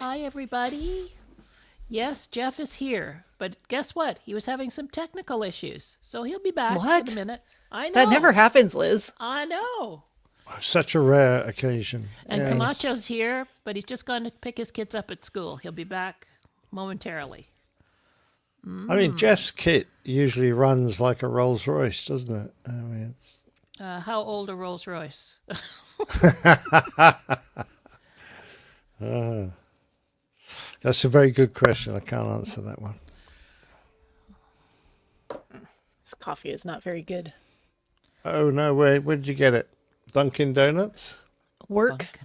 Hi, everybody. Yes, Jeff is here, but guess what? He was having some technical issues, so he'll be back in a What? minute. I That never know. happens, Liz. I know. Such a rare occasion. And Yes. Camacho's here, but he's just going to pick his kids up at school. He'll be back momentarily. I mean, Jeff's kit usually runs like a Rolls Royce, doesn't it? I mean, How old a Rolls Royce? that's a very good question. I can't answer that one. This coffee is not very good. Oh, no, where did you get it? Dunkin' Donuts? Work.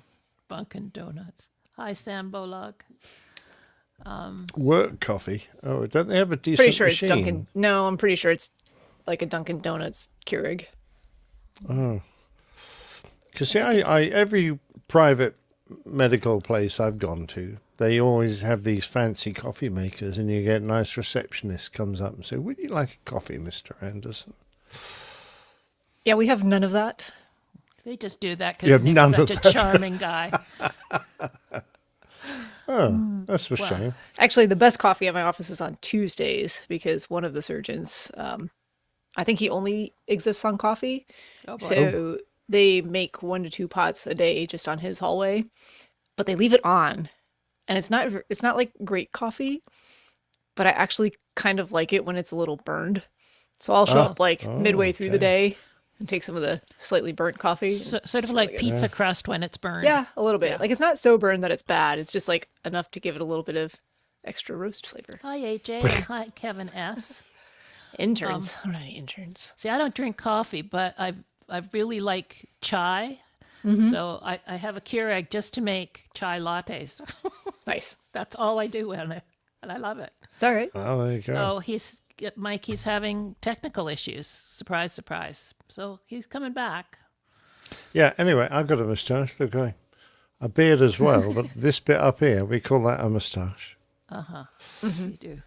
Bunkin' Donuts. Hi, Sam Bolog. Work coffee. Oh, don't they have a decent Pretty sure machine? it's Dunkin'. No, I'm pretty sure it's like a Dunkin' Donuts Keurig. Because see, I every private medical place I've gone to, they always have these fancy coffee makers, and you get a nice receptionist comes up and say, "Would you like a coffee, Mr. Anderson?" Yeah, we have none of that. They just do that You have because none Nick's of such a that. charming guy. Oh, that's a shame. Actually, the best coffee at my office is on Tuesdays because one of the surgeons, I think he only exists on coffee. Oh, boy. So they make 1 to 2 pots a day just on his hallway, but they leave it on. And it's not like great coffee, but I actually kind of like it when it's a little burned. So I'll show up like midway through the day and take some of the slightly burnt coffee. Sort of like pizza crust when it's burned. Yeah, a little bit. Like it's not so burned that it's bad. It's just like enough to give it a little bit of extra roast flavor. Hi, AJ, and hi, Kevin S. Interns. I don't have any interns. See, I don't drink coffee, but I really like chai. So I have a Keurig just to make chai lattes. Nice. That's all I do on it, and I love it. It's all right. Oh, there you go. So Mikey's having technical issues. Surprise, surprise. So he's coming back. Yeah. Anyway, I've got a moustache. Look, a beard as well, but this bit up here, we call that a moustache. You do.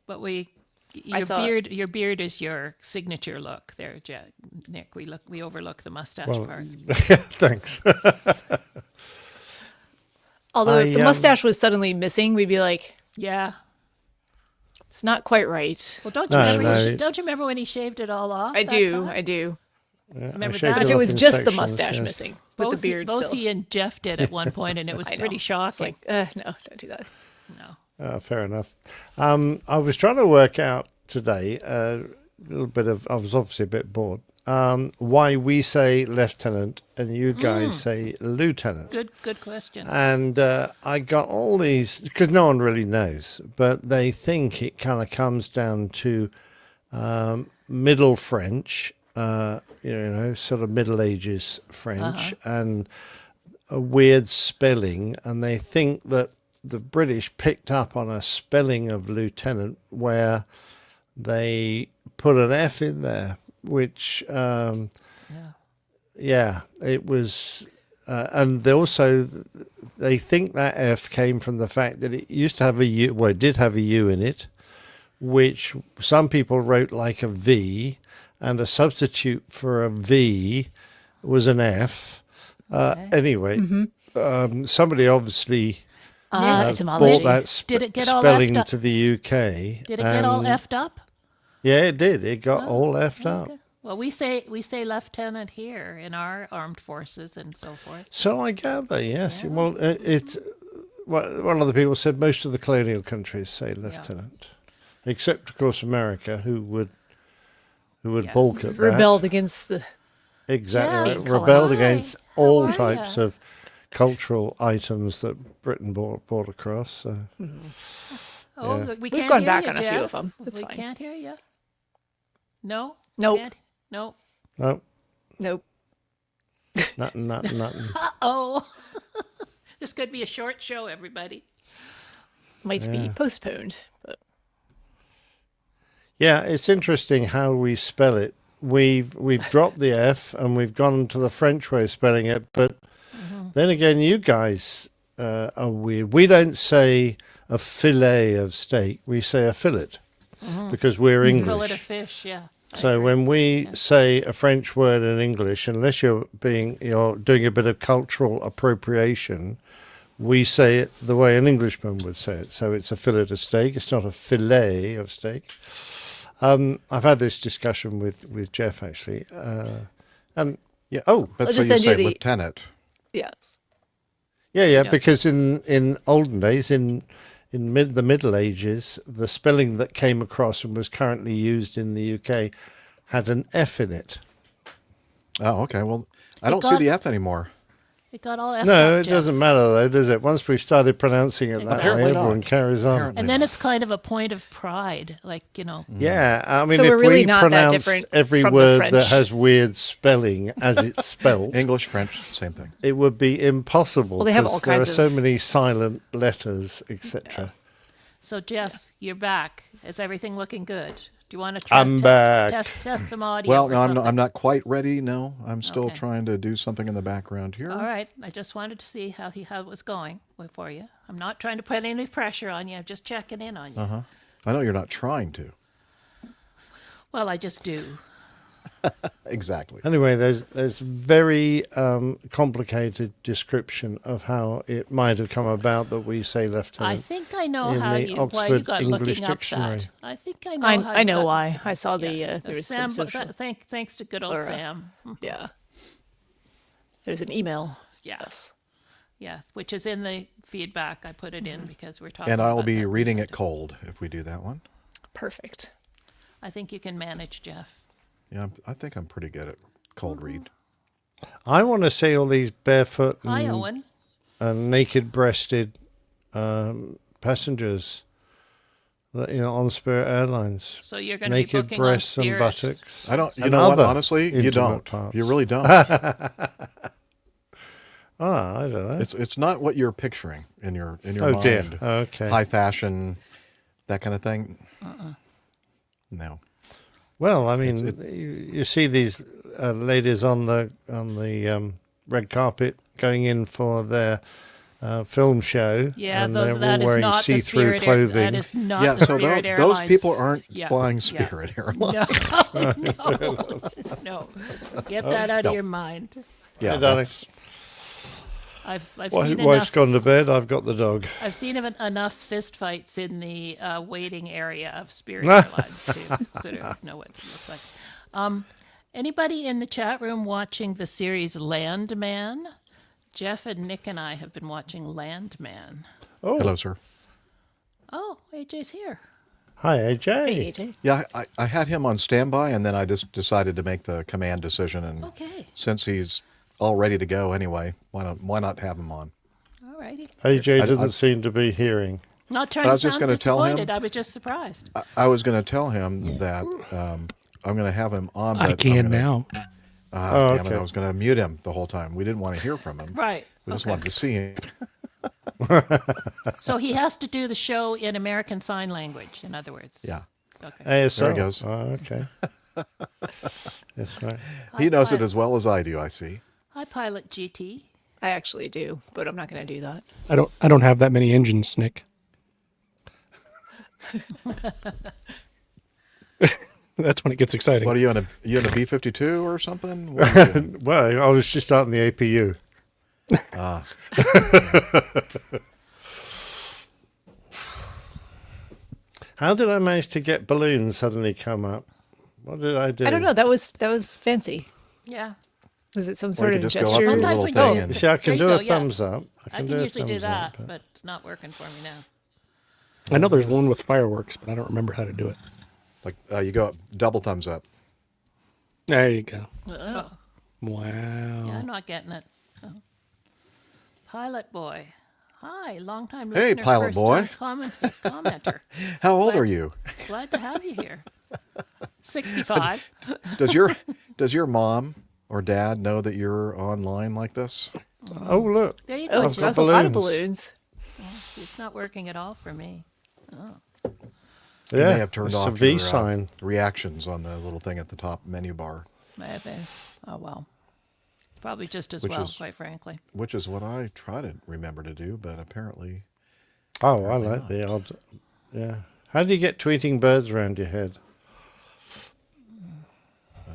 But I saw it. your beard is your signature look there, Nick. We overlook the mustache Well, part. thanks. Although if the I, mustache was suddenly missing, we'd be like, Yeah. it's not quite right. Well, don't you No, remember? no. Don't you remember when he shaved it all off? I that do. time? I do. Remember shaved that? If it it off was in just the sections, mustache yes. missing with the beard both still. he and Jeff did at one point, and it was I know. pretty shocking. It's like, no, don't do that. No. Fair enough. I was trying to work out today a little bit of. I was obviously a bit bored. Why we say lieutenant and you guys say lieutenant. Good question. And I got all these because no one really knows, but they think it kind of comes down to Middle French, sort of Middle Ages French, and a weird spelling. And they think that the British picked up on a spelling of lieutenant where they put an F in there, which, it was. And they think that F came from the fact that it used to have a U, well, it did have a U in it, which some people wrote like a V, and a substitute for a V was an F. Anyway, somebody obviously brought Etymology. that Did it get all spelling effed up? to the UK. Did it get all and- effed up? Yeah, it did. It got all effed up. Okay. Well, we say lieutenant here in our armed forces and so forth. So I gather, yes. Well, it's one of the people said most of the colonial countries say lieutenant, except of course America, who would balk at that. Rebelled against the. Exactly, Yeah. right. Rebelled Hi. against How all are types ya? of cultural items that Britain brought across. So. Oh, Yeah. we We've can't gone hear back you, on a few Jeff. of 'em. That's we fine. can't hear you. No. Nope. Can't- Nope. No, Nope. nothing. Oh, this could be a short show, everybody. Might be postponed, but Yeah, it's interesting how we spell it. We've dropped the F and we've gone to the French way of spelling it. But then again, you guys are weird. We don't say a fillet of steak. We say a fillet because we're Fillet of English. fish, yeah. I So agree. when we say a French word in English, unless you're doing a bit of cultural appropriation, we say it the way an Englishman would say it. So it's a fillet of steak. It's not a fillet of steak. I've had this discussion with Jeff actually, and Yeah. oh, But I'll so just you send you say the- lieutenant. Yes. yeah, Yeah. because in olden days, in the Middle Ages, the spelling that came across and was currently used in the UK had an F in it. Oh, okay. Well, I It don't see got- the F anymore. It got all effed No, up, it Jeff. doesn't matter though, does it? Once we started pronouncing it that Apparently way, not. everyone carries on. Apparently And then not. it's kind of a point of pride, like, you know. Yeah, I mean, So if we're really we not that pronounced different every from the word that French. has weird spelling as it's spelled, English, French, same thing. it would be impossible. Well, they have 'cause all there are kinds so of- many silent letters, etc. So, Jeff, you're back. Is everything looking good? Do you want to I'm back. test some audio? Well, or no, I'm something? not quite ready. No, I'm still Okay. trying to do something in the background here. All right. I just wanted to see how it was going for you. I'm not trying to put any pressure on you. I'm just checking in on you. I know you're not trying to. Well, I just do. Exactly. Anyway, there's very complicated description of how it might have come about that we say I lieutenant. think I know in how the why you Oxford got English looking up Dictionary. that. I think I know. how I you know got- why. I saw the Yeah. there was Sam, some social. thanks to good old or, Sam. Yeah. There's an email. Yeah. Yes. Yeah, which is in the feedback. I put it in because we're talking. And I'll about be that reading it subject. cold if we do that one. Perfect. I think you can manage, Jeff. Yeah, I think I'm pretty good at cold read. I want to see all these barefoot Hi, Owen. and naked-breasted passengers, that, on Spirit Airlines. So you're going to be Naked booking on breasts and Spirit. buttocks. I don't. You and know what? other Honestly, you intimate don't. parts. You really don't. Oh, I don't know. It's not what you're picturing in your Oh mind. dear. Okay. High fashion, that kind of thing. No. Well, I mean, you see these ladies on the red carpet going in for their film show, Yeah, and that they're all is wearing not the see-through Spirit clothing. That is not Yeah. the So Spirit those Airlines. people aren't Yeah, flying yeah. Spirit Airlines. No, no. Get that out No. of your mind. Yeah. Hey, darling. that's- I've Wife's seen enough. gone to bed. I've got the dog. I've seen enough fist fights in the waiting area of Spirit Airlines to sort of know what it looks like. Anybody in the chat room watching the series Landman? Jeff and Nick and I have been watching Landman. Oh, Hello, sir. Oh, AJ's here. hi, AJ. Hey, AJ. Yeah, I had him on standby, and then I just decided to make the command decision. And Okay. since he's all ready to go anyway, why not have him on? All righty. AJ I- doesn't seem to be hearing. Not trying But I to was just sound gonna tell him- disappointed. I was just surprised. I was going to tell him that I'm going to have him on. I but can I'm gonna, now. Oh, Damn it! okay. I was going to mute him the whole time. We didn't want to hear from him. Right. We just okay. wanted to see him. So he has to do the show in American Sign Language, in other words. Yeah, Okay. ASL. There he goes. Oh, okay. That's right. he knows it Hi, as well as I do. I see. Hi, Pilot GT. I actually do, but I'm not going to do that. I don't have that many engines, Nick. That's when it gets exciting. What are you on a B-52 or something? What are you doing? Well, I was just starting the APU. How did I manage to get balloons suddenly come up? What did I do? I don't know. That was fancy. Yeah. Was it some Or sort you of could just go up gesture? to the Sometimes little we thing do. You and see, I can There do you a go, yeah. thumbs up. I can a usually do thumbs that, up, but it's not working for me now. I know there's one with fireworks, but I don't remember how to do it. like you go up, double thumbs up. There you go. Oh, Wow. yeah, I'm not getting it. Oh. Pilot Boy. Hi, long time Hey, listener, Pilot first Boy. commenter. How old Glad- are you? Glad to have you here. 65. Does your mom or dad know that you're online like this? Oh, look. There you go, Oh, I've Jim. got that's a lot of balloons. balloons. It's not working at all for me. You Yeah, may have turned it's off a V your sign. reactions on the little thing at the top menu bar, Maybe. Oh, well. Probably just as Which well, is- quite frankly. which is what I try to remember to do, but apparently Oh, I like the odd. Yeah. How do you get tweeting birds around your head?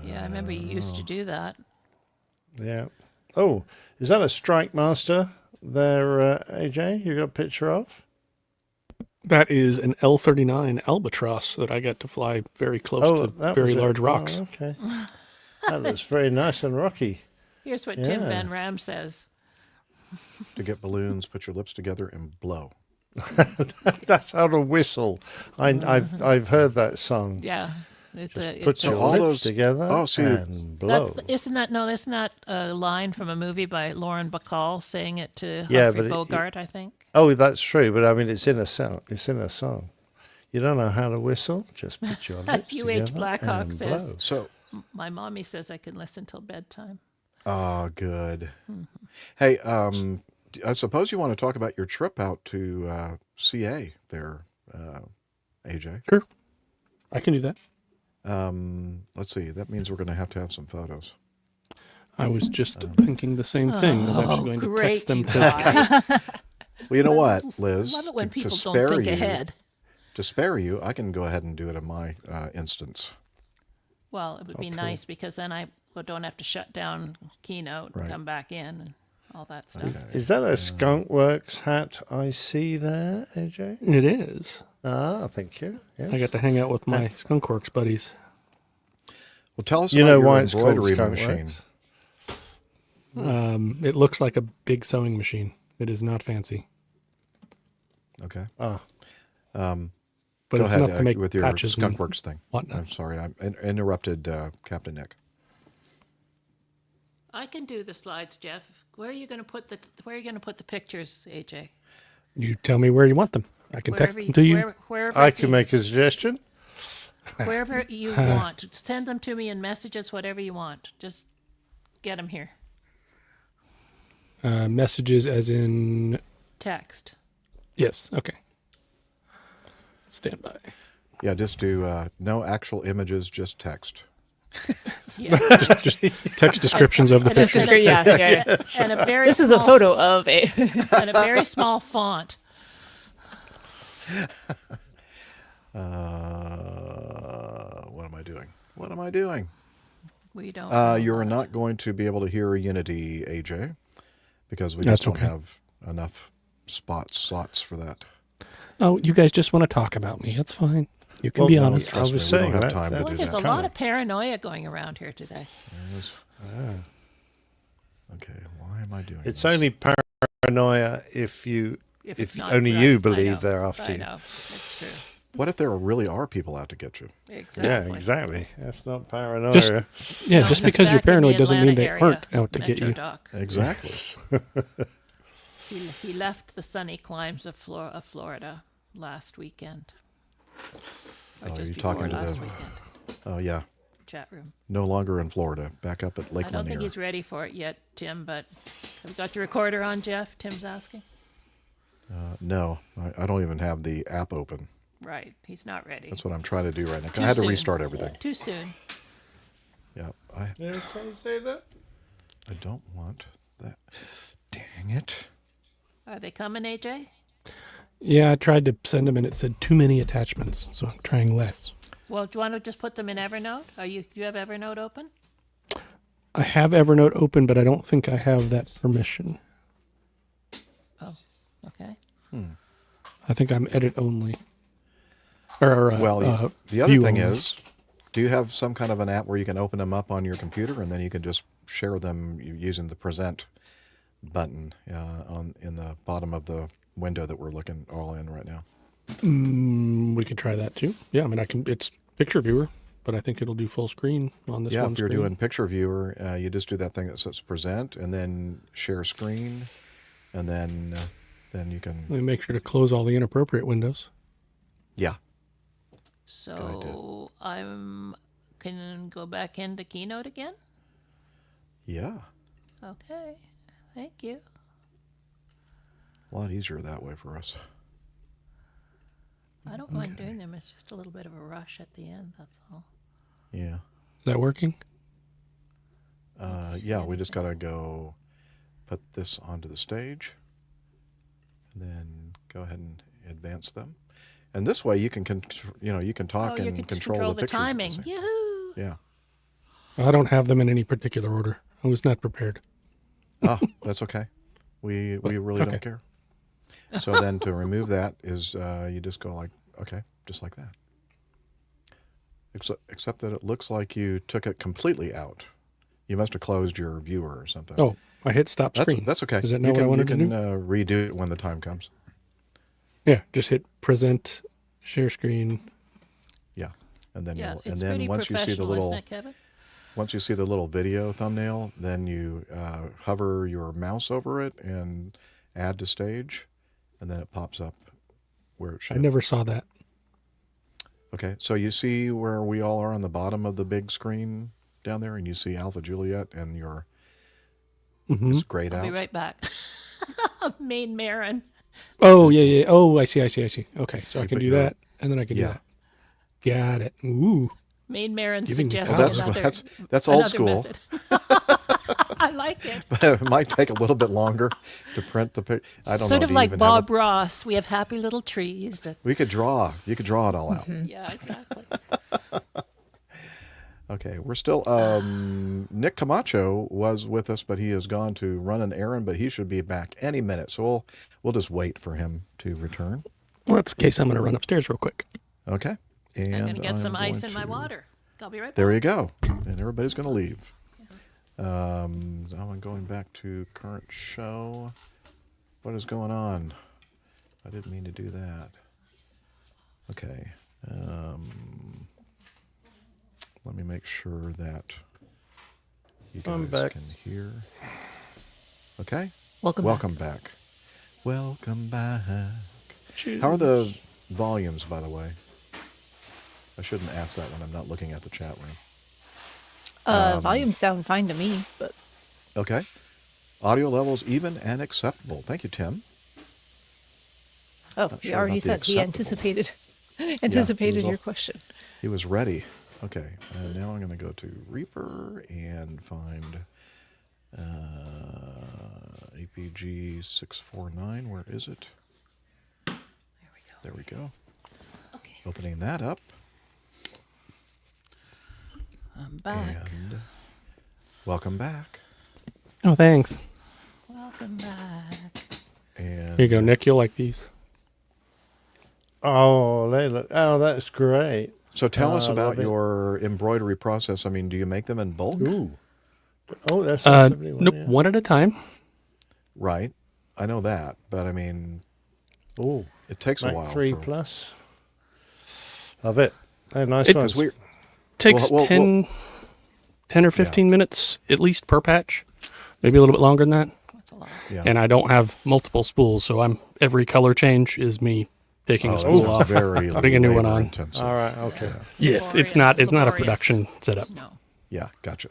Yeah, I remember you used to do that. Yeah. Oh, is that a strike master there, AJ? You got a picture of? That is an L-39 albatross that I got to fly very close to that very was it. large rocks. Oh, okay. That looks very nice and rocky. Here's what Tim Yeah. Van Ram says. To get balloons, put your lips together and blow. That's how to whistle. I've heard that song. Yeah. It's Put your all lips those- together oh, see, and blow. isn't that a line from a movie by Lauren Bacall saying it to Yeah, Humphrey but Bogart, I think? Oh, that's true, but I mean, it's in a song. It's in a song. You don't know how to whistle? Just put your lips UH together Blackhawk and says. blow. So, My mommy says I can listen till bedtime. good. Hey, I suppose you want to talk about your trip out to CA there, AJ. Sure. I can do that. Let's see. That means we're going to have some photos. I was just thinking the same thing. I was actually going to Great, text them you to. guys. Well, you know what, Liz? I love it when To people don't spare think you- ahead. To spare you, I can go ahead and do it in my instance. Well, it would be nice because then I don't have to shut down Keynote and Right. come back in and all that stuff. Is that a Skunk Works hat I see there, AJ? It is. Ah, thank you. Yes. I got to hang out with my Skunkworks buddies. Well, tell us You about know your why it's called embroidery Skunk machine. Works? It looks like a big sewing machine. It is not fancy, Okay. Ah, but Go it's ahead enough to make with your patches and Skunkworks thing. whatnot. I'm sorry, I interrupted Captain Nick. I can do the slides, Jeff. Where are you going to put the pictures, AJ? You tell me where you want them. I can text them to you. Wherever I can make a suggestion. wherever you want. Send them to me in messages, whatever you want. Just get them here. Messages as in Text. yes. Okay. Stand by. Yeah, just do no actual images, just text. Yeah. Just text descriptions of the And it's pictures. Just yeah, yeah. And a very This is a small- photo of a. and a very small font. What am I doing? What am I doing? We don't. know You're about not going to be able to hear Unity, AJ, because we That's just don't okay. have enough slots for that. Oh, you guys just want to talk about me. That's fine. You can be no, honest. I was Trust me, we saying don't have that. time to Boy, do there's that. a lot of paranoia going around here today. Okay, why am I doing It's this? only paranoia if it's not only right. you I believe know. they're after I you. know. It's What if there really are people out to get you? true. Yeah, Exactly. exactly. That's not paranoia. Just yeah, No, just he's because you're back in the paranoid doesn't mean Atlanta they area, aren't out to get Metro you. Dock. Exactly. He left the sunny climes of Florida last weekend. Or Oh, just you're before talking to last the- weekend. Oh yeah, Chat room. no longer in Florida. Back up at Lake I don't think Lanier. he's ready for it yet, Tim, but have you got your recorder on, Jeff? Tim's asking. No, I don't even have the app open. Right. He's not ready. That's what I'm trying to do right now. Too I had to soon. restart everything. Too soon. Yeah, You okay to say that? I don't want that. Dang it. Are they coming, AJ? Yeah, I tried to send them and it said too many attachments, so I'm trying less. Well, do you want to just put them in Evernote? Do you have Evernote open? I have Evernote open, but I don't think I have that permission. Oh, okay. I think I'm edit only. Or Well, the other view thing only. is, do you have some kind of an app where you can open them up on your computer and then you can just share them using the present button in the bottom of the window that we're looking all in right now? We could try that too. Yeah, I mean, I can. It's picture viewer, but I think it'll do full screen on this Yeah, one if you're screen. doing picture viewer, you just do that thing that says present and then share screen, and then you can. Let me make sure to close all the inappropriate windows. Yeah. So can go back into Keynote again? Yeah. Okay. Thank you. A lot easier that way for us. I don't mind doing them. It's just a little bit of a rush at the end, that's all. Yeah. Is that working? Yeah, we just got to go put this onto the stage and then go ahead and advance them. And this way you can you can talk you and can control the pictures. at timing. same- Yahoo! Yeah. I don't have them in any particular order. I was not prepared. Ah, that's okay. We really okay. don't care. So then to remove that is you just go like, okay, just like that. Except that it looks like you took it completely out. You must have closed your viewer or something. Oh, I hit stop screen. That's okay. Is that not what I wanted to do? You can redo it when the time comes. Yeah, just hit present, share screen. Yeah, and then Yeah, you'll, it's and then pretty once you see the professional, little isn't it, Kevin? once you see the little video thumbnail, then you hover your mouse over it and add to stage, and then it pops up where it should. I never saw that. Okay, so you see where we all are on the bottom of the big screen down there, and you see Alpha Juliet and your it's grayed I'll out. be right back. Main Marin. Oh, yeah. Oh, I see. Okay, so I can put do your- that, and then I can do Yeah. that. Got it. Ooh. Main Marin Giving me suggested power. That's old another school. method. I like it. But it might take a little bit longer to print the picture. I don't know. Sort if of you like even Bob Ross. We have happy little trees. That, We could draw. You could draw it all out. yeah, exactly. Okay, we're still. Nick Camacho was with us, but he has gone to run an errand. But he should be back any minute. So we'll just wait for him to return. Well, that's the case. I'm going to run upstairs real quick. Okay. And I'm going to get some I'm ice going in my to- water. I'll be right back. There you go. And everybody's going to leave. Now I'm going back to current show. What is going on? I didn't mean to do that. Okay. Let me make sure that you I'm guys back. can hear. Okay. Welcome back. Welcome back. How are the volumes, by the way? I shouldn't ask that when I'm not looking at the chat room. Volumes sound fine to me, but Okay. Audio levels even and acceptable. Thank you, Tim. oh, Not he sure already about the said he acceptable. anticipated all- your question. He was ready. Okay. And now I'm going to go to Reaper and find APG 649. Where is it? There we go. Okay, Opening that up. I'm back. And welcome back. Oh, thanks. Welcome back. And Here you go, Nick. You'll like these. Oh, they look. Oh, that's great. So tell us I about love it. your embroidery process. I mean, do you make them in bulk? Ooh. Oh, that's 71, Nope, yeah. one at a time. Right. I know that, but I mean, Oh, it takes a Mac while. 3 for- Plus. Love it. They're nice It- ones. Because we Takes Well, 10 or 15 minutes at least per patch. Maybe a little bit longer than that. That's a lot. yeah. And I don't have multiple spools, so every color change is me taking Oh, a that spool sounds off, very putting a new one labor on. intensive. All right, okay. Yes, it's not a Laborious. production setup. No. Yeah, gotcha.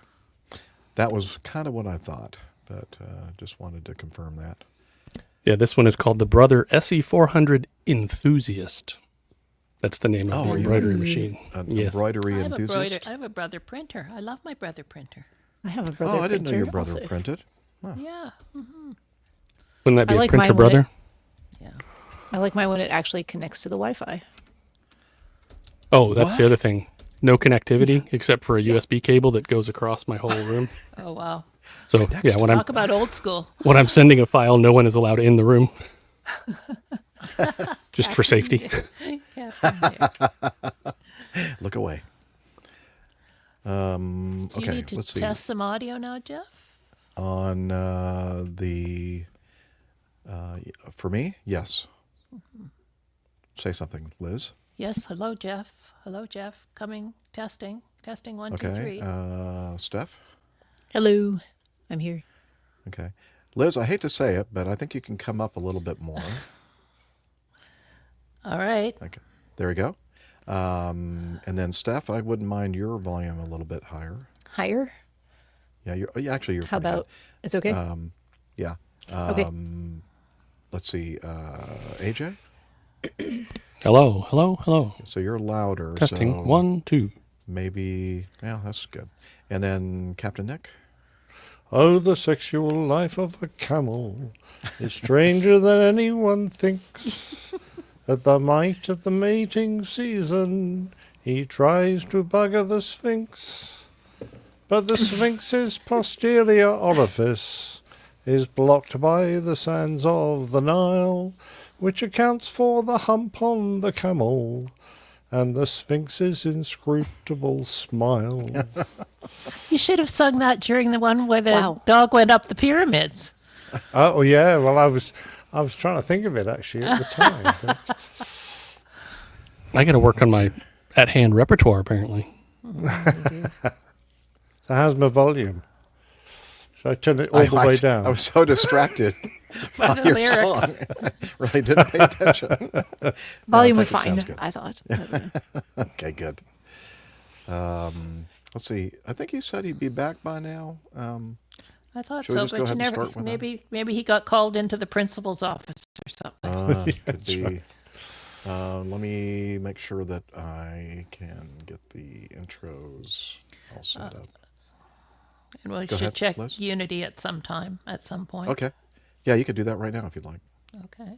That was kind of what I thought, but just wanted to confirm that. Yeah, this one is called the Brother SE400 Enthusiast. That's the name of Oh, the are you embroidery an- machine. An Yes. embroidery I enthusiast? have a brother printer. I love my brother printer. I have a brother. Oh, I didn't know your printer brother also. printed. Yeah. Wouldn't that be I a like printer mine when brother? Yeah. I like mine when it actually connects to the Wi-Fi. Oh, that's the other thing. No connectivity except for a USB cable that goes across my whole room. Oh, wow. So yeah, when I'm Talk about old school. sending a file, no one is allowed in the room. Just for safety. Captain Nick. Look away. Do you Okay, need to let's see. test some audio now, Jeff? On for me, yes. Say something, Liz. Yes. Hello, Jeff. Hello, Jeff. Coming. Testing. Testing. 1, 2, Okay. 3. Steph. Hello, I'm here. Okay. Liz, I hate to say it, but I think you can come up a little bit more. All right. Okay. There we go. And then Steph, I wouldn't mind your volume a little bit higher. Higher? Yeah, you're actually you're How pretty about? It's okay. good. Yeah. Okay. Let's see. AJ. Hello. So you're louder. Testing. So 1, 2. Maybe. Yeah, that's good. And then Captain Nick. Oh, the sexual life of a camel is stranger than anyone thinks. At the might of the mating season, he tries to bugger the Sphinx. But the Sphinx's posterior orifice is blocked by the sands of the Nile, which accounts for the hump on the camel and the Sphinx's inscrutable smile. You should have sung that during the one where the Wow. dog went up the pyramids. Oh yeah, well I was trying to think of it actually at the time. but- I got to work on my at-hand repertoire, apparently. So how's my volume? Should I turn it all the way down? I was so distracted By by the your lyrics. song. Really didn't pay attention. Volume I was think it fine, sounds good. I thought. Okay, good. Let's see. I think he said he'd be back by now. I thought Should we so, just go but you ahead and never. start with that? Maybe he got called into the principal's office or something. Could be. Let me make sure that I can get the intros all set up. And we Go should ahead, check Liz. Unity at some time, at some point. Okay. Yeah, you could do that right now if you'd like. Okay.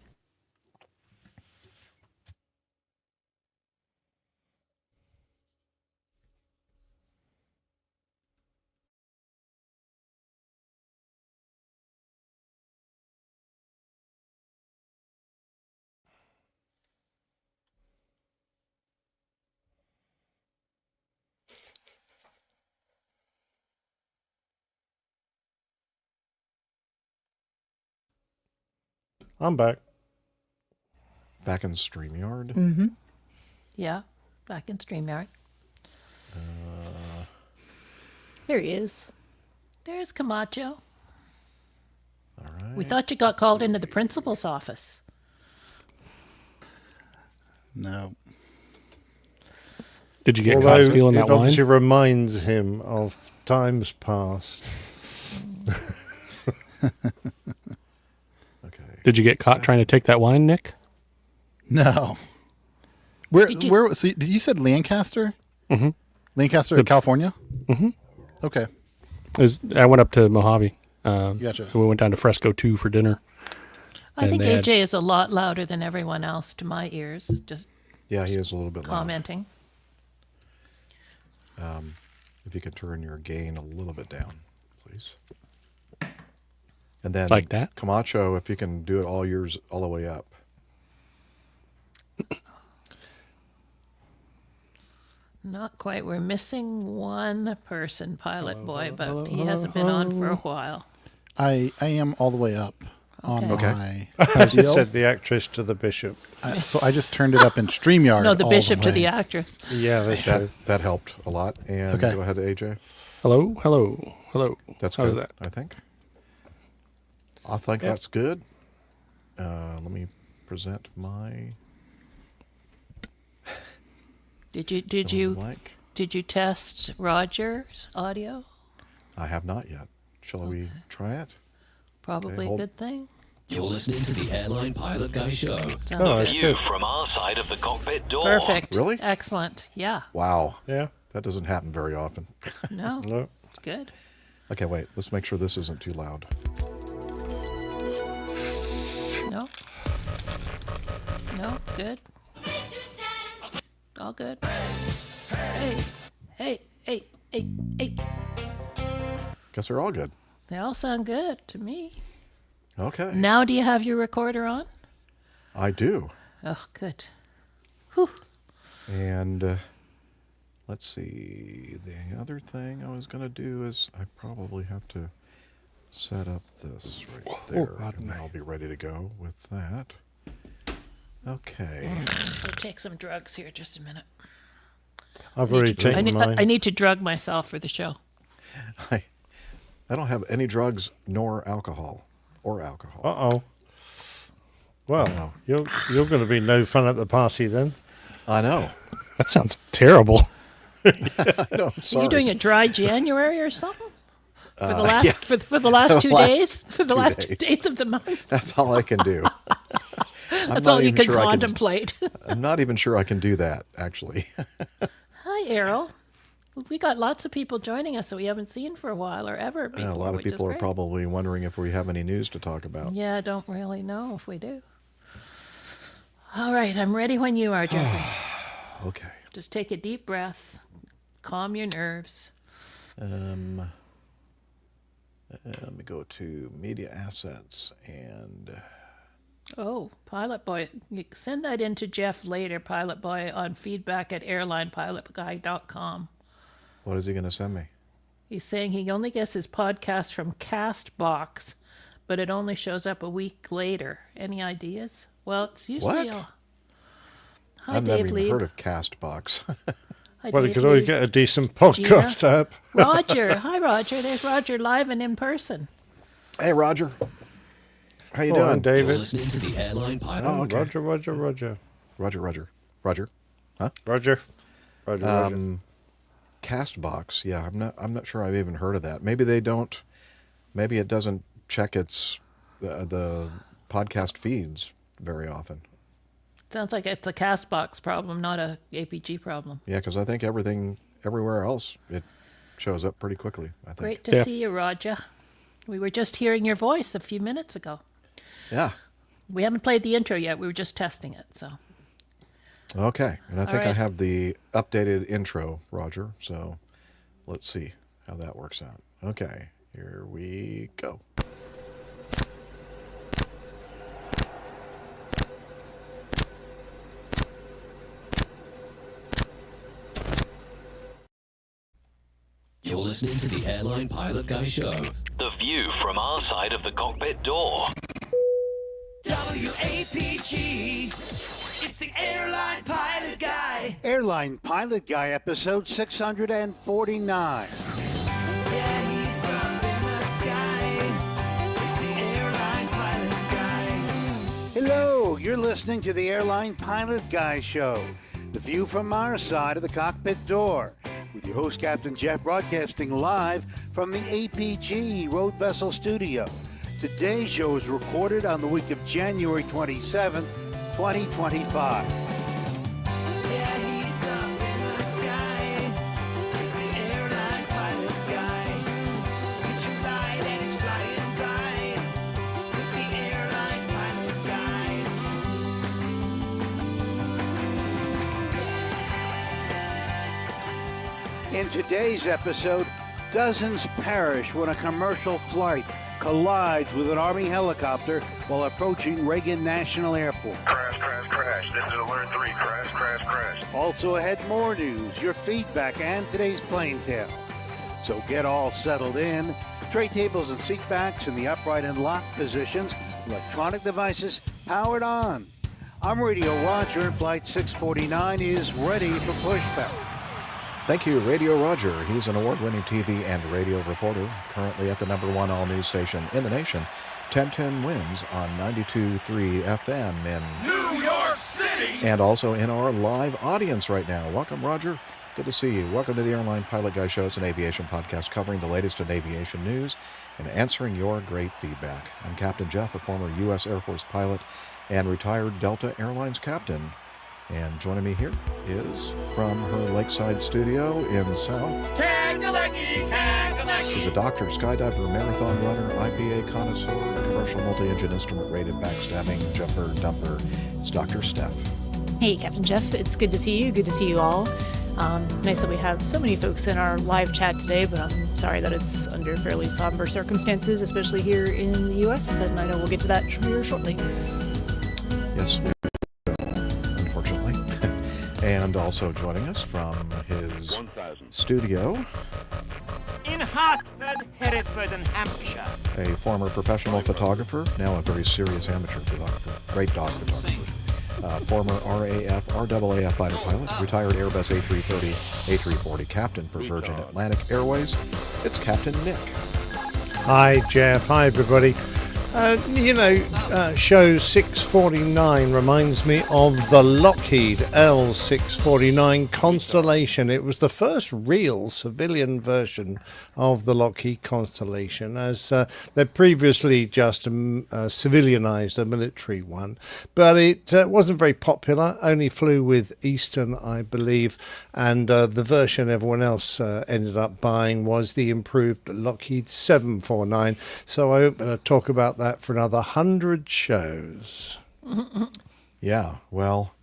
I'm back. Back in StreamYard. Mm-hmm. Yeah, back in StreamYard. There he is. There's Camacho. All right. We thought you got called into the principal's office. No. Did you get Although caught stealing it that obviously wine? reminds him of times past. Okay. Did you get caught trying to take that wine, Nick? No. Where? Did you- Where? So did you said Lancaster? Mm-hmm. Lancaster, California. Mm-hmm. Okay. I went up to Mojave. Gotcha. So we went down to Fresco 2 for dinner. I And think they had- AJ is a lot louder than everyone else to my ears, just Yeah, he is a little bit loud. commenting. If you could turn your gain a little bit down, please. And then Like that? Camacho, if you can do it all yours all the way up. Not quite. We're missing one person, Pilot Boy, but he hasn't been on for a while. I am all the way up on Okay. my I just deal. said the actress to the bishop. So I just turned it up in StreamYard. No, the all bishop to way. the actress. Yeah, that's true. That helped a lot. And Okay. go ahead, AJ. Hello, hello, hello. That's How's good, that? I think. I think that's good. Let me present my Did you test Roger's audio? I have not yet. Shall we try it? Probably a hold- good thing. You're listening to the Airline Pilot Guy Show. Sounds Oh, that's View good. from our side of the cockpit door. perfect. Really? Excellent. Yeah. Wow. Yeah. That doesn't happen very often. No, No. it's good. Okay, wait. Let's make sure this isn't too loud. No. No, good. All good. Hey, hey, hey, hey, hey. Guess they're all good. They all sound good to me. Okay. Now, do you have your recorder on? I do. Oh, good. Whew. And let's see. The other thing I was going to do is I probably have to set up this right there. And then I'll be ready to go with that. Okay. I'll take some drugs here just a minute. I've already I taken need, mine. I need to drug myself for the show. I don't have any drugs nor alcohol. Or alcohol. Uh-oh. Well, you're going to be no fun at the party then. I know. That sounds terrible. No, Are sorry. you doing a dry January or something? For the last yeah. for the last 2 last days? For the 2 last 2 days. days of the month? That's all I can do. That's all you can contemplate. I'm not even sure I can do that, actually. Hi, Errol. We got lots of people joining us that we haven't seen for a while or ever before. A lot of which is people are great. probably wondering if we have any news to talk about. Yeah, I don't really know if we do. All right, I'm ready when you are, Jeffrey. Okay. Just take a deep breath, calm your nerves. Let me go to media assets and Oh, Pilot Boy. You can send that in to Jeff later, Pilot Boy, on feedback at airlinepilotguy.com. what is he going to send me? He's saying he only gets his podcast from Castbox, but it only shows up a week later. Any ideas? Well, it's usually What? Hi, I've Dave never even Lieb. heard of Castbox. Hi, Well, you Dave could always Lieb. get a decent podcast app. Roger. Hi, Roger. There's Roger live and in person. Hey, Roger. How you Oh, doing? and You're David. listening to the Airline Pilot. Oh, okay. Roger. Roger. Roger. Castbox. Yeah, I'm not sure I've even heard of that. Maybe they don't. Maybe it doesn't check its the podcast feeds very often. Sounds like it's a Castbox problem, not a APG problem. Yeah, because I think everywhere else, it shows up pretty quickly. I think. Great to see you, Roger. We were just hearing your voice a few minutes ago. Yeah. We haven't played the intro yet. We were just testing it, so. Okay, and I think I right. have the updated intro, Roger. So let's see how that works out. Okay, here we go. You're listening to the Airline Pilot Guy Show. The view from our side of the cockpit door. WAPG. It's the Airline Pilot Guy. Airline Pilot Guy, episode 649. Yeah, he's up in the sky. It's the Airline Pilot Guy. Hello, you're listening to the Airline Pilot Guy Show, the view from our side of the cockpit door, with your host, Captain Jeff, broadcasting live from the APG Road Vessel Studio. Today's show is recorded on the week of January 27th, 2025. Yeah, he's up in the sky. It's the Airline Pilot Guy. Get your ride and he's flying by. With the Airline Pilot Guy. In today's episode, dozens perish when a commercial flight collides with an Army helicopter while approaching Reagan National Airport. Crash. This is Alert 3. Crash. Also ahead, more news, your feedback, and today's plane tale. So get all settled in. Tray tables and seat backs in the upright and locked positions. Electronic devices powered on. I'm Radio Roger, and Flight 649 is ready for pushback. Thank you, Radio Roger. He's an award-winning TV and radio reporter, currently at the #1 all-news station in the nation, 1010 Wins on 92.3 FM in New York City. and also in our live audience right now. Welcome, Roger. Good to see you. Welcome to the Airline Pilot Guy Show. It's an aviation podcast covering the latest in aviation news and answering your great feedback. I'm Captain Jeff, a former U.S. Air Force pilot and retired Delta Airlines captain. And joining me here is from her lakeside studio in South. He's a doctor, skydiver, marathon runner, IPA connoisseur, commercial multi-engine instrument rated backstabbing, jumper, dumper. It's Dr. Steph. Hey, Captain Jeff. It's good to see you. Good to see you all. Nice that we have so many folks in our live chat today, but I'm sorry that it's under fairly somber circumstances, especially here in the U.S., and I know we'll get to that here shortly. Yes, we will, unfortunately. And also joining us from his studio, In Hartford, Hereford, and Hampshire. a former professional photographer, now a very serious amateur photographer, great dog photographer. Former RAAF fighter pilot, retired Airbus A330, A340 captain for Virgin Atlantic Airways. It's Captain Nick. Hi, Jeff. Hi, everybody. Show 649 reminds me of the Lockheed L649 Constellation. It was the first real civilian version of the Lockheed Constellation, as they previously just civilianized a military one. But it wasn't very popular, only flew with Eastern, I believe, and the version everyone else ended up buying was the improved Lockheed 749. So I'm going to talk about that for another 100 shows. Yeah, well,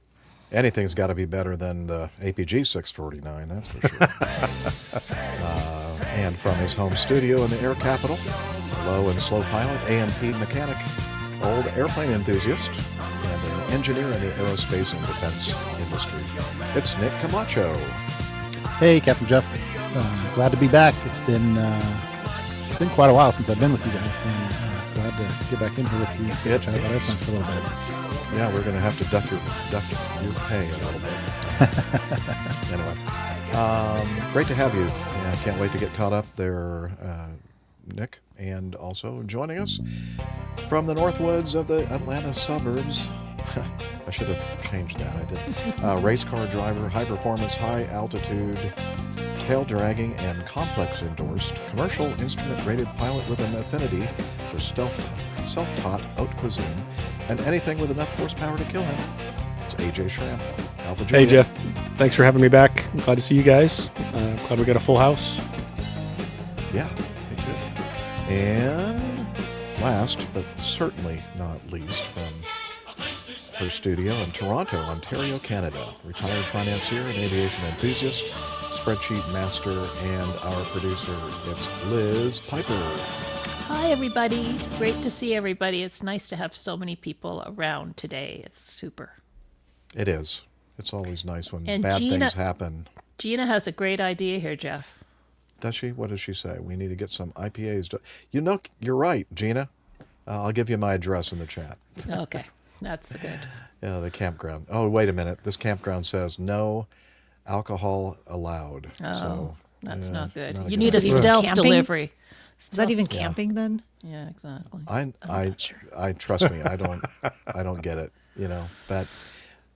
anything's got to be better than the APG 649, that's for sure. And from his home studio in the air capital, low and slow pilot, A&P mechanic, old airplane enthusiast, and an engineer in the aerospace and defense industry. It's Nick Camacho. Hey, Captain Jeff. Glad to be back. It's been quite a while since I've been with you guys, and glad to get back in here with you and chat about airplanes for a little bit. Yeah, we're going to have to duck your pay a little bit. Anyway, great to have you. Yeah, can't wait to get caught up there, Nick, and also joining us from the Northwoods of the Atlanta suburbs. I should have changed that. I didn't. Race car driver, high performance, high altitude, tail dragging, and complex endorsed commercial instrument rated pilot with an affinity for self-taught haute cuisine and anything with enough horsepower to kill him. It's AJ Schramm. Alpha Hey, Juliet. Jeff. Thanks for having me back. I'm glad to see you guys. Glad we got a full house. Yeah, me too. And last, but certainly not least, from her studio in Toronto, Ontario, Canada, retired financier and aviation enthusiast, spreadsheet master, and our producer, it's Liz Piper. Hi, everybody. Great to see everybody. It's nice to have so many people around today. It's super. It is. It's always nice when And bad Gina- things happen. Gina has a great idea here, Jeff. Does she? What does she say? We need to get some IPAs. You know, you're right, Gina. I'll give you my address in the chat. Okay, that's good. Yeah, the campground. Oh, wait a minute. This campground says no alcohol allowed. Oh, so that's not good. not You good need a idea. stealth Camping? delivery. Is that even camping then? Yeah, exactly. I trust me. I don't get it. You know, but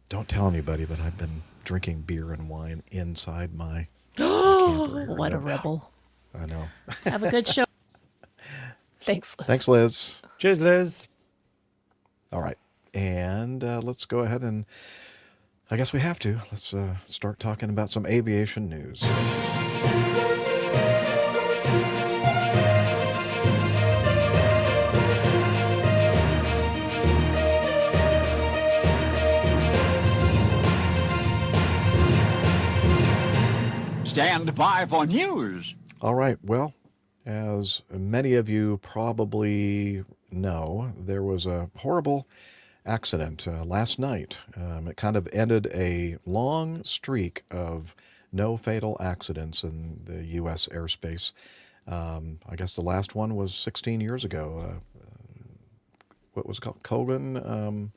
don't tell anybody. But I've been drinking beer and wine inside my camper here. What a rebel. I know. Have a good show. Thanks, Liz. Thanks, Liz. Cheers, Liz. All right, and let's go ahead and I guess we have to. Let's start talking about some aviation news. Stand by for news. All right. Well, as many of you probably know, there was a horrible accident last night. It kind of ended a long streak of no fatal accidents in the U.S. airspace. I guess the last one was 16 years ago. What was it called? Colgan?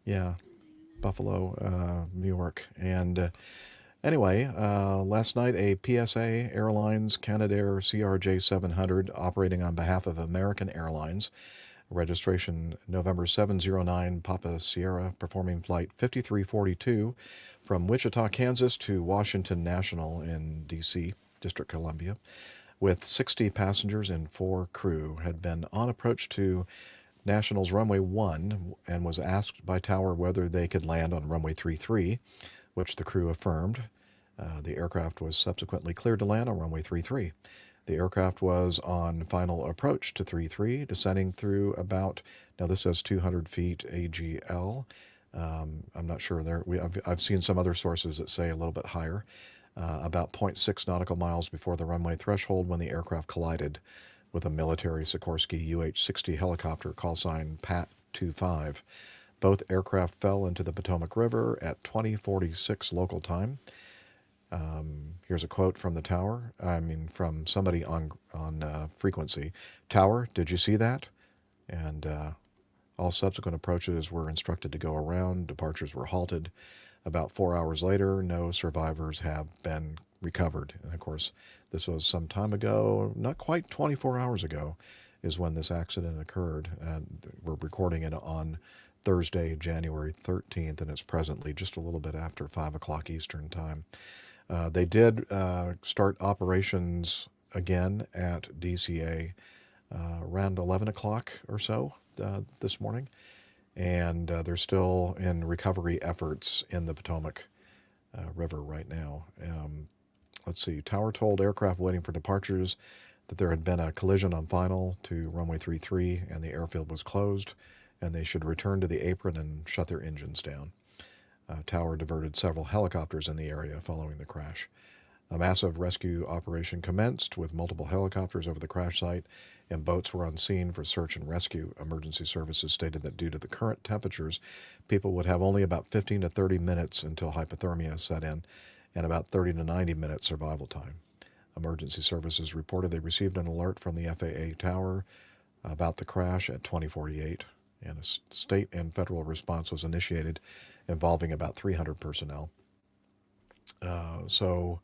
Yeah, Buffalo, New York. And anyway, last night a PSA Airlines Canadair CRJ 700 operating on behalf of American Airlines, registration November 709 Papa Sierra, performing flight 5342 from Wichita, Kansas to Washington National in D.C., District of Columbia, with 60 passengers and 4 crew, had been on approach to National's runway 1 and was asked by Tower whether they could land on runway 33, which the crew affirmed. The aircraft was subsequently cleared to land on runway 33. The aircraft was on final approach to 33, descending through about, now this says 200 feet AGL. I'm not sure there. I've seen some other sources that say a little bit higher, about 0.6 nautical miles before the runway threshold when the aircraft collided with a military Sikorsky UH-60 helicopter, call sign PAT-25. Both aircraft fell into the Potomac River at 20:46 local time. Here's a quote from the tower. From somebody on frequency. Tower, did you see that? And all subsequent approaches were instructed to go around. Departures were halted. About 4 hours later, no survivors have been recovered. And of course, this was some time ago, not quite 24 hours ago, is when this accident occurred. And we're recording it on Thursday, January 13th, and it's presently just a little bit after 5 o'clock Eastern time. They did start operations again at DCA around 11 o'clock or so this morning, and they're still in recovery efforts in the Potomac River right now. Let's see, Tower told aircraft waiting for departures that there had been a collision on final to runway 33 and the airfield was closed, and they should return to the apron and shut their engines down. Tower diverted several helicopters in the area following the crash. A massive rescue operation commenced with multiple helicopters over the crash site, and boats were on scene for search and rescue. Emergency services stated that due to the current temperatures, people would have only about 15 to 30 minutes until hypothermia set in, and about 30 to 90 minutes survival time. Emergency services reported they received an alert from the FAA tower about the crash at 20:48, and a state and federal response was initiated involving about 300 personnel. So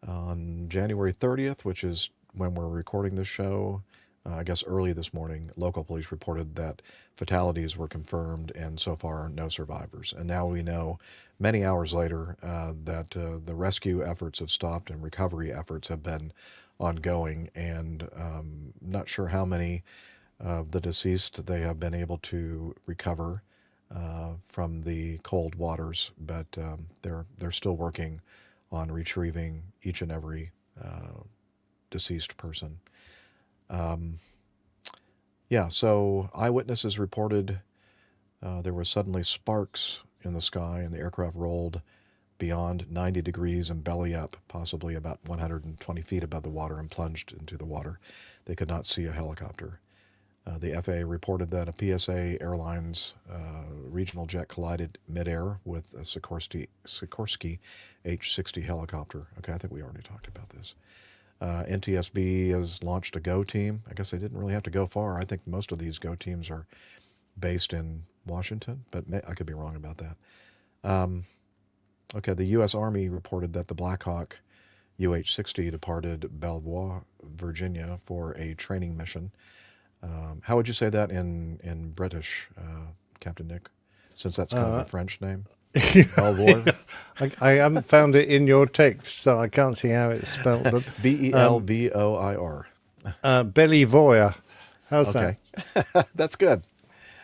on January 30th, which is when we're recording this show, I guess early this morning, local police reported that fatalities were confirmed and so far no survivors. And now we know many hours later that the rescue efforts have stopped and recovery efforts have been ongoing, and not sure how many of the deceased they have been able to recover from the cold waters, but they're still working on retrieving each and every deceased person. So eyewitnesses reported there were suddenly sparks in the sky, and the aircraft rolled beyond 90 degrees and belly up, possibly about 120 feet above the water, and plunged into the water. They could not see a helicopter. The FAA reported that a PSA Airlines regional jet collided midair with a Sikorsky H-60 helicopter. Okay, I think we already talked about this. NTSB has launched a GO team. I guess they didn't really have to go far. I think most of these GO teams are based in Washington, but I could be wrong about that. The U.S. Army reported that the Black Hawk UH-60 departed Belvoir, Virginia for a training mission. How would you say that in British, Captain Nick, since that's kind of a French name? Belvoir? I haven't found it in your text, so I can't see how it's spelled. Belvoir. Bellivoire. How's that? That's good.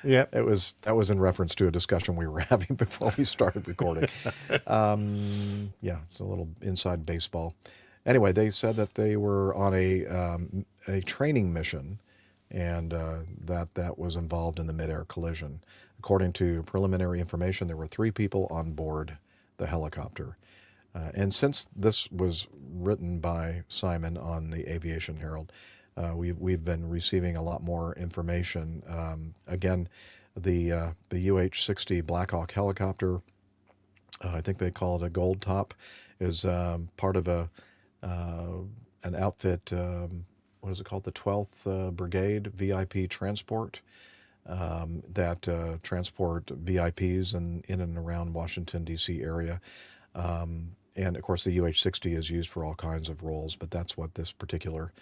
Yeah, that was in reference to a discussion we were having before we started recording. It's a little inside baseball. Anyway, they said that they were on a training mission, and that was involved in the midair collision. According to preliminary information, there were 3 people on board the helicopter. And since this was written by Simon on the Aviation Herald, we've been receiving a lot more information. Again, the UH-60 Black Hawk helicopter, I think they call it a Gold Top, is part of an outfit. What is it called? The 12th Brigade VIP Transport that transport VIPs in and around Washington, D.C. area. And, of course, the UH-60 is used for all kinds of roles, but that's what this particular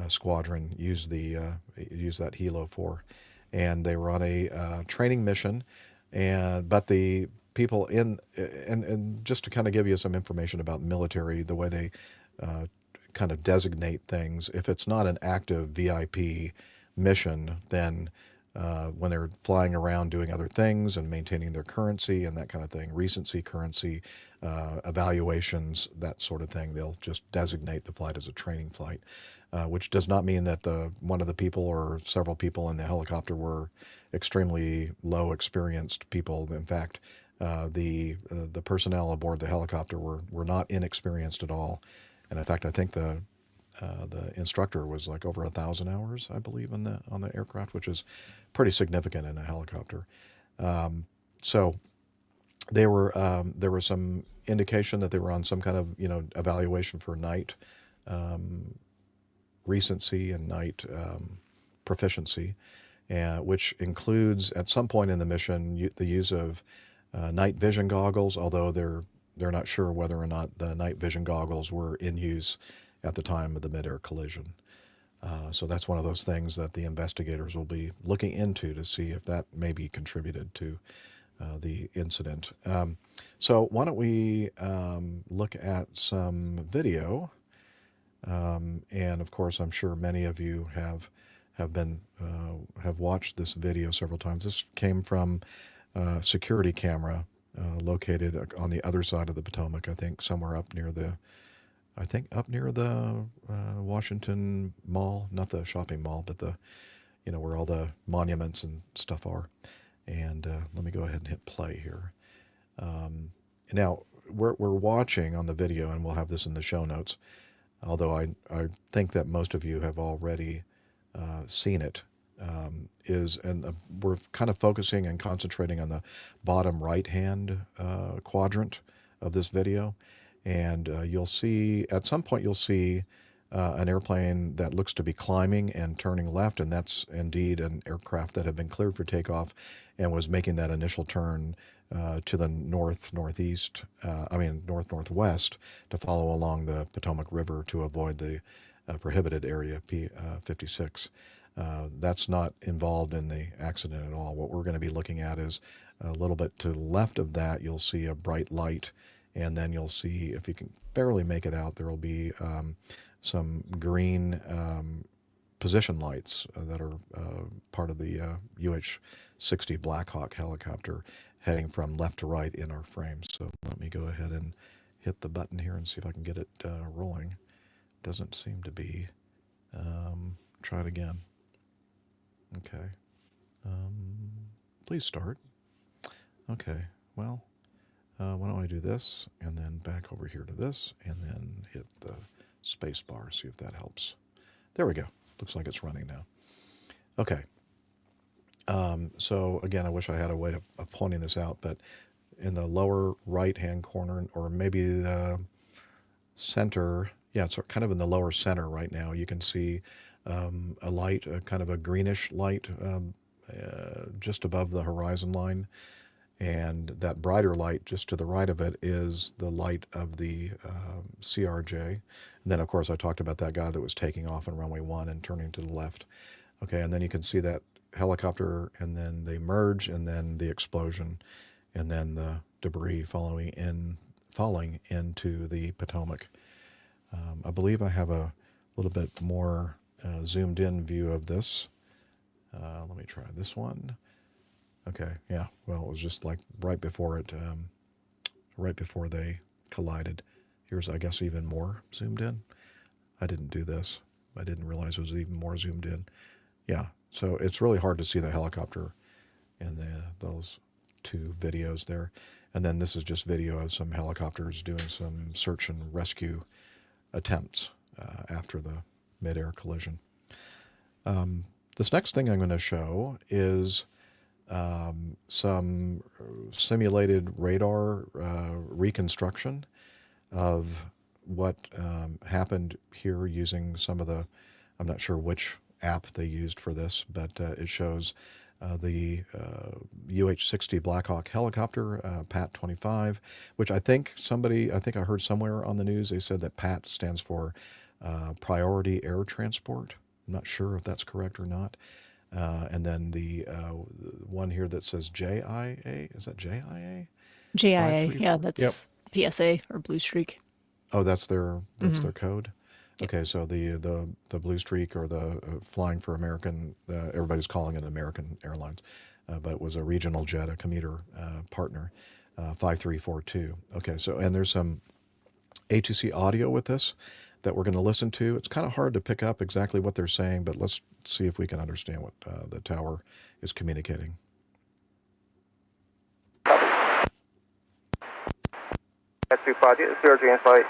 squadron used that helo for. And they were on a training mission, but the people and just to kind of give you some information about military, the way they kind of designate things, if it's not an active VIP mission, then when they're flying around doing other things and maintaining their currency and that kind of thing, recency, currency, evaluations, that sort of thing, they'll just designate the flight as a training flight, which does not mean that one of the people or several people in the helicopter were extremely low experienced people. In fact, the personnel aboard the helicopter were not inexperienced at all. And in fact, I think the instructor was like over 1,000 hours, I believe, on the aircraft, which is pretty significant in a helicopter. So there was some indication that they were on some kind of evaluation for night recency and night proficiency, which includes at some point in the mission the use of night vision goggles, although they're not sure whether or not the night vision goggles were in use at the time of the midair collision. So that's one of those things that the investigators will be looking into to see if that maybe contributed to the incident. So why don't we look at some video? And of course, I'm sure many of you have watched this video several times. This came from a security camera located on the other side of the Potomac. I think somewhere up near the Washington Mall, not the shopping mall, but where all the monuments and stuff are. And let me go ahead and hit play here. Now, we're watching on the video, and we'll have this in the show notes, although I think that most of you have already seen it, we're kind of focusing and concentrating on the bottom right-hand quadrant of this video. And you'll see, at some point, you'll see an airplane that looks to be climbing and turning left, and that's indeed an aircraft that had been cleared for takeoff and was making that initial turn to the northwest to follow along the Potomac River to avoid the prohibited area P56. That's not involved in the accident at all. What we're going to be looking at is a little bit to the left of that, you'll see a bright light, and then you'll see, if you can barely make it out, there will be some green position lights that are part of the UH-60 Black Hawk helicopter heading from left to right in our frame. So let me go ahead and hit the button here and see if I can get it rolling. Doesn't seem to be. Try it again. Okay. Please start. Okay. Well, why don't I do this and then back over here to this and then hit the space bar, see if that helps. There we go. Looks like it's running now. Okay. So again, I wish I had a way of pointing this out, but in the lower right-hand corner, or maybe the center, yeah, it's kind of in the lower center right now, you can see a light, kind of a greenish light just above the horizon line. And that brighter light just to the right of it is the light of the CRJ. And then, of course, I talked about that guy that was taking off on runway 1 and turning to the left. Okay, and then you can see that helicopter, and then they merge, and then the explosion, and then the debris falling into the Potomac. I believe I have a little bit more zoomed in view of this. Let me try this one. Okay, yeah, well, it was just like right before they collided. Here's, I guess, even more zoomed in. I didn't do this. I didn't realize it was even more zoomed in. Yeah, so it's really hard to see the helicopter in those two videos there. And then this is just video of some helicopters doing some search and rescue attempts after the mid-air collision. This next thing I'm going to show is some simulated radar reconstruction of what happened here using some of the, I'm not sure which app they used for this, but it shows the UH-60 Black Hawk helicopter, PAT 25, which I think I heard somewhere on the news, they said that PAT stands for Priority Air Transport. I'm not sure if that's correct or not. And then the one here that says JIA, is that JIA? JIA, yeah, that's yep. PSA or Blue Streak. Oh, that's their code. Yep. Okay, so the Blue Streak, or the Flying for American, everybody's calling it American Airlines, but it was a regional jet, a commuter partner, 5342. Okay, so, and there's some ATC audio with this that we're going to listen to. It's kind of hard to pick up exactly what they're saying, but let's see if we can understand what the tower is communicating. At 25, CRJ in flight.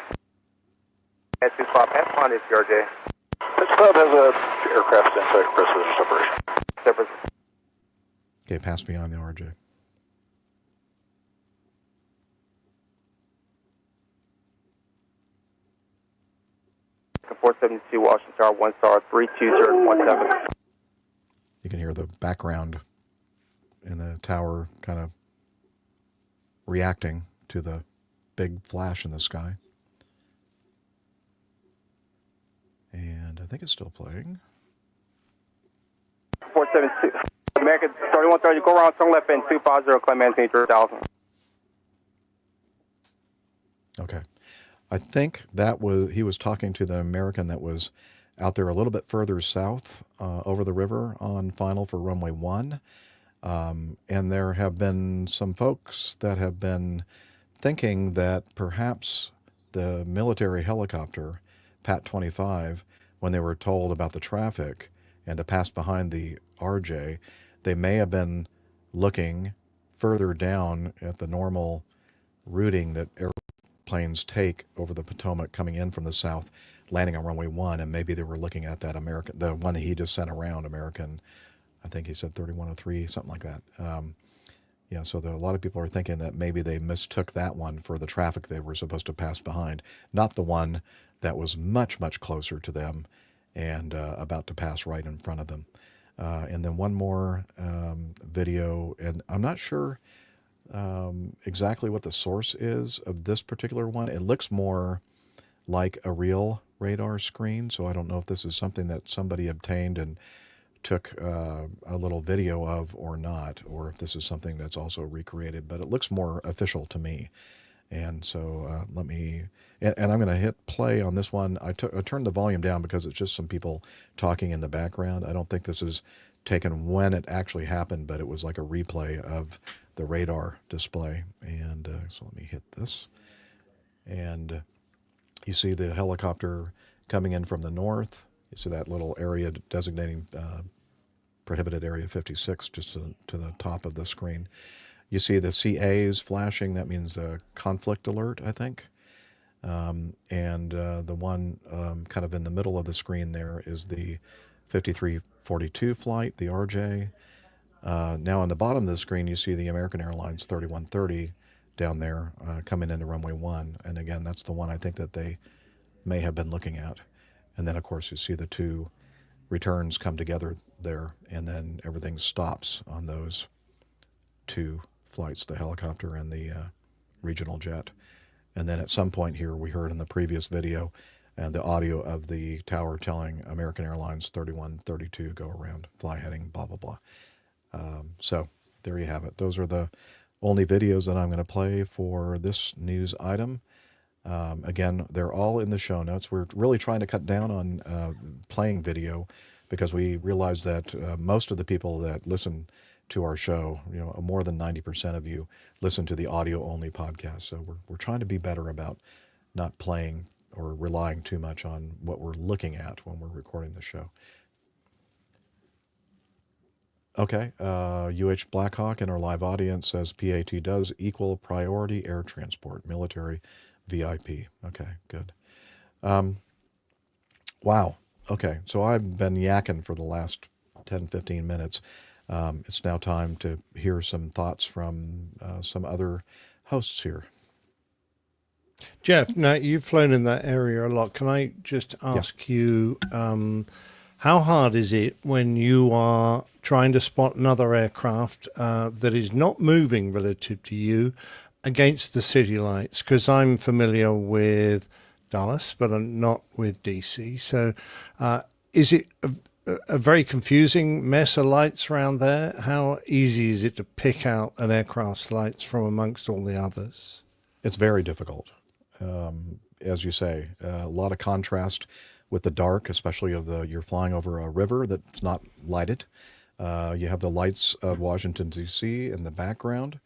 At 25, pass is CRJ. This club has a aircraft in flight precision separation. Okay, pass beyond the RJ. American 472 Washington Tower, 1 star, 32017. You can hear the background in the tower kind of reacting to the big flash in the sky. And I think it's still playing. 472. American 3130, go around, turn left in 250, climb maintain 3000. Okay. I think he was talking to the American that was out there a little bit further south over the river on final for runway 1. And there have been some folks that have been thinking that perhaps the military helicopter, PAT 25, when they were told about the traffic and to pass behind the RJ, they may have been looking further down at the normal routing that planes take over the Potomac coming in from the south, landing on runway 1, and maybe they were looking at that American, the one that he just sent around, American, I think he said 3103, something like that. Yeah, so a lot of people are thinking that maybe they mistook that one for the traffic they were supposed to pass behind, not the one that was much, much closer to them and about to pass right in front of them. And then one more video, and I'm not sure exactly what the source is of this particular one. It looks more like a real radar screen, so I don't know if this is something that somebody obtained and took a little video of or not, or if this is something that's also recreated, but it looks more official to me. And so let me, and I'm going to hit play on this one. I turned the volume down because it's just some people talking in the background. I don't think this is taken when it actually happened, but it was like a replay of the radar display. And so let me hit this. And you see the helicopter coming in from the north. You see that little area designating prohibited area 56 just to the top of the screen. You see the CAs flashing. That means a conflict alert, I think. And the one kind of in the middle of the screen there is the 5342 flight, the RJ. Now on the bottom of the screen, you see the American Airlines 3130 down there coming into runway 1. And again, that's the one I think that they may have been looking at. And then, of course, you see the two returns come together there, and then everything stops on those two flights, the helicopter and the regional jet. And then at some point here, we heard in the previous video the audio of the tower telling American Airlines 3132 go around, fly heading, blah, blah, blah. So there you have it. Those are the only videos that I'm going to play for this news item. Again, they're all in the show notes. We're really trying to cut down on playing video because we realize that most of the people that listen to our show, more than 90% of you listen to the audio-only podcast. So we're trying to be better about not playing or relying too much on what we're looking at when we're recording the show. Okay, UH Blackhawk in our live audience says PAT does equal priority air transport, military, VIP. Okay, good. Wow. Okay, so I've been yakking for the last 10, 15 minutes. It's now time to hear some thoughts from some other hosts here. Jeff, now you've flown in that area a lot. Can I just ask you, how hard is it when you are trying to spot another aircraft that is not moving relative to you against the city lights? Because I'm familiar with Dallas, but I'm not with DC. So is it a very confusing mess of lights around there? How easy is it to pick out an aircraft's lights from amongst all the others? It's very difficult. As you say, a lot of contrast with the dark, especially you're flying over a river that's not lighted. You have the lights of Washington, D.C. in the background.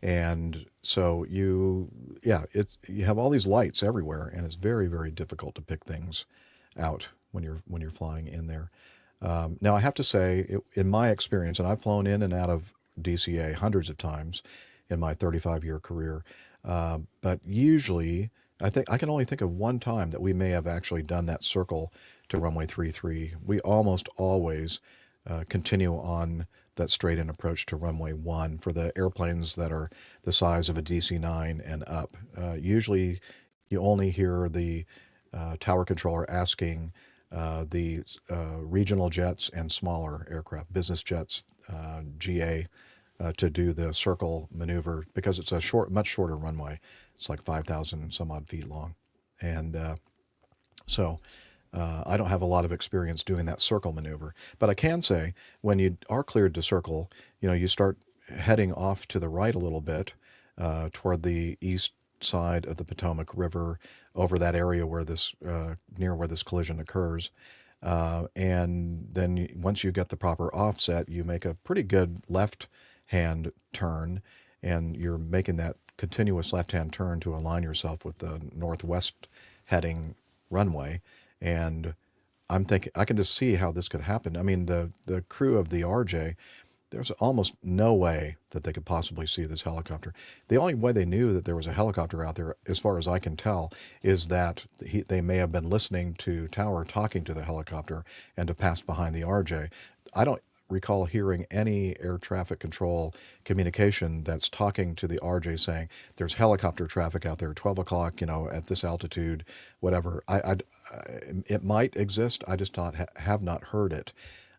And so you have all these lights everywhere, and it's very, very difficult to pick things out when you're flying in there. Now, I have to say, in my experience, and I've flown in and out of DCA hundreds of times in my 35-year career, but usually I think I can only think of one time that we may have actually done that circle to runway 33. We almost always continue on that straight-in approach to runway 1 for the airplanes that are the size of a DC-9 and up. Usually you only hear the tower controller asking the regional jets and smaller aircraft, business jets, GA, to do the circle maneuver because it's a much shorter runway. It's like 5,000 some odd feet long. And so I don't have a lot of experience doing that circle maneuver, but I can say when you are cleared to circle, you start heading off to the right a little bit toward the east side of the Potomac River over that area where this near where this collision occurs. And then once you get the proper offset, you make a pretty good left-hand turn, and you're making that continuous left-hand turn to align yourself with the northwest heading runway. And I'm thinking, I can just see how this could happen. I mean, the crew of the RJ, there's almost no way that they could possibly see this helicopter. The only way they knew that there was a helicopter out there, as far as I can tell, is that they may have been listening to Tower talking to the helicopter and to pass behind the RJ. I don't recall hearing any air traffic control communication that's talking to the RJ saying there's helicopter traffic out there, 12 o'clock, at this altitude, whatever. It might exist. I just have not heard it.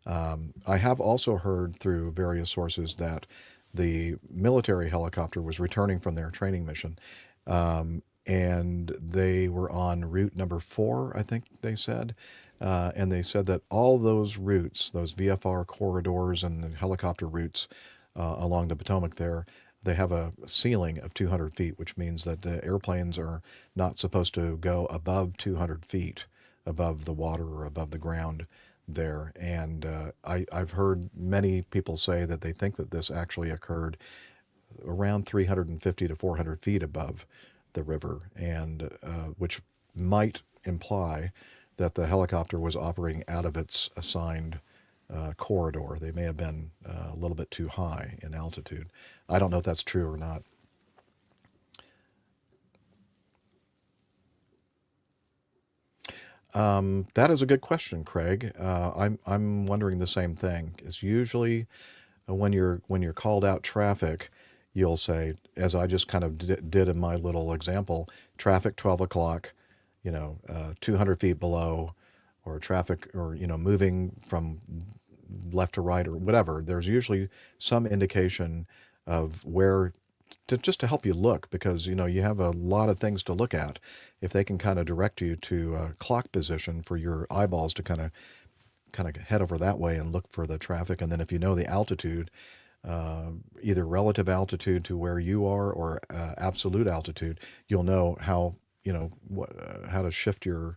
I have also heard through various sources that the military helicopter was returning from their training mission, and they were on route number 4, I think they said. And they said that all those routes, those VFR corridors and helicopter routes along the Potomac there, they have a ceiling of 200 feet, which means that the airplanes are not supposed to go above 200 feet above the water or above the ground there. And I've heard many people say that they think that this actually occurred around 350 to 400 feet above the river, and which might imply that the helicopter was operating out of its assigned corridor. They may have been a little bit too high in altitude. I don't know if that's true or not. That is a good question, Craig. I'm wondering the same thing. It's usually when you're called out traffic, you'll say, as I just kind of did in my little example, traffic 12 o'clock, 200 feet below, or traffic, or, moving from left to right or whatever. There's usually some indication of where just to help you look, because, you have a lot of things to look at. If they can kind of direct you to a clock position for your eyeballs to kind of head over that way and look for the traffic. And then if you know the altitude, either relative altitude to where you are or absolute altitude, you'll know how how to shift your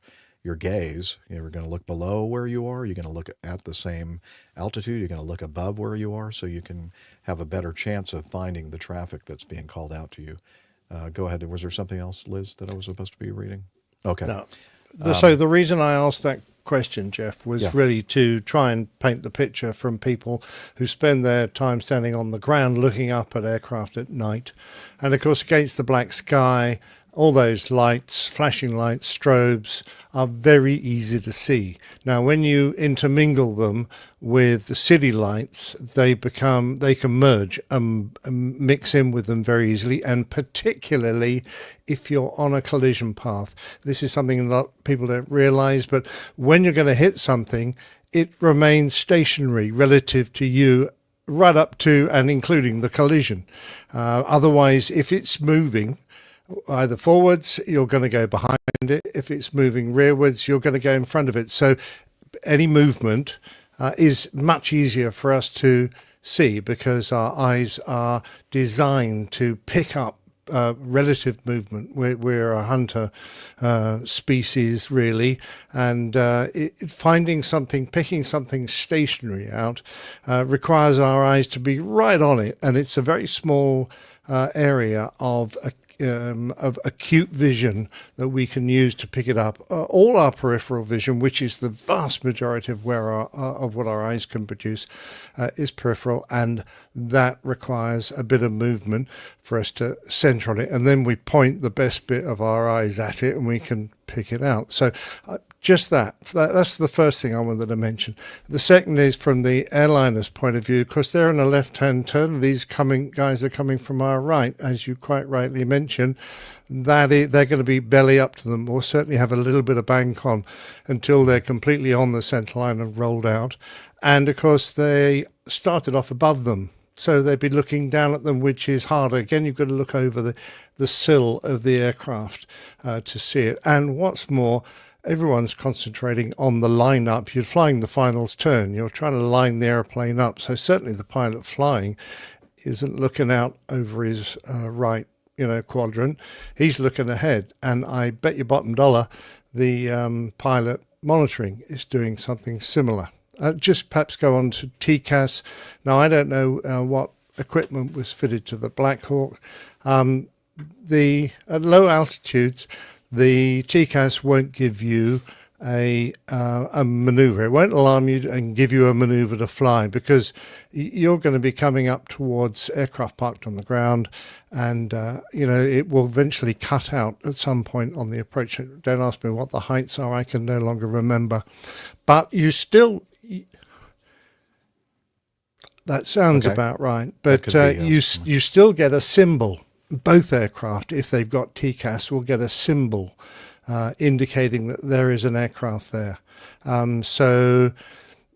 gaze. You're going to look below where you are. You're going to look at the same altitude. You're going to look above where you are, so you can have a better chance of finding the traffic that's being called out to you. Go ahead. Was there something else, Liz, that I was supposed to be reading? Okay. No. So the reason I asked that question, Jeff, was really to try and paint the picture from people who spend their time standing on the ground looking up at aircraft at night. And of course, against the black sky, all those lights, flashing lights, strobes, are very easy to see. Now, when you intermingle them with the city lights, they can merge and mix in with them very easily, and particularly if you're on a collision path. This is something a lot of people don't realize, but when you're going to hit something, it remains stationary relative to you right up to and including the collision. Otherwise, if it's moving either forwards, you're going to go behind it. If it's moving rearwards, you're going to go in front of it. So any movement is much easier for us to see, because our eyes are designed to pick up relative movement. We're a hunter species, really, and picking something stationary out requires our eyes to be right on it, and it's a very small area of acute vision that we can use to pick it up. All our peripheral vision, which is the vast majority of what our eyes can produce, is peripheral, and that requires a bit of movement for us to center on it, and then we point the best bit of our eyes at it and we can pick it out. So just that's the first thing I wanted to mention. The second is from the airliner's point of view. Of course, they're in a left-hand turn. These guys are coming from our right, as you quite rightly mentioned. They're going to be belly up to them, or certainly have a little bit of bank on until they're completely on the center line and rolled out. And of course, they started off above them, so they'd be looking down at them, which is harder. Again, you've got to look over the sill of the aircraft to see it. And what's more, everyone's concentrating on the line up. You're flying the finals turn. You're trying to line the airplane up. So certainly the pilot flying isn't looking out over his right, quadrant. He's looking ahead. And I bet your bottom dollar the pilot monitoring is doing something similar. Just perhaps go on to TCAS. Now, I don't know what equipment was fitted to the Black Hawk. At low altitudes, the TCAS won't give you a maneuver. It won't alarm you and give you a maneuver to fly, because you're going to be coming up towards aircraft parked on the ground, and it will eventually cut out at some point on the approach. Don't ask me what the heights are. I can no longer remember. But you still... That sounds about right. But you still get a symbol. Both aircraft, if they've got TCAS, will get a symbol indicating that there is an aircraft there. So,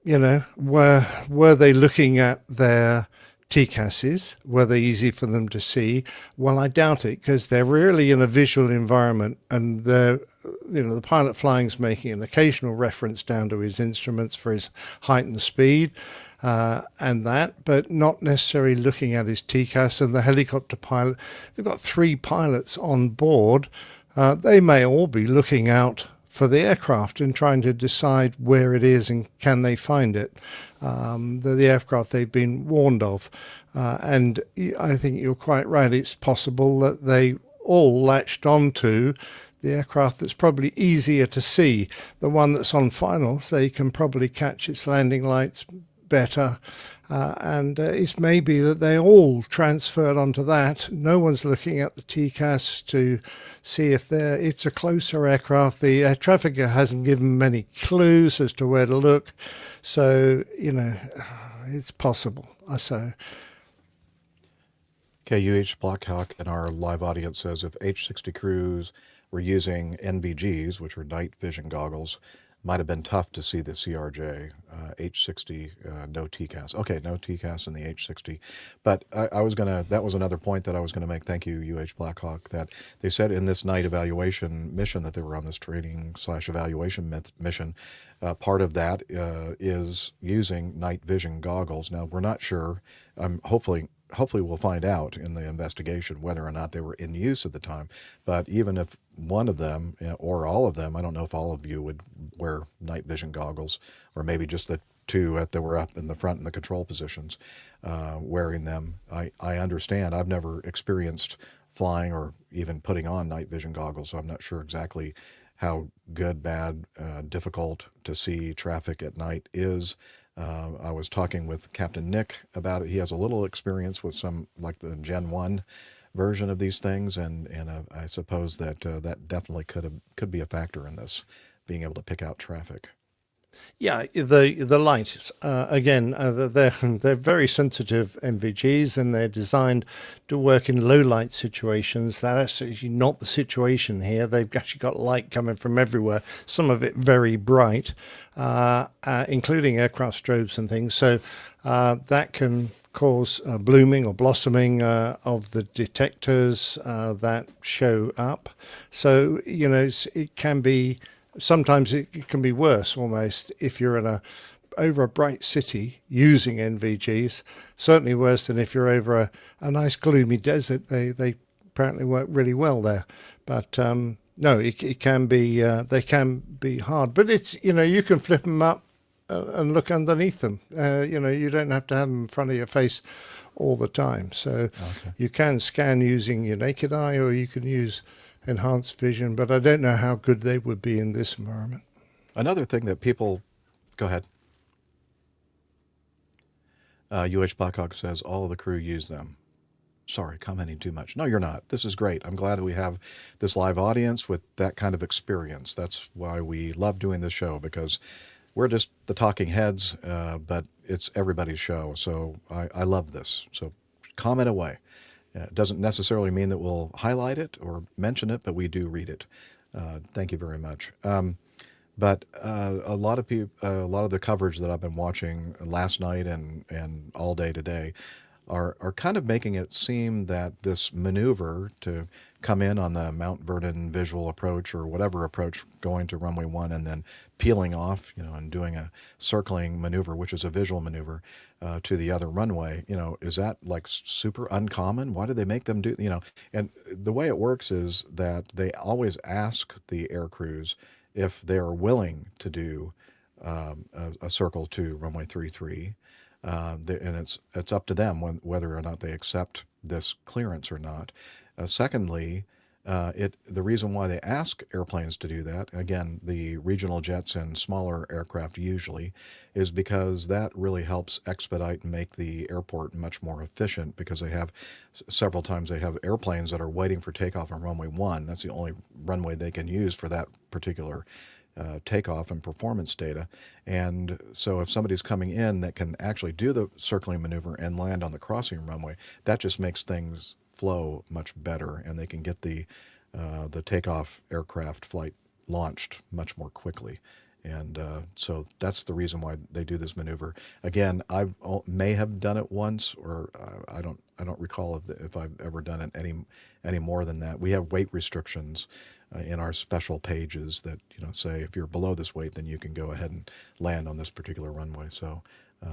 were they looking at their TCASs? Were they easy for them to see? Well, I doubt it, because they're really in a visual environment, and the pilot flying's making an occasional reference down to his instruments for his height and speed, but not necessarily looking at his TCAS. And the helicopter pilot, they've got 3 pilots on board. They may all be looking out for the aircraft and trying to decide where it is and can they find it. The aircraft they've been warned of. And I think you're quite right. It's possible that they all latched onto the aircraft that's probably easier to see. The one that's on finals, they can probably catch its landing lights better. And it's maybe that they all transferred onto that. No one's looking at the TCAS to see if it's a closer aircraft. The air trafficker hasn't given many clues as to where to look. So, it's possible. So. Okay, Blackhawk in our live audience says if H-60 crews were using NVGs, which are night vision goggles, might have been tough to see the CRJ. H-60, no TCAS. Okay, no TCAS in the H-60. But that was another point that I was going to make. Thank you, Blackhawk, that they said in this night evaluation mission that they were on this training/evaluation mission, part of that is using night vision goggles. Now, we're not sure. Hopefully we'll find out in the investigation whether or not they were in use at the time. But even if one of them or all of them, I don't know if all of you would wear night vision goggles, or maybe just the 2 that were up in the front in the control positions wearing them. I understand. I've never experienced flying or even putting on night vision goggles, so I'm not sure exactly how good, bad, difficult to see traffic at night is. I was talking with Captain Nick about it. He has a little experience with some, like the Gen 1 version of these things, and I suppose that that definitely could be a factor in this, being able to pick out traffic. Yeah, the light again. They're very sensitive NVGs, and they're designed to work in low light situations. That's actually not the situation here. They've actually got light coming from everywhere. Some of it very bright, including aircraft strobes and things. So that can cause blooming or blossoming of the detectors that show up. So it can be. Sometimes it can be worse almost if you're in over a bright city using NVGs, certainly worse than if you're over a nice gloomy desert. They apparently work really well there. But no, it can be, they can be hard. But it's, you can flip them up and look underneath them. You don't have to have them in front of your face all the time. So you can scan using your naked eye, or you can use enhanced vision, but I don't know how good they would be in this environment. Another thing that people... Go ahead. Blackhawk says all of the crew use them. Sorry, commenting too much. No, you're not. This is great. I'm glad we have this live audience with that kind of experience. That's why we love doing this show, because we're just the talking heads, but it's everybody's show. So I love this. So comment away. It doesn't necessarily mean that we'll highlight it or mention it, but we do read it. Thank you very much. But a lot of the coverage that I've been watching last night and all day today are kind of making it seem that this maneuver to come in on the Mount Vernon visual approach, or whatever approach, going to runway 1 and then peeling off, and doing a circling maneuver, which is a visual maneuver, to the other runway, is that like super uncommon? Why do they make them do, and the way it works is that they always ask the air crews if they are willing to do a circle to runway 33, and it's up to them whether or not they accept this clearance or not. Secondly, The reason why they ask airplanes to do that, again, the regional jets and smaller aircraft usually, is because that really helps expedite and make the airport much more efficient, because they have several times they have airplanes that are waiting for takeoff on runway 1. That's the only runway they can use for that particular takeoff and performance data. And so if somebody's coming in that can actually do the circling maneuver and land on the crossing runway, that just makes things flow much better, and they can get the takeoff aircraft flight launched much more quickly. And so that's the reason why they do this maneuver. Again, I may have done it once, or I don't recall if I've ever done it any more than that. We have weight restrictions in our special pages that say if you're below this weight, then you can go ahead and land on this particular runway. So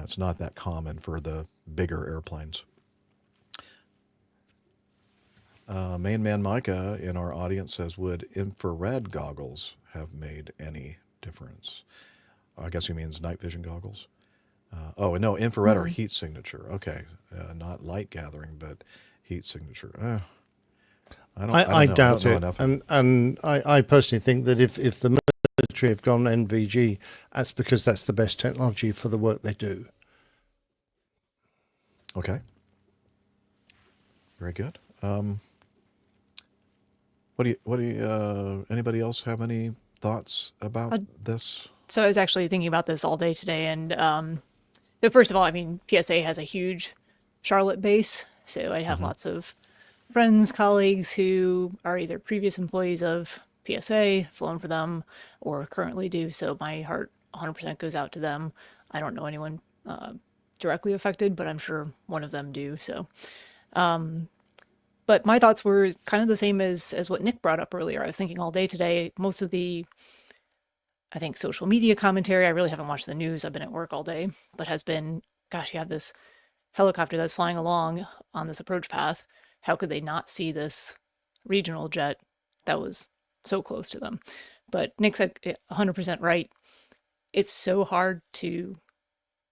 it's not that common for the bigger airplanes. Main Man Micah in our audience says, would infrared goggles have made any difference? I guess he means night vision goggles. No, infrared or heat signature. Okay, not light gathering, but heat signature. I doubt it. And I personally think that if the military have gone NVG, that's because that's the best technology for the work they do. Okay. Very good. Anybody else have any thoughts about this? So I was actually thinking about this all day today, and so first of all, I mean, PSA has a huge Charlotte base, so I have lots of friends, colleagues who are either previous employees of PSA, flown for them, or currently do, so my heart 100% goes out to them. I don't know anyone directly affected, but I'm sure one of them do, so... But my thoughts were kind of the same as what Nick brought up earlier. I was thinking all day today, most of the, I think, social media commentary, I really haven't watched the news, I've been at work all day, but has been, gosh, you have this helicopter that's flying along on this approach path. How could they not see this regional jet that was so close to them? But Nick said 100% right. It's so hard to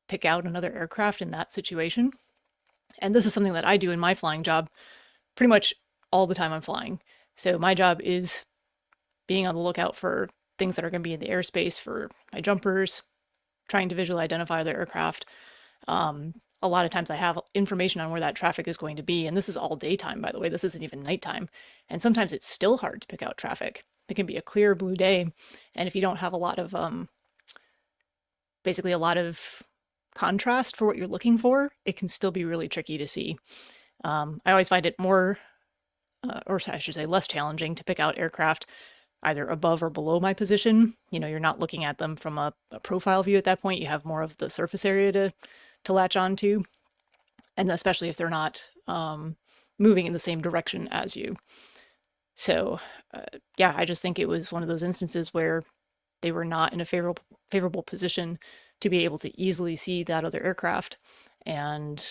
pick out another aircraft in that situation. And this is something that I do in my flying job pretty much all the time I'm flying. So my job is being on the lookout for things that are going to be in the airspace for my jumpers, trying to visually identify the aircraft. A lot of times I have information on where that traffic is going to be. And this is all daytime, by the way. This isn't even nighttime. And sometimes it's still hard to pick out traffic. It can be a clear blue day. And if you don't have a lot of, basically a lot of contrast for what you're looking for, it can still be really tricky to see. I always find it more, or I should say less challenging to pick out aircraft either above or below my position. You're not looking at them from a profile view at that point. You have more of the surface area to latch onto. And especially if they're not moving in the same direction as you. So, yeah, I just think it was one of those instances where they were not in a favorable position to be able to easily see that other aircraft. And,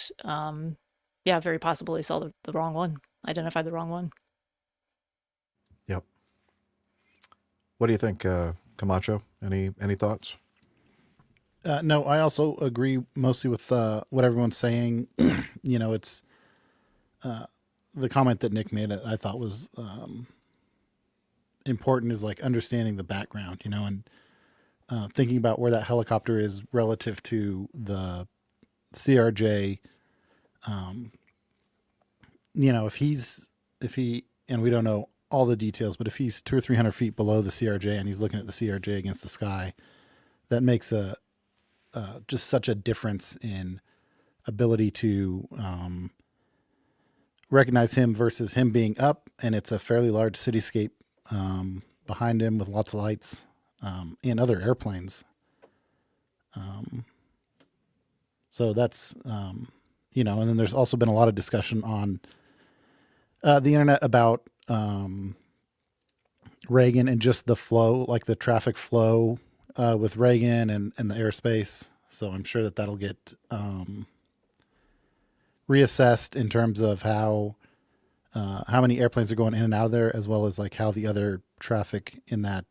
yeah, very possible they saw the wrong one, identified the wrong one. Yep. What do you think, Camacho? Any thoughts? No, I also agree mostly with what everyone's saying. It's the comment that Nick made I thought was important is like understanding the background, and thinking about where that helicopter is relative to the CRJ. If he, and we don't know all the details, but if he's 200 or 300 feet below the CRJ and he's looking at the CRJ against the sky, that makes just such a difference in ability to recognize him versus him being up, and it's a fairly large cityscape behind him with lots of lights and other airplanes. So that's, and then there's also been a lot of discussion on the internet about Reagan and just the flow, like the traffic flow with Reagan and the airspace. So I'm sure that'll get reassessed in terms of how many airplanes are going in and out of there, as well as like how the other traffic in that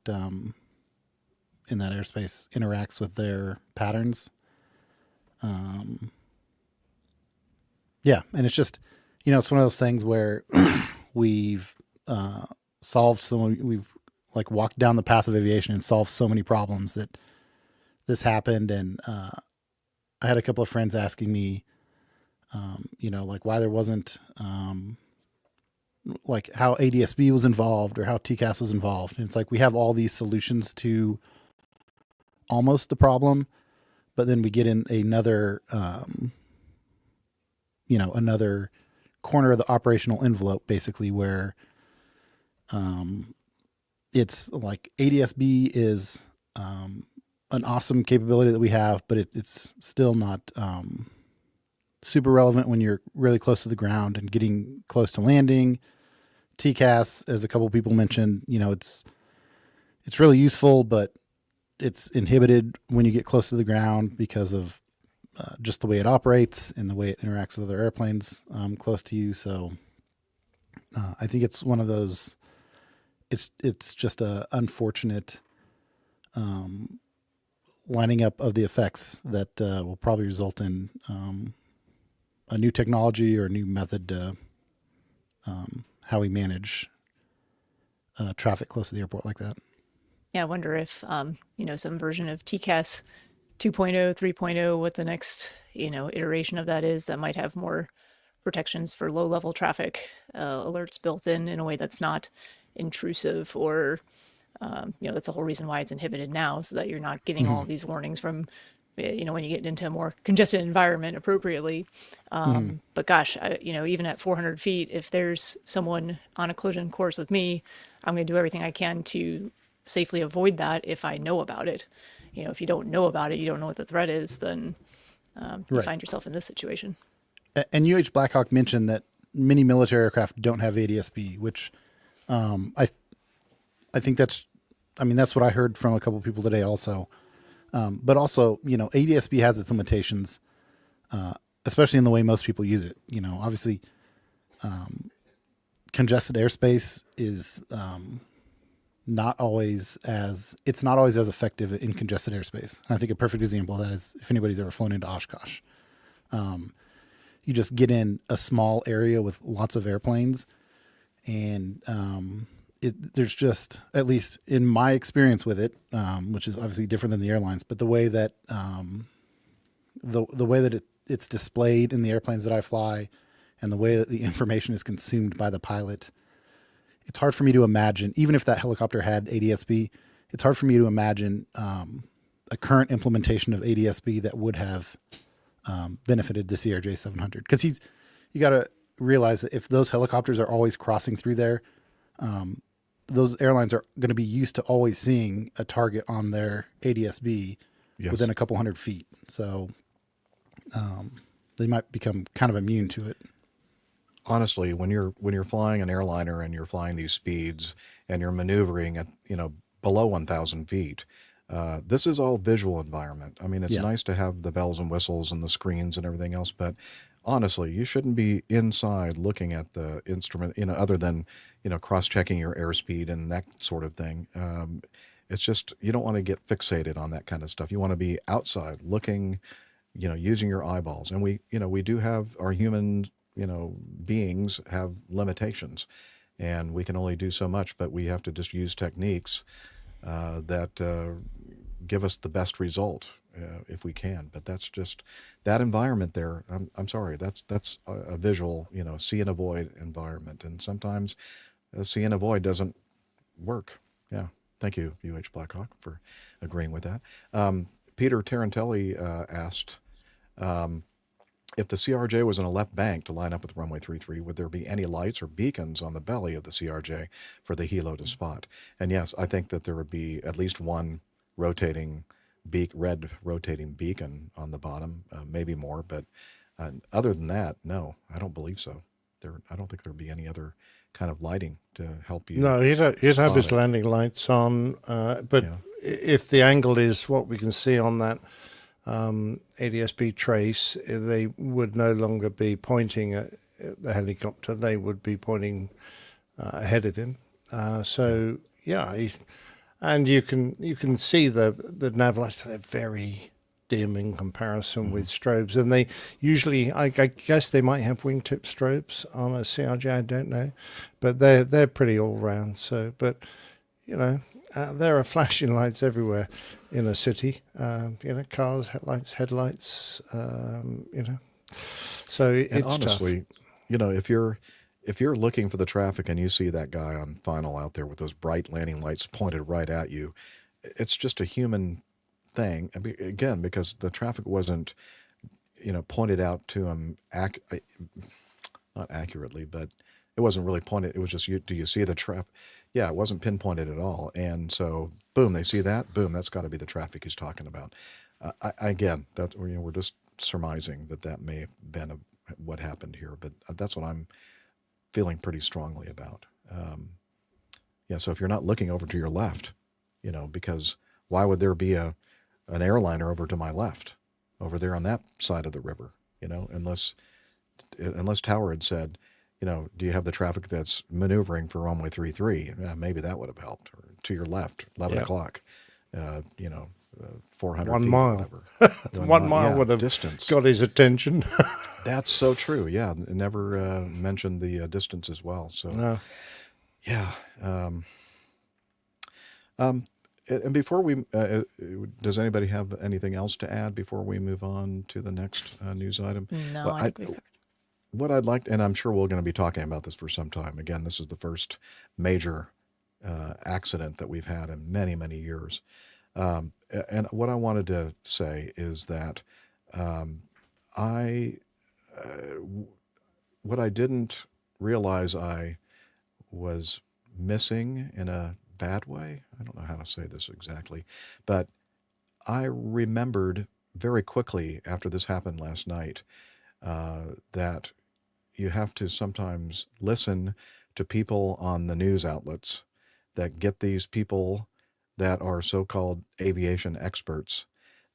airspace interacts with their patterns. Yeah, and it's just, it's one of those things where we've solved we've like walked down the path of aviation and solved so many problems that this happened. And I had a couple of friends asking me, like why there wasn't like how ADSB was involved or how TCAS was involved. And it's like we have all these solutions to almost the problem, but then we get in another another corner of the operational envelope, basically, where it's like ADSB is an awesome capability that we have, but it's still not super relevant when you're really close to the ground and getting close to landing. TCAS, as a couple of people mentioned, it's really useful, but it's inhibited when you get close to the ground because of just the way it operates and the way it interacts with other airplanes close to you. So I think it's one of those. It's just a unfortunate lining up of the effects that will probably result in a new technology or a new method to how we manage traffic close to the airport like that. Yeah, I wonder if, some version of TCAS 2.0, 3.0, what the next, iteration of that is, that might have more protections for low-level traffic alerts built in a way that's not intrusive or, that's the whole reason why it's inhibited now, so that you're not getting all these warnings from, when you get into a more congested environment appropriately. But gosh, even at 400 feet, if there's someone on a collision course with me, I'm going to do everything I can to safely avoid that if I know about it. If you don't know about it, you don't know what the threat is, then you find yourself in this situation. And UH Blackhawk mentioned that many military aircraft don't have ADSB, which I think that's what I heard from a couple of people today also. But also, ADSB has its limitations, especially in the way most people use it. Obviously, congested airspace is not always as effective in congested airspace. And I think a perfect example of that is if anybody's ever flown into Oshkosh. You just get in a small area with lots of airplanes, and there's just, at least in my experience with it, which is obviously different than the airlines, but the way that the way that it's displayed in the airplanes that I fly, and the way that the information is consumed by the pilot, it's hard for me to imagine, even if that helicopter had ADSB, it's hard for me to imagine a current implementation of ADSB that would have benefited the CRJ 700. Because you got to realize that if those helicopters are always crossing through there, those airlines are going to be used to always seeing a target on their ADSB within a couple hundred feet. So they might become kind of immune to it. Honestly, when you're flying an airliner and you're flying these speeds and you're maneuvering at below 1,000 feet, this is all visual environment. I mean, it's nice to have the bells and whistles and the screens and everything else, but honestly, you shouldn't be inside looking at the instrument, other than cross-checking your airspeed and that sort of thing. It's just, you don't want to get fixated on that kind of stuff. You want to be outside looking, using your eyeballs. And we do have our human beings have limitations, and we can only do so much, but we have to just use techniques that give us the best result if we can. But that's just that environment there. I'm sorry, that's a visual, see and avoid environment, and sometimes see and avoid doesn't work. Yeah, thank you, UH Blackhawk, for agreeing with that. Peter Tarantelli asked, if the CRJ was in a left bank to line up with runway 33, would there be any lights or beacons on the belly of the CRJ for the helo to spot? And yes, I think that there would be at least one red rotating beacon on the bottom, maybe more. But other than that, no, I don't believe so. I don't think there would be any other kind of lighting to help you. No, he'd have his landing lights on, but if the angle is what we can see on that ADSB trace, they would no longer be pointing at the helicopter. They would be pointing ahead of him. And you can see the nav lights. They're very, dim in comparison with strobes. And they usually, I guess they might have wingtip strobes on a CRJ, I don't know. But they're pretty all round. So, but, you know, there are flashing lights everywhere in a city. You know, cars, headlights, you know. So And it's honestly, tough. you know, if you're looking for the traffic and you see that guy on final out there with those bright landing lights pointed right at you, it's just a human thing. Again, because the traffic wasn't, you know, pointed out to him not accurately, but it wasn't really pointed. It was just, do you see the traffic? Yeah, it wasn't pinpointed at all. And so, boom, they see that. Boom, that's got to be the traffic he's talking about. Again, that's, you know, we're just surmising that may have been what happened here, but that's what I'm feeling pretty strongly about. Yeah, so if you're not looking over to your left, you know, because why would there be an airliner over to my left, over there on that side of the river, you know, unless Tower had said, you know, do you have the traffic that's maneuvering for runway 33? Maybe that would have helped. Or to your left, 11 o'clock, you know, 400 1 feet mile. or whatever. 1 mile yeah, would have distance. got his attention. That's so true. Yeah, never mentioned the distance as well. So, No. yeah. And before we, does anybody have anything else to add before we move on to the next news item? No, Well, I think we've covered. what I'd like, and I'm sure we're going to be talking about this for some time. Again, this is the first major accident that we've had in many, many years. And what I wanted to say is that what I didn't realize I was missing in a bad way, I don't know how to say this exactly, but I remembered very quickly after this happened last night that you have to sometimes listen to people on the news outlets that get these people that are so-called aviation experts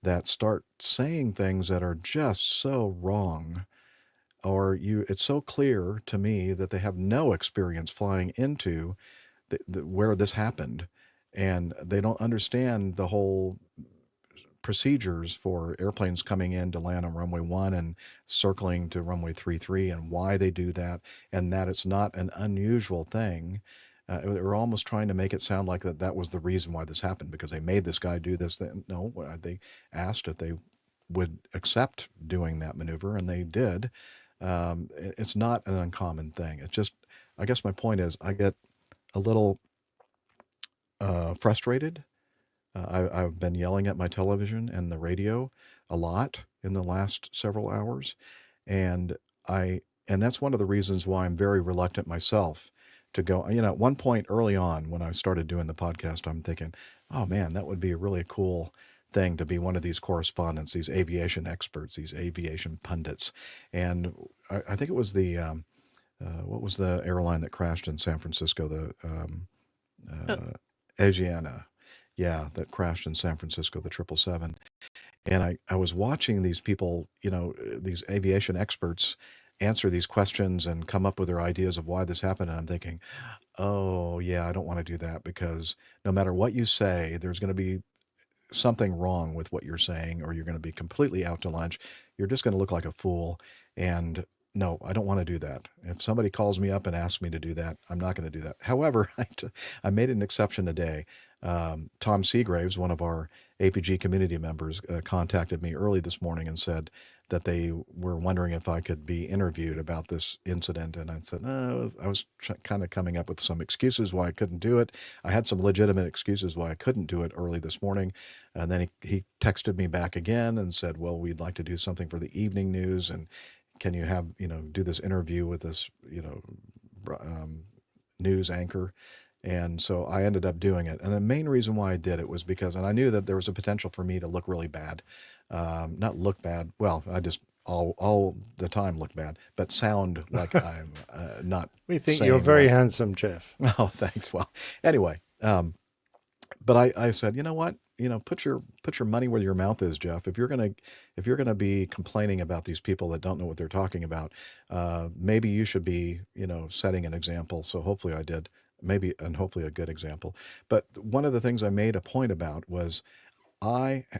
that start saying things that are just so wrong, or it's so clear to me that they have no experience flying into where this happened, and they don't understand the whole procedures for airplanes coming in to land on runway 1 and circling to runway 33 and why they do that, and that it's not an unusual thing. They were almost trying to make it sound like that was the reason why this happened, because they made this guy do this. No, they asked if they would accept doing that maneuver, and they did. It's not an uncommon thing. It's just, I guess my point is, I get a little frustrated. I've been yelling at my television and the radio a lot in the last several hours, and that's one of the reasons why I'm very reluctant myself to go. You know, at one point early on when I started doing the podcast, I'm thinking, oh man, that would be a really cool thing to be one of these correspondents, these aviation experts, these aviation pundits. And I think it was what was the airline that crashed in San Francisco? The Asiana. Yeah, that crashed in San Francisco, the 777. And I was watching these people, you know, these aviation experts answer these questions and come up with their ideas of why this happened. And I'm thinking, oh, yeah, I don't want to do that, because no matter what you say, there's going to be something wrong with what you're saying, or you're going to be completely out to lunch. You're just going to look like a fool. And no, I don't want to do that. If somebody calls me up and asks me to do that, I'm not going to do that. However, I made an exception today. Tom Seagraves, one of our APG community members, contacted me early this morning and said that they were wondering if I could be interviewed about this incident. And I said, no, I was kind of coming up with some excuses why I couldn't do it. I had some legitimate excuses why I couldn't do it early this morning. And then he texted me back again and said, well, we'd like to do something for the evening news. And can you have, do this interview with this, news anchor? And so I ended up doing it. And the main reason why I did it was because, and I knew that there was a potential for me to look really bad. Not look bad. Well, I just all the time look bad, but sound like I'm not. We think you're very handsome, Jeff. Oh, thanks. Well, anyway, but I said, you know what? Put your money where your mouth is, Jeff. If you're gonna be complaining about these people that don't know what they're talking about, maybe you should be, setting an example. So hopefully I did. Maybe, and hopefully a good example. But one of the things I made a point about was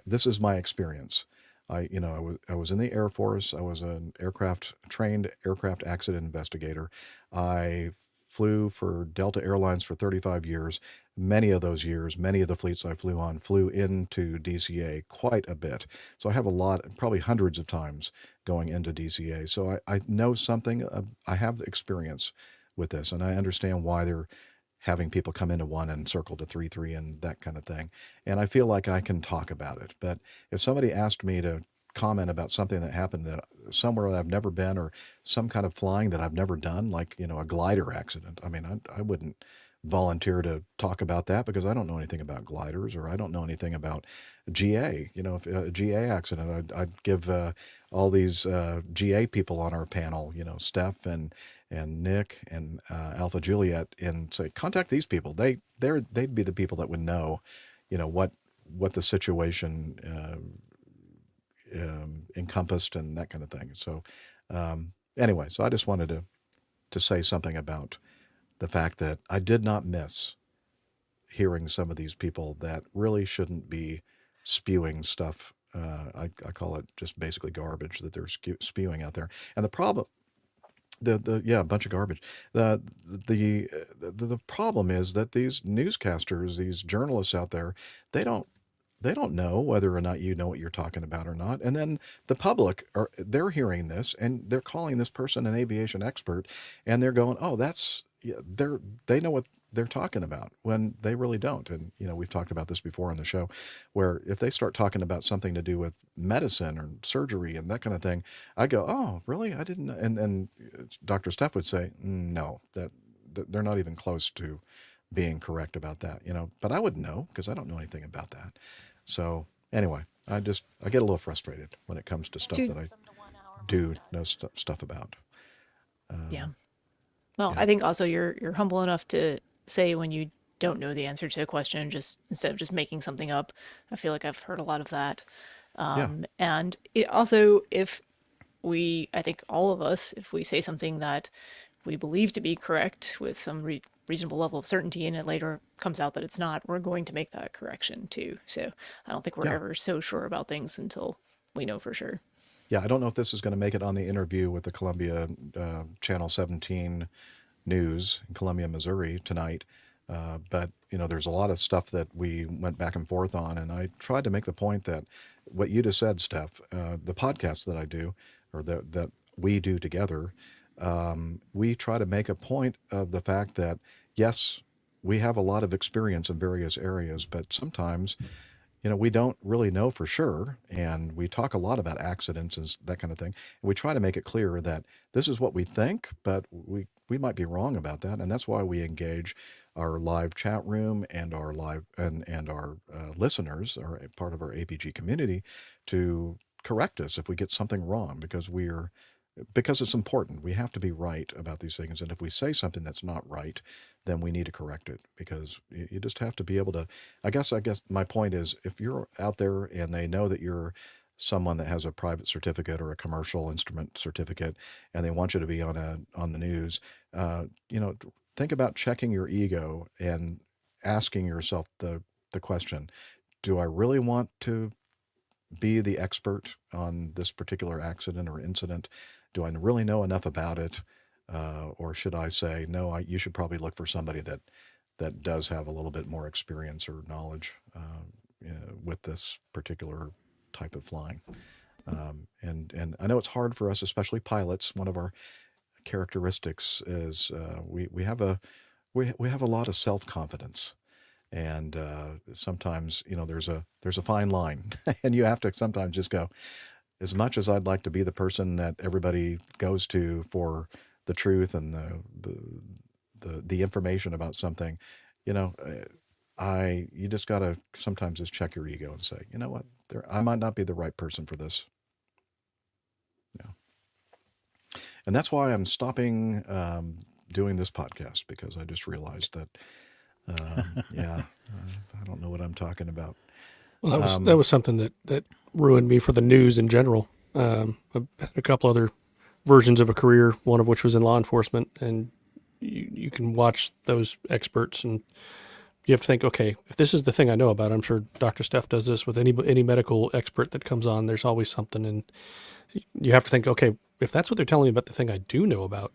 this is my experience. I was in the Air Force. I was an trained aircraft accident investigator. I flew for Delta Airlines for 35 years. Many of those years, many of the fleets I flew on flew into DCA quite a bit. So I have a lot, probably hundreds of times going into DCA. So I know something, I have experience with this, and I understand why they're having people come into 1 and circle to 3-3 and that kind of thing. And I feel like I can talk about it. But if somebody asked me to comment about something that happened that somewhere that I've never been, or some kind of flying that I've never done, like, a glider accident, I mean, I wouldn't volunteer to talk about that because I don't know anything about gliders, or I don't know anything about GA. If a GA accident, I'd give all these GA people on our panel, Steph and Nick and Alpha Juliet, and say, contact these people. They'd be the people that would know, what the situation encompassed and that kind of thing. So anyway, so I just wanted to say something about the fact that I did not miss hearing some of these people that really shouldn't be spewing stuff. I call it just basically garbage that they're spewing out there. And the problem, a bunch of garbage. The problem is that these newscasters, these journalists out there, they don't know whether or not you know what you're talking about or not. And then the public they're hearing this and they're calling this person an aviation expert, and they're going, oh, they know what they're talking about, when they really don't. And, we've talked about this before on the show, where if they start talking about something to do with medicine or surgery and that kind of thing, I go, oh, really? I didn't know. And then Dr. Steph would say, no, that they're not even close to being correct about that, but I wouldn't know because I don't know anything about that. So anyway, I get a little frustrated when it comes to stuff that I do know stuff about. Yeah. Well, I think also you're humble enough to say when you don't know the answer to a question, just instead of just making something up. I feel like I've heard a lot of that. And it also, I think all of us, if we say something that we believe to be correct with some reasonable level of certainty, and it later comes out that it's not, we're going to make that correction too. So I don't think we're ever so sure about things until we know for sure. Yeah, I don't know if this is going to make it on the interview with the Columbia Channel 17 News in Columbia, Missouri tonight. But, there's a lot of stuff that we went back and forth on. And I tried to make the point that what you just said, Steph, the podcast that I do, or that we do together, we try to make a point of the fact that, yes, we have a lot of experience in various areas, but sometimes we don't really know for sure. And we talk a lot about accidents and that kind of thing. And we try to make it clear that this is what we think, but we might be wrong about that. And that's why we engage our live chat room and our live and our listeners, are part of our APG community, to correct us if we get something wrong, because it's important. We have to be right about these things. And if we say something that's not right, then we need to correct it, because you just have to be able to, I guess my point is, if you're out there and they know that you're someone that has a private certificate or a commercial instrument certificate, and they want you to be on the news, think about checking your ego and asking yourself the question, do I really want to be the expert on this particular accident or incident? Do I really know enough about it? Or should I say, no, you should probably look for somebody that does have a little bit more experience or knowledge with this particular type of flying. And I know it's hard for us, especially pilots. One of our characteristics is we have a lot of self-confidence. And sometimes, there's a fine line, and you have to sometimes just go, as much as I'd like to be the person that everybody goes to for the truth and the information about something, you just got to sometimes just check your ego and say, you know what, I might not be the right person for this. Yeah. And that's why I'm stopping doing this podcast, because I just realized that, I don't know what I'm talking about. Well, that was something that ruined me for the news in general. I've had a couple other versions of a career, one of which was in law enforcement, and you can watch those experts and you have to think, okay, if this is the thing I know about, I'm sure Dr. Steph does this with any medical expert that comes on. There's always something, and you have to think, okay, if that's what they're telling me about the thing I do know about,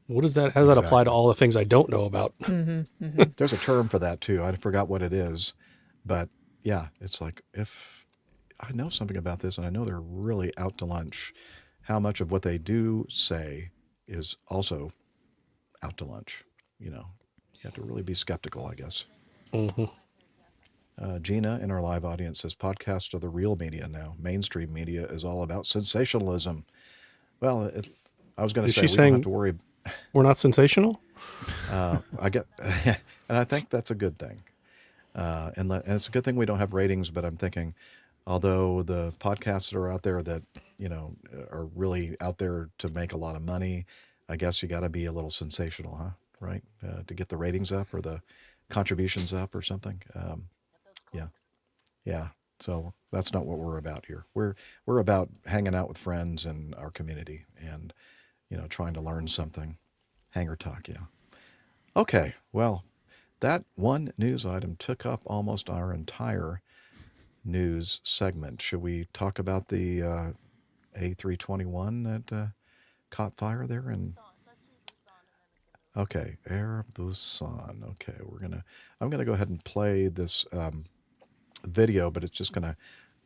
how does that apply to all the things I don't know about? There's a term for that too. I forgot what it is, but yeah, it's like if I know something about this and I know they're really out to lunch, how much of what they do say is also out to lunch? You have to really be skeptical, I guess. Gina in our live audience says podcasts are the real media now. Mainstream media is all about sensationalism. Well, I was going to say we don't have to worry. We're not sensational? I get, and I think that's a good thing. And it's a good thing we don't have ratings, but I'm thinking, although the podcasts that are out there that, are really out there to make a lot of money, I guess you got to be a little sensational, huh? Right? To get the ratings up or the contributions up or something. Yeah. So that's not what we're about here. We're about hanging out with friends and our community and, trying to learn something. Hanger talk, yeah. Okay, well, that one news item took up almost our entire news segment. Should we talk about the A321 that caught fire there? Okay, Air Busan. Okay, I'm gonna go ahead and play this video, but it's just gonna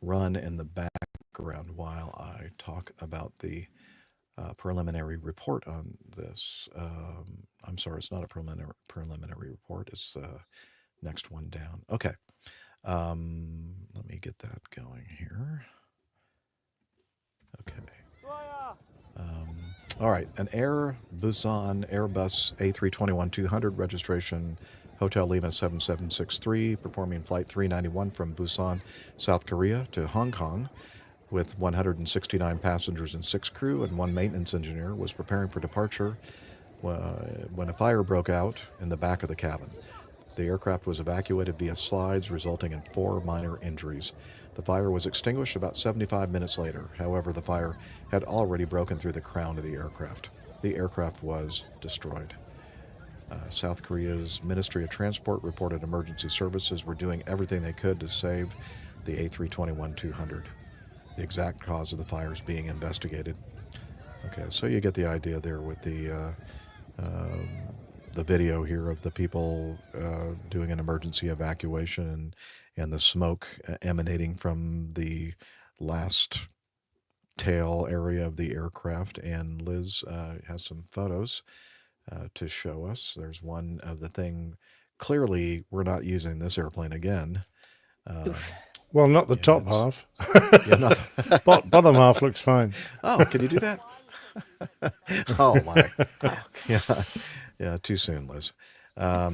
run in the background while I talk about the preliminary report on this. I'm sorry, it's not a preliminary report. It's the next one down. Okay, let me get that going here. Okay. All right, an Air Busan Airbus A321-200 registration Hotel Lima 7763 performing flight 391 from Busan, South Korea to Hong Kong with 169 passengers and 6 crew and 1 maintenance engineer was preparing for departure when a fire broke out in the back of the cabin. The aircraft was evacuated via slides, resulting in 4 minor injuries. The fire was extinguished about 75 minutes later. However, the fire had already broken through the crown of the aircraft. The aircraft was destroyed. South Korea's Ministry of Transport reported emergency services were doing everything they could to save the A321-200. The exact cause of the fire is being investigated. Okay, so you get the idea there with the video here of the people doing an emergency evacuation and the smoke emanating from the last tail area of the aircraft. And Liz has some photos to show us. There's one of the thing. Clearly, we're not using this airplane again. Well, not the top half. Not Bottom half looks fine. Oh, can you do that? Oh, my. Yeah, too soon, Liz. Yeah.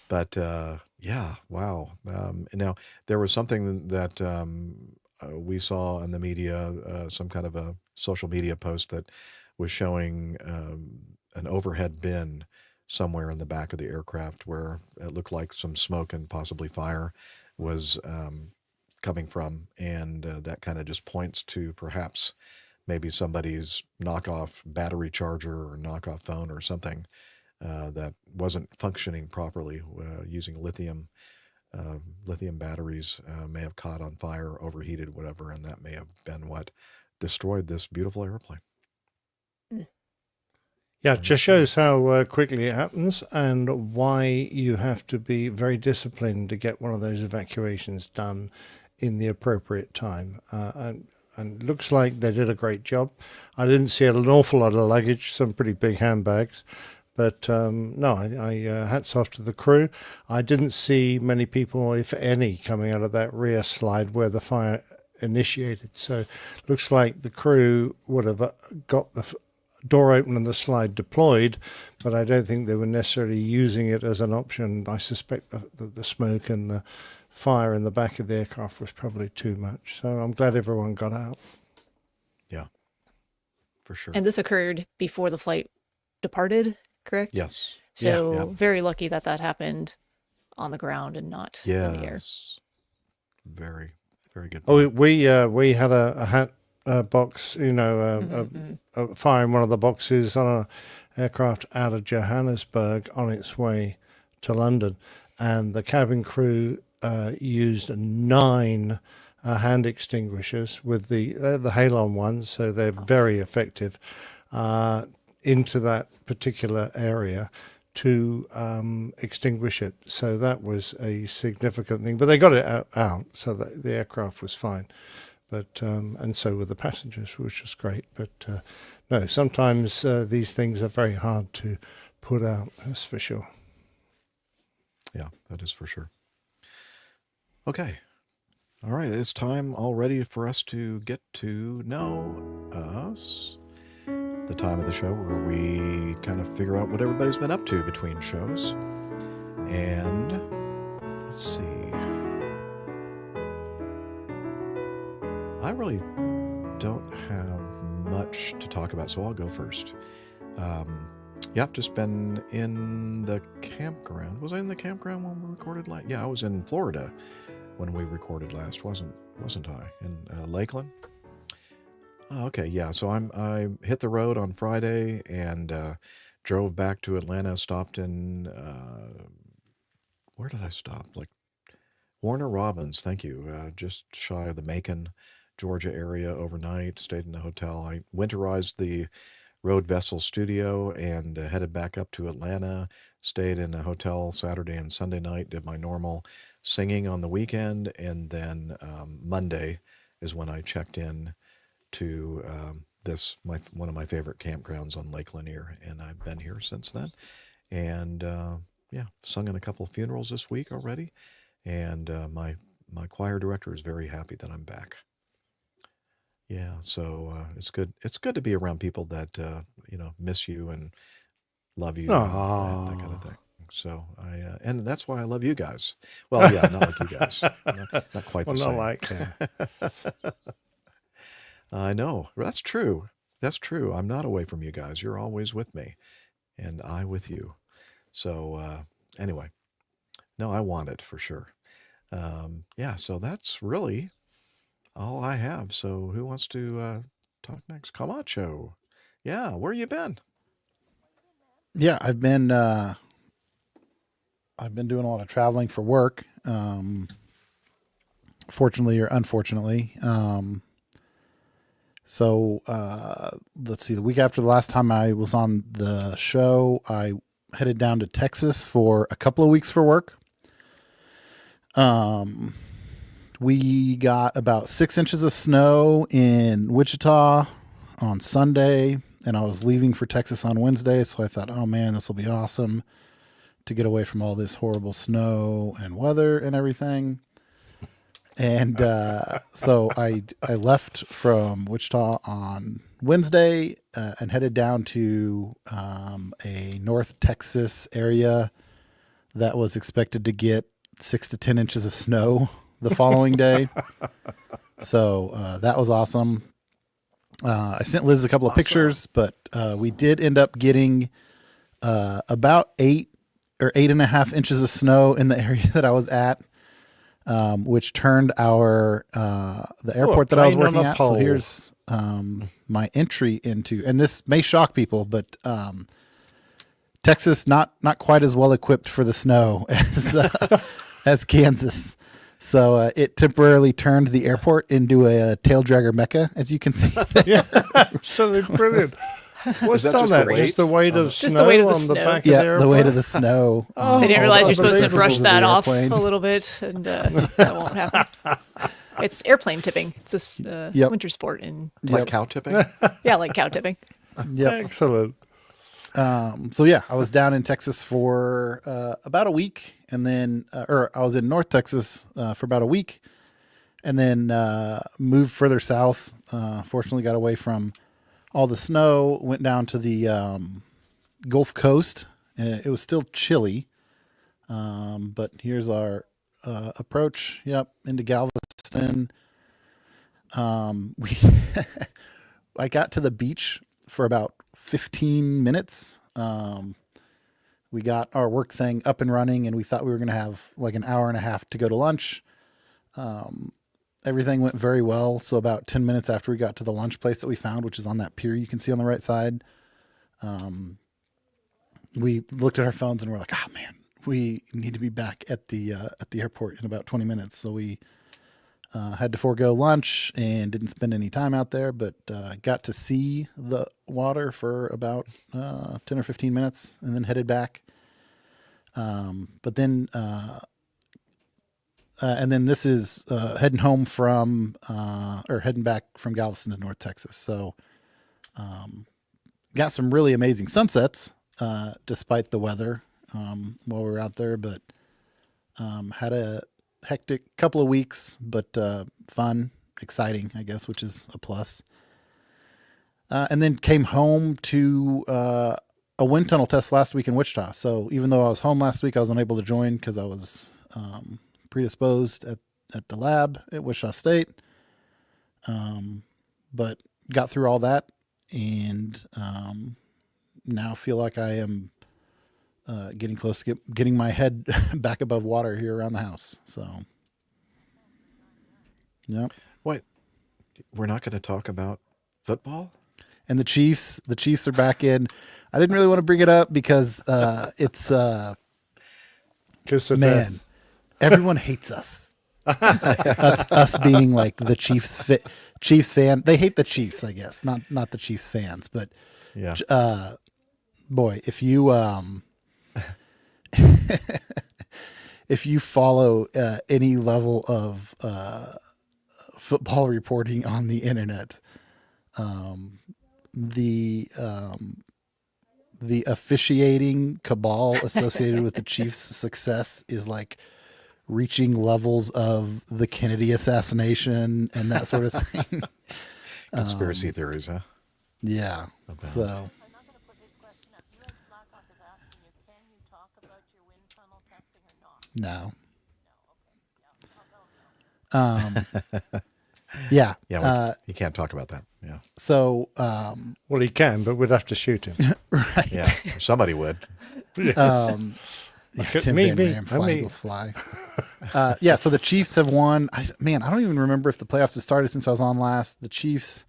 But, wow. Now, there was something that we saw in the media, some kind of a social media post that was showing an overhead bin somewhere in the back of the aircraft where it looked like some smoke and possibly fire was coming from. And that kind of just points to perhaps maybe somebody's knockoff battery charger or knockoff phone or something that wasn't functioning properly using lithium batteries may have caught on fire, overheated, whatever, and that may have been what destroyed this beautiful airplane. Yeah, it just shows how quickly it happens and why you have to be very disciplined to get one of those evacuations done in the appropriate time. And looks like they did a great job. I didn't see an awful lot of luggage, some pretty big handbags. But no, I hats off to the crew. I didn't see many people, if any, coming out of that rear slide where the fire initiated. So looks like the crew would have got the door open and the slide deployed, but I don't think they were necessarily using it as an option. I suspect the smoke and the fire in the back of the aircraft was probably too much. So I'm glad everyone got out. Yeah, for sure. And this occurred before the flight departed, correct? Yes. So very lucky that happened on the ground and not in the air. Very, very good. Oh, we had a hat box, a fire in one of the boxes on aircraft out of Johannesburg on its way to London, and the cabin crew used 9 hand extinguishers with the halon ones, so they're very effective into that particular area to extinguish it. So that was a significant thing, but they got it out so that the aircraft was fine. But and so were the passengers, which was great. But no, sometimes these things are very hard to put out. That's for sure. Yeah, that is for sure. Okay. All right. It's time already for us to get to know us. The time of the show where we kind of figure out what everybody's been up to between shows. And let's see. I really don't have much to talk about, so I'll go first. Yep, just been in the campground. Was I in the campground when we recorded last? Yeah, I was in Florida when we recorded last, wasn't I? In Lakeland. Oh, okay, yeah. So I hit the road on Friday and drove back to Atlanta. Stopped in where did I stop? Like Warner Robins. Thank you. Just shy of the Macon, Georgia area overnight. Stayed in a hotel. I winterized the Road Vessel studio and headed back up to Atlanta. Stayed in a hotel Saturday and Sunday night. Did my normal singing on the weekend, and then Monday is when I checked in to one of my favorite campgrounds on Lake Lanier, and I've been here since then. And yeah, sung in a couple of funerals this week already, and my choir director is very happy that I'm back. Yeah, so it's good. It's good to be around people that miss you and love you and that kind of thing. So and that's why I love you guys. Well, yeah, not like you guys, not quite the same. Not like. I know. That's true. That's true. I'm not away from you guys. You're always with me, and I with you. So anyway, no, I want it for sure. Yeah, so that's really all I have. So who wants to talk next? Camacho. Yeah, where you been? Yeah, I've been doing a lot of traveling for work. Fortunately or unfortunately. So let's see, the week after the last time I was on the show, I headed down to Texas for a couple of weeks for work. We got about 6 inches of snow in Wichita on Sunday, and I was leaving for Texas on Wednesday. So I thought, oh man, this will be awesome to get away from all this horrible snow and weather and everything. And so I left from Wichita on Wednesday and headed down to a North Texas area that was expected to get 6 to 10 inches of snow the following day. So that was awesome. I sent Liz a couple of pictures, but we did end up getting about 8 or 8.5 inches of snow in the area that I was at. Which turned the airport that I was working at. So here's my entry into, and this may shock people, but Texas not quite as well equipped for the snow as Kansas. So it temporarily turned the airport into a tail dragger mecca, as you can see. Yeah, absolutely brilliant. What's that on just that? the Just the weight of Just snow the weight of the on the snow. back Yeah, of the airplane? the weight of the snow. They didn't realize you're supposed to unbelievable. brush that off a Airplane. little bit, and that won't happen. It's airplane tipping. It's this winter sport in Like Texas. cow tipping? Yeah, like cow tipping. Yep. Excellent. So yeah, I was down in Texas for about a week, and then, or I was in North Texas for about a week, and then moved further south. Fortunately, got away from all the snow. Went down to the Gulf Coast. It was still chilly, but here's our approach. Yep, into Galveston. I got to the beach for about 15 minutes. We got our work thing up and running, and we thought we were going to have like an hour and a half to go to lunch. Everything went very well. So about 10 minutes after we got to the lunch place that we found, which is on that pier you can see on the right side, we looked at our phones and we're like, oh man, we need to be back at the airport in about 20 minutes. So we had to forego lunch and didn't spend any time out there, but got to see the water for about 10 or 15 minutes and then headed back. But then, and then this is heading home from, or heading back from Galveston to North Texas. So got some really amazing sunsets despite the weather while we were out there, but had a hectic couple of weeks, but fun, exciting, I guess, which is a plus. And then came home to a wind tunnel test last week in Wichita. So even though I was home last week, I was unable to join because I was predisposed at the lab at Wichita State. But got through all that and now feel like I am getting close to getting my head back above water here around the house. So, yeah. Wait, we're not going to talk about football? And the Chiefs are back in. I didn't really want to bring it up because it's man, everyone hates us. That's us being like the Chiefs fan. They hate the Chiefs, I guess, not the Chiefs fans, but yeah. Boy, if you if you follow any level of football reporting on the internet, the officiating cabal associated with the Chiefs' success is like reaching levels of the Kennedy assassination and that sort of thing. Conspiracy theories, huh? Yeah. So. No. Yeah. Yeah. You can't talk about that. Yeah. So, well, he can, but we'd have to shoot him. Right. Yeah. Somebody would. Yeah, Tim Van Ram, Fly Eagles Fly. Yeah. So the Chiefs have won. I don't even remember if the playoffs have started since I was on last. The Chiefs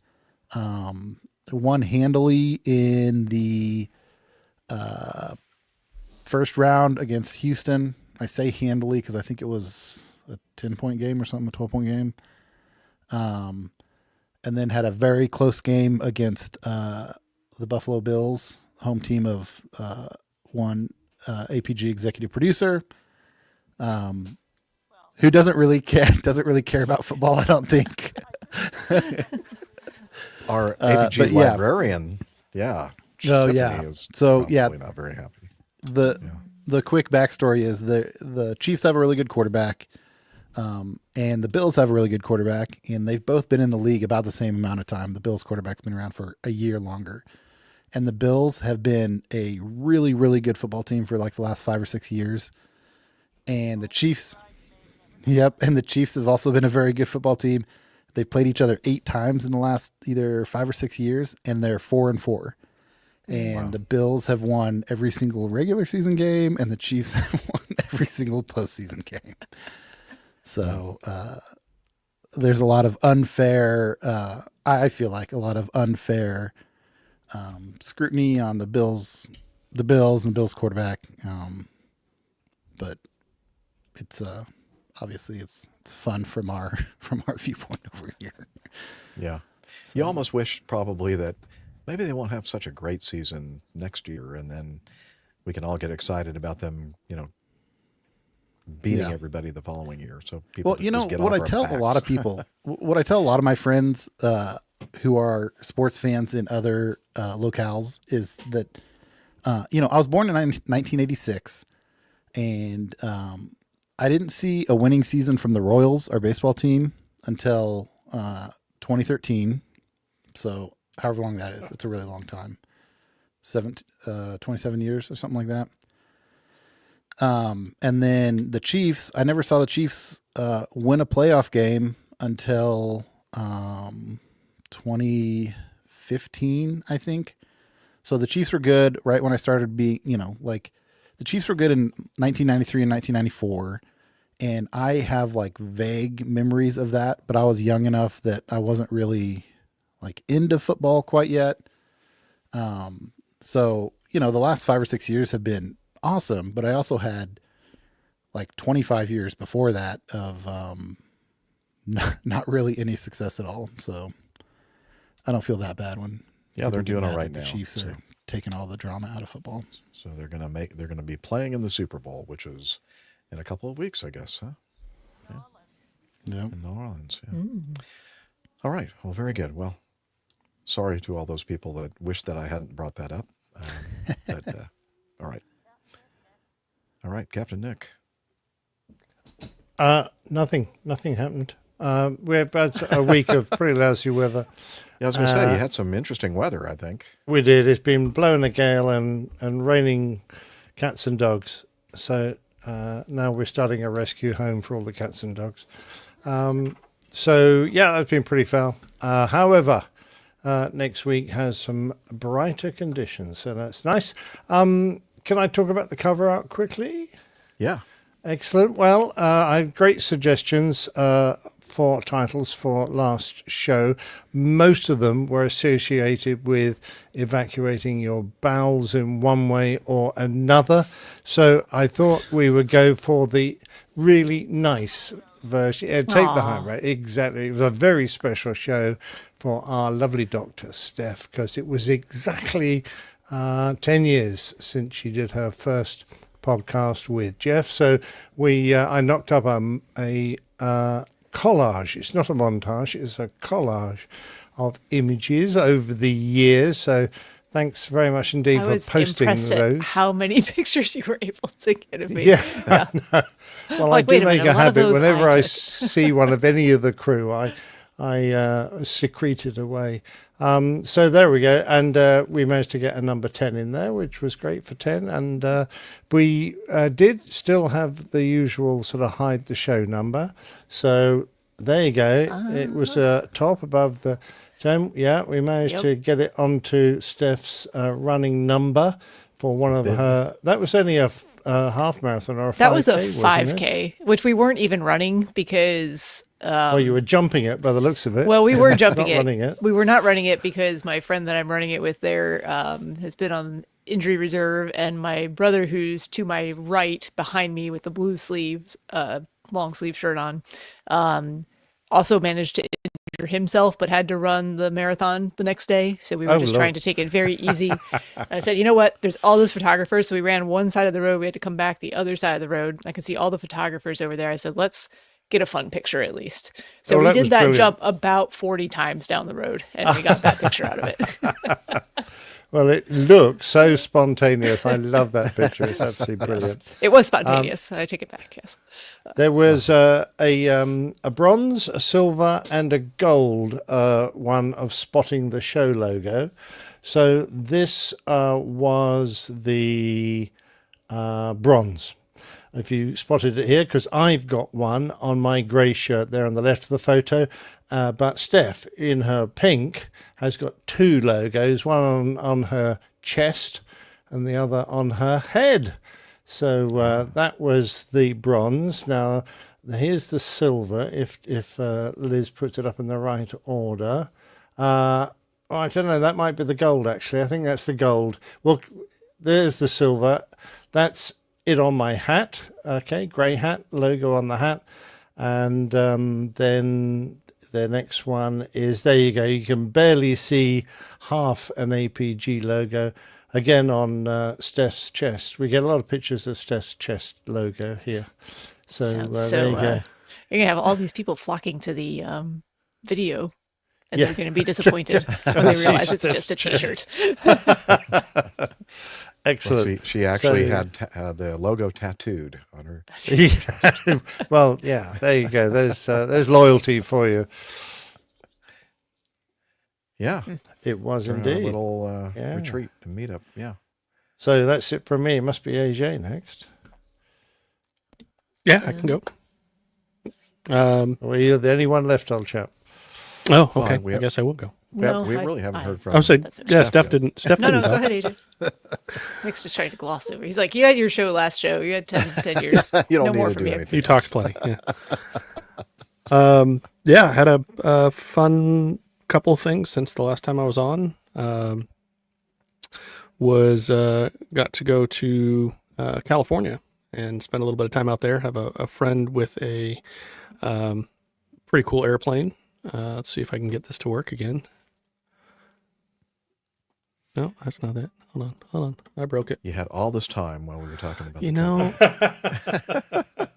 won handily in the first round against Houston. I say handily because I think it was a 10-point game or something, a 12-point game. And then had a very close game against the Buffalo Bills, home team of one APG executive producer, who doesn't really care about football, I don't think. Our APG librarian, yeah. Oh, yeah. Is so, yeah. Not very happy. The quick backstory is the Chiefs have a really good quarterback, and the Bills have a really good quarterback, and they've both been in the league about the same amount of time. The Bills quarterback's been around for a year longer, and the Bills have been a really, really good football team for like the last 5 or 6 years. And the Chiefs, and the Chiefs have also been a very good football team. They've played each other 8 times in the last either 5 or 6 years, and they're 4-4. And the Bills have won every single regular season game, and the Chiefs have won every single postseason game. So there's a lot of unfair, I feel like a lot of unfair scrutiny on the Bills and the Bills quarterback. But it's obviously it's fun from our viewpoint over here. Yeah. So, you almost wish probably that maybe they won't have such a great season next year, and then we can all get excited about them, beating everybody the following year. So people, what I tell a lot of people, what I tell a lot of my friends who are sports fans in other locales is that, I was born in 1986, and I didn't see a winning season from the Royals, our baseball team, until 2013. So however long that is, it's a really long time. 27 years or something like that. And then the Chiefs, I never saw the Chiefs win a playoff game until 2015, I think. So the Chiefs were good right when I started being, the Chiefs were good in 1993 and 1994. And I have like vague memories of that, but I was young enough that I wasn't really like into football quite yet. So, the last 5 or 6 years have been awesome, but I also had like 25 years before that of not really any success at all. So I don't feel that bad when they're doing it right the now. Chiefs are taking all the drama out of football. So they're gonna be playing in the Super Bowl, which is in a couple of weeks, I guess, huh? Yeah. In New Orleans. Yeah. All right. Well, very good. Well, sorry to all those people that wish that I hadn't brought that up. But all right. All right, Captain Nick. Nothing happened. We've had a week of pretty lousy weather. Yeah, I was going to say, you had some interesting weather, I think. We did. It's been blowing a gale and raining cats and dogs. So now we're starting a rescue home for all the cats and dogs. So, yeah, that's been pretty foul. However, next week has some brighter conditions, so that's nice. Can I talk about the cover art quickly? Yeah. Excellent. Well, I have great suggestions for titles for last show. Most of them were associated with evacuating your bowels in one way or another. So I thought we would go for the really nice version. Take the high road. Exactly. It was a very special show for our lovely doctor, Steph, because it was exactly 10 years since she did her first podcast with Jeff. So I knocked up a collage. It's not a montage, it's a collage of images over the years. So thanks very much indeed for posting impressed those. At how many pictures you were able to get of me. Yeah. No. Well, Like, I wait do a make minute, a one of habit those whenever I I took. see one of any of the crew, I secrete it away. So there we go. And we managed to get a number 10 in there, which was great for 10. And we did still have the usual sort of hide the show number. So there you go. It was top above the 10. Yeah, we managed to get it onto Steph's running number for one of her. That was only a half marathon or a 5K. That was a wasn't it? 5K, which we weren't even running because. Well, you were jumping it by the looks of it. Well, we were jumping Not running it. We were not running it because my friend that I'm running it with there has been on injury reserve, and my brother, who's to my right behind me with the blue sleeves, long sleeve shirt on, also managed to injure himself, but had to run the marathon the next day. So we were just trying to take it very easy. And I said, you know what? There's all those photographers. So we ran one side of the road. We had to come back the other side of the road. I could see all the photographers over there. I said, let's get a fun picture at least. So we did that brilliant. jump about 40 times down the road, and we got that picture out of it. Well, it looks so spontaneous. I love that picture. It's absolutely brilliant. It was spontaneous. I take it back. Yes. There was a bronze, a silver, and a gold one of spotting the show logo. So this was the bronze. If you spotted it here, because I've got one on my grey shirt there on the left of the photo, but Steph, in her pink, has got two logos, one on her chest and the other on her head. So that was the bronze. Now, here's the silver, if Liz puts it up in the right order. I don't know, that might be the gold, actually. I think that's the gold. Well, there's the silver. That's it on my hat. Okay, grey hat, logo on the hat. And then the next one is, there you go. You can barely see half an APG logo. Again, on Steph's chest. We get a lot of pictures of Steph's chest logo here. So there you go. You're going to have all these people flocking to the video, and they're going to be disappointed when they realize it's just a T-shirt. Excellent. Well, she actually had the logo tattooed on her. Well, yeah, there you go. There's loyalty for you. Yeah. It was During indeed. A little retreat and meetup. Yeah. So that's it from me. It must be AJ next. Yeah, I can go. Well, you're the only one left, old chap. Oh, okay. I guess I will go. No, we really haven't heard from. I'm saying, yeah, Steph good. didn't. Steph No, didn't. go ahead, AJ. Nick's just trying to gloss over. He's like, you had your show last show. You had 10 years. You don't no need more to from do you. anything. You talked plenty. Yeah. Yeah, I had a fun couple things since the last time I was on. was got to go to California and spend a little bit of time out there. Have a friend with a pretty cool airplane. Let's see if I can get this to work again. No, that's not it. Hold on. I broke it. You had all this time while we were talking about You the know,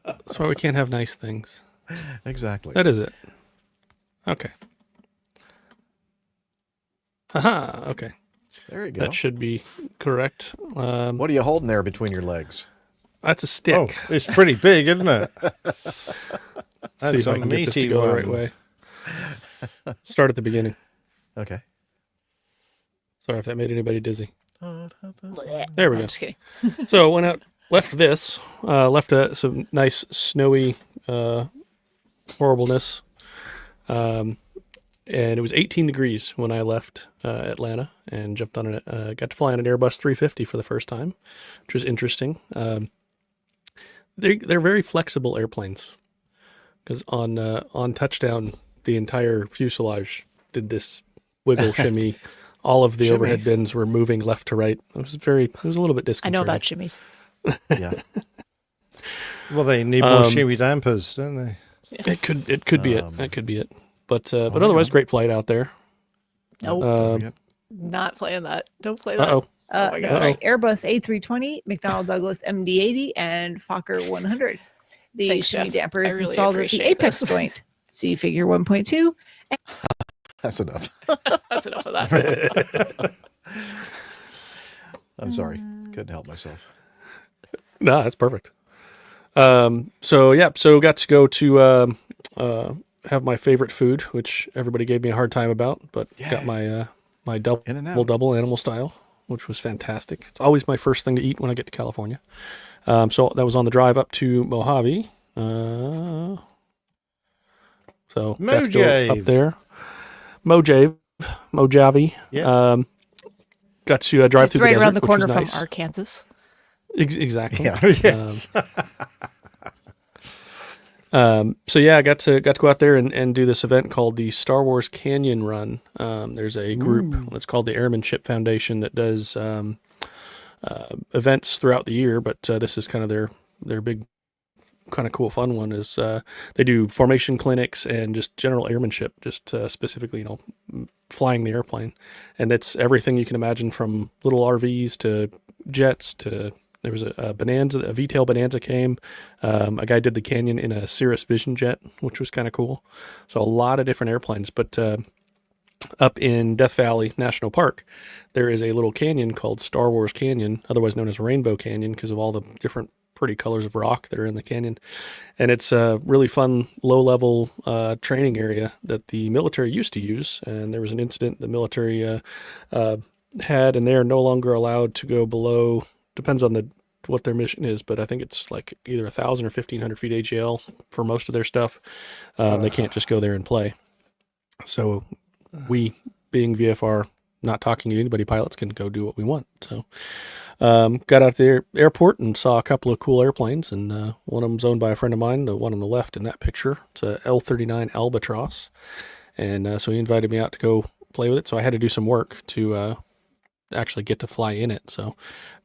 that's why we can't have nice things. Exactly. That is it. Okay. Haha, okay. There you go. That should be correct. What are you holding there between your legs? That's a stick. Oh, it's pretty big, isn't it? See if I can get this to go the right way. Start at the beginning. Okay. Sorry if that made anybody dizzy. There we go. I'm just kidding. So went out, left this, left some nice snowy horribleness. And it was 18 degrees when I left Atlanta and jumped on it. Got to fly on an Airbus 350 for the first time, which was interesting. They're very flexible airplanes because on touchdown, the entire fuselage did this wiggle shimmy. All of the overhead bins were moving left to right. It was a little bit disconcerting. I know about shimmies. Yeah. Well, they need more shimmy dampers, don't they? It could be it. That could be it. But otherwise, great flight out there. Nope. Not playing that. Don't play that. Uh-oh. Oh my God. Sorry, Airbus A320, McDonnell Douglas MD-80, and Fokker 100. The Thanks, shimmy Jeff. damper is I really installed at the appreciate apex this. joint. See figure 1.2. That's enough. That's enough of that. I'm sorry. Couldn't help myself. No, that's perfect. So got to go to have my favorite food, which everybody gave me a hard time about, but got my my double animal style, which was fantastic. It's always my first thing to eat when I get to California. So that was on the drive up to Mojave. So got to go up there. Mojave. Yeah. Got to drive It's through right the around desert, the corner which from was nice. Arkansas. Exactly. Yeah. Yes. So yeah, I got to go out there and do this event called the Star Wars Canyon Run. There's a group that's called the Airmanship Foundation that does events throughout the year, but this is kind of their big kind of cool fun one is they do formation clinics and just general airmanship, just specifically flying the airplane, and it's everything you can imagine from little RVs to jets to. There was a Bonanza, a V-tail Bonanza came. A guy did the canyon in a Cirrus Vision jet, which was kind of cool. So a lot of different airplanes. But up in Death Valley National Park, there is a little canyon called Star Wars Canyon, otherwise known as Rainbow Canyon, because of all the different pretty colors of rock that are in the canyon. And it's a really fun, low-level training area that the military used to use. And there was an incident the military had, and they are no longer allowed to go below. Depends on what their mission is, but I think it's like either 1,000 or 1,500 feet AGL for most of their stuff. They can't just go there and play. So we, being VFR, not talking to anybody, pilots can go do what we want. So got out the airport and saw a couple of cool airplanes, and one of them's owned by a friend of mine, the one on the left in that picture. It's a L-39 Albatross, and so he invited me out to go play with it. So I had to do some work to actually get to fly in it, so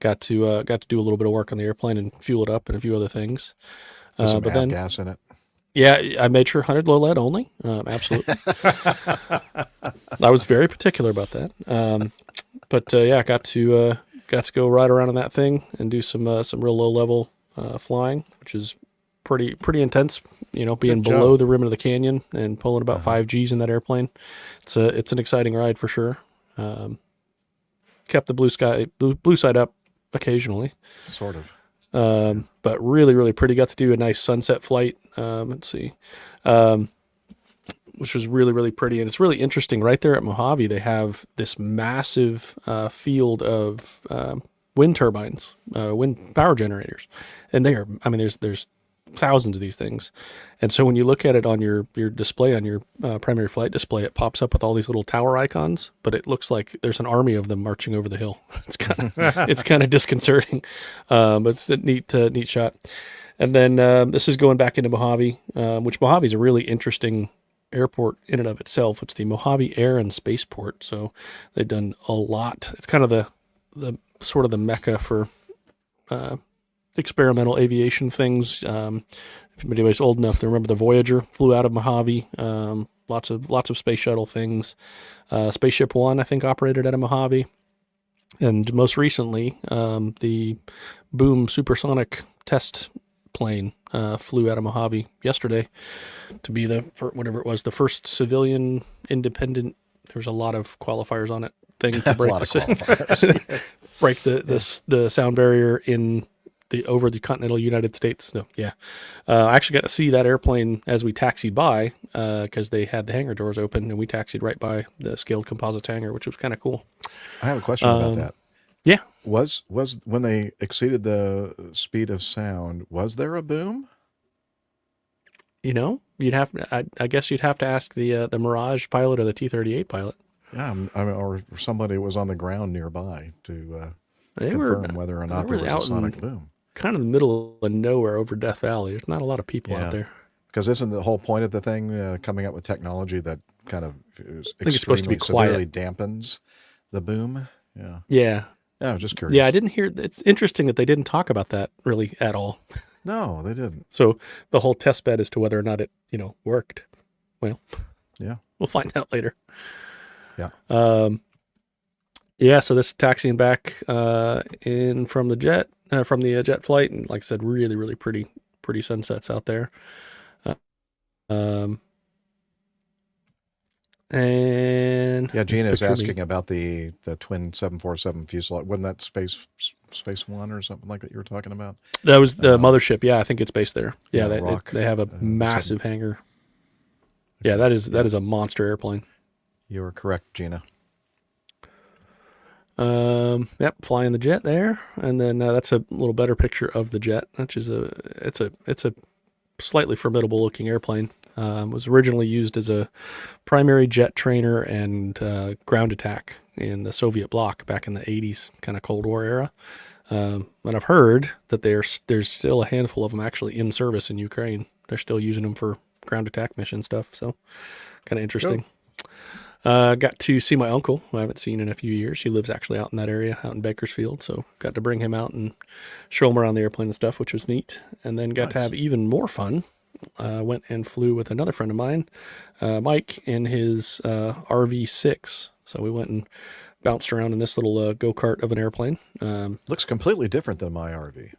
got to do a little bit of work on the airplane and fuel it up and a few other things. Some But then gas in it. yeah, I made sure 100 low lead only. Absolutely. I was very particular about that. But yeah, got to go ride around on that thing and do some real low level flying, which is pretty intense. Being below the rim of the canyon and pulling about 5 Gs in that airplane. It's an exciting ride for sure. Kept the blue side up occasionally. Sort of. But really, really pretty. Got to do a nice sunset flight. Let's see. Which was really, really pretty. And it's really interesting. Right there at Mojave, they have this massive field of wind turbines, wind power generators. And there's thousands of these things. And so when you look at it on your display, on your primary flight display, it pops up with all these little tower icons, but it looks like there's an army of them marching over the hill. It's kind of disconcerting, but it's a neat shot. And then this is going back into Mojave, which Mojave is a really interesting airport in and of itself. It's the Mojave Air and Spaceport. So they've done a lot. It's kind of sort of the mecca for experimental aviation things. If anybody's old enough to remember, the Voyager flew out of Mojave. Lots of space shuttle things. Spaceship One, I think, operated out of Mojave. And most recently, the Boom supersonic test plane flew out of Mojave yesterday to be the first civilian independent. There was a lot of qualifiers on it. Thing to break break the sound barrier over the continental United States. So yeah, I actually got to see that airplane as we taxied by because they had the hangar doors open and we taxied right by the scaled composites hangar, which was kind of cool. I have a question about that. Yeah, was when they exceeded the speed of sound, was there a boom? You'd have. I guess you'd have to ask the Mirage pilot or the T-38 pilot. Yeah, or somebody was on the ground nearby to confirm whether or not there was a sonic boom. Kind of the middle of nowhere over Death Valley. There's not a lot of people out there. Because isn't the whole point of the thing coming up with technology that kind of is I think it's supposed to be quiet, severely dampens the boom? Yeah. Yeah. Yeah, I was just curious. Yeah, I didn't hear. It's interesting that they didn't talk about that really at all. No, they didn't. So the whole test bed as to whether or not it, worked. Well, yeah, we'll find out later. Yeah. Yeah. So this taxiing back in from the jet flight, and like I said, really, really pretty sunsets out there. And yeah, Gina is asking about the twin 747 fuselage. Wasn't that Space One or something like that you were talking about? That was the mothership. Yeah, I think it's based there. Yeah, they have a massive hangar. Yeah, that is a monster airplane. You are correct, Gina. Yep, flying the jet there, and then that's a little better picture of the jet, which is it's a slightly formidable looking airplane. Was originally used as a primary jet trainer and ground attack in the Soviet bloc back in the 80s, kind of Cold War era. And I've heard that there's still a handful of them actually in service in Ukraine. They're still using them for ground attack mission stuff, so kind of interesting. Cool. Got to see my uncle, who I haven't seen in a few years. He lives actually out in that area, out in Bakersfield, so got to bring him out and show him around the airplane and stuff, which was neat. And then got to have even more fun. Went and flew with another friend of mine, Mike, in his RV6. So we went and bounced around in this little go-kart of an airplane. Looks completely different than my RV.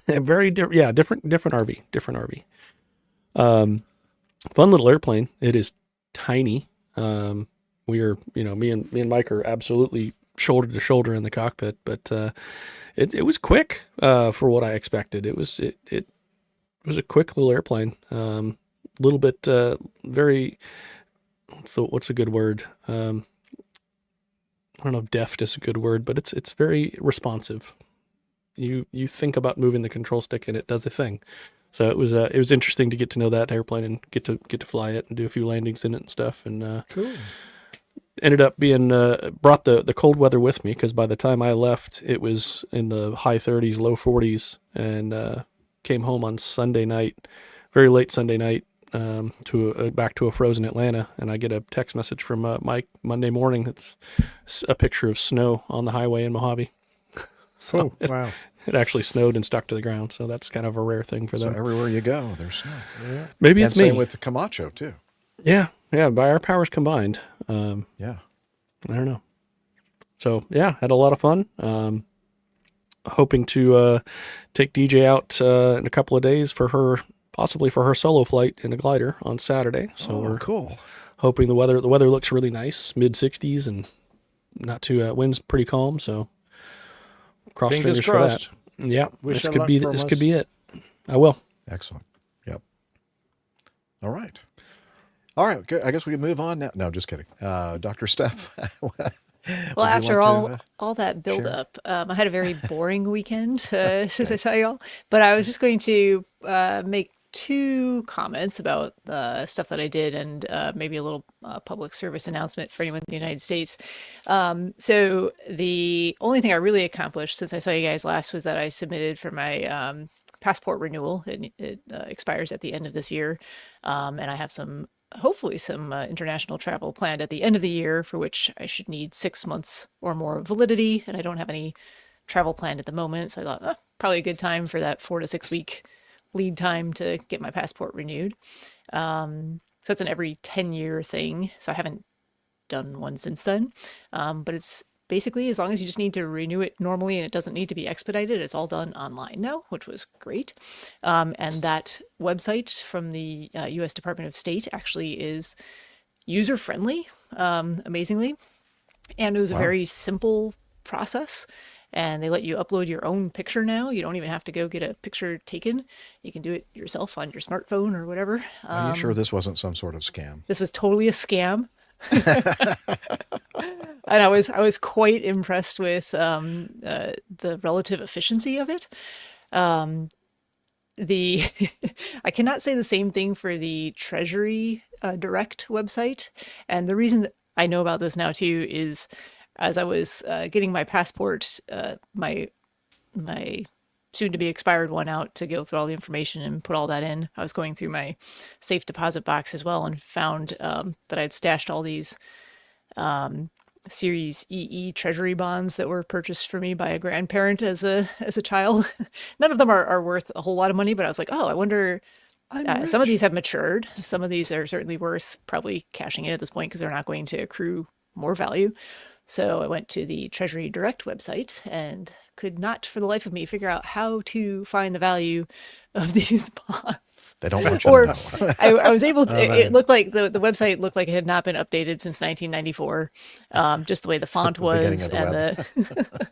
Very different. Yeah, different RV. Fun little airplane. It is tiny. We are, me and Mike are absolutely shoulder to shoulder in the cockpit, but it was quick for what I expected. It was a quick little airplane. Little bit very. What's a good word? I don't know if deft is a good word, but it's very responsive. You think about moving the control stick and it does a thing. So it was interesting to get to know that airplane and get to fly it and do a few landings in it and stuff. And cool. Ended up being brought the cold weather with me, because by the time I left, it was in the high 30s, low 40s, and came home on Sunday night, very late Sunday night, back to a frozen Atlanta, and I get a text message from Mike Monday morning. It's a picture of snow on the highway in Mojave. So wow. It actually snowed and stuck to the ground, so that's kind of a rare thing for them. So everywhere you go, there's snow. Yeah. Maybe and it's me. Same with the Camacho too. Yeah, by our powers combined. Yeah. I don't know. So yeah, had a lot of fun. Hoping to take DJ out in a couple of days possibly for her solo flight in a glider on Saturday. So we're cool. Hoping the weather looks really nice, mid 60s, and not too wind's pretty calm. So cross fingers for that. Yeah, this could be it. I will. Excellent. Yep. All right. Good. I guess we can move on now. No, just kidding. Dr. Steph. Well, after all that build up, I had a very boring weekend, as I saw y'all. But I was just going to make two comments about the stuff that I did, and maybe a little public service announcement for anyone in the United States. So the only thing I really accomplished since I saw you guys last was that I submitted for my passport renewal. It expires at the end of this year, and I have some hopefully some international travel planned at the end of the year, for which I should need 6 months or more validity, and I don't have any travel planned at the moment. So I thought, probably a good time for that 4 to 6 week lead time to get my passport renewed. So it's an every 10-year thing. So I haven't done one since then. But it's basically, as long as you just need to renew it normally and it doesn't need to be expedited, it's all done online now, which was great. And that website from the US Department of State actually is user-friendly, amazingly. And it was a very simple process. And they let you upload your own picture now. You don't even have to go get a picture taken. You can do it yourself on your smartphone or whatever. Are you sure this wasn't some sort of scam? This was totally a scam. And I was quite impressed with the relative efficiency of it. I cannot say the same thing for the Treasury Direct website. And the reason that I know about this now too is, as I was getting my passport, my soon-to-be expired one out to go through all the information and put all that in, I was going through my safe deposit box as well and found that I'd stashed all these Series EE Treasury bonds that were purchased for me by a grandparent as a child. None of them are worth a whole lot of money, but I was like, I wonder. Some of these have matured. Some of these are certainly worth probably cashing in at this point because they're not going to accrue more value. So I went to the Treasury Direct website and could not for the life of me figure out how to find the value of these bonds. They don't want you to know. I was able to, it looked like the website looked like it had not been updated since 1994. Just the way the font was.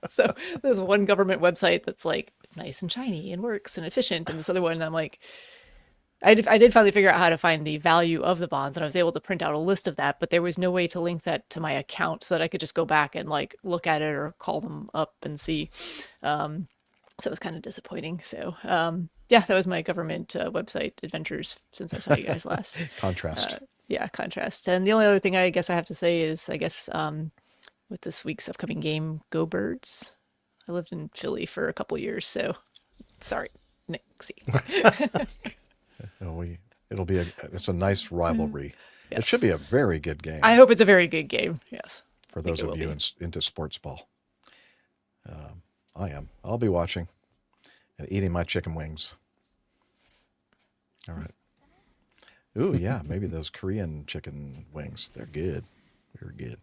So there's one government website that's like nice and shiny and works and efficient. And this other one, I'm like, I did finally figure out how to find the value of the bonds, and I was able to print out a list of that, but there was no way to link that to my account so that I could just go back and like look at it or call them up and see. So it was kind of disappointing. So yeah, that was my government website adventures since I saw you guys last. Contrast. Yeah, contrast. And the only other thing I guess I have to say is, with this week's upcoming game, Go Birds. I lived in Philly for a couple years, so sorry, Nixie. It's a nice rivalry. Yes. It should be a very good game. I hope it's a very good game. Yes. For those of you into sports ball. I am. I'll be watching and eating my chicken wings. All right. Ooh, yeah. Maybe those Korean chicken wings. They're good. Very good.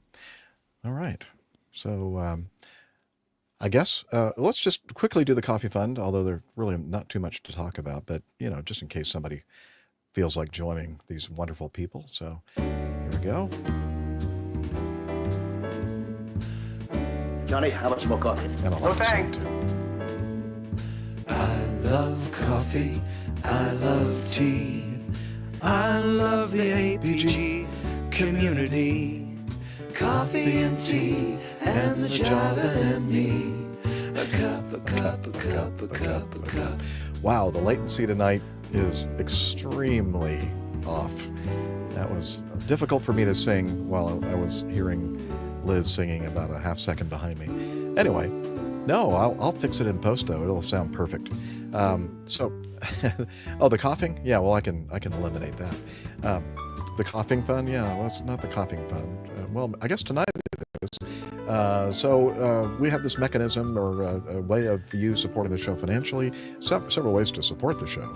All right. So, I guess let's just quickly do the coffee fund, although there's really not too much to talk about, but, just in case somebody feels like joining these wonderful people. So here we go. Johnny, how much more coffee? And I'll have to sing too. I love coffee. I love tea. I love the APG community. Coffee and tea and the Java and me. A cup, a cup, a cup, a cup, a cup. Wow, the latency tonight is extremely off. That was difficult for me to sing while I was hearing Liz singing about a half second behind me. Anyway, no, I'll fix it in post though. It'll sound perfect. So, the coughing? Yeah, well, I can eliminate that. The coughing fund? Yeah, well, it's not the coughing fund. Well, I guess tonight it is. So we have this mechanism or a way of you supporting the show financially. Several ways to support the show.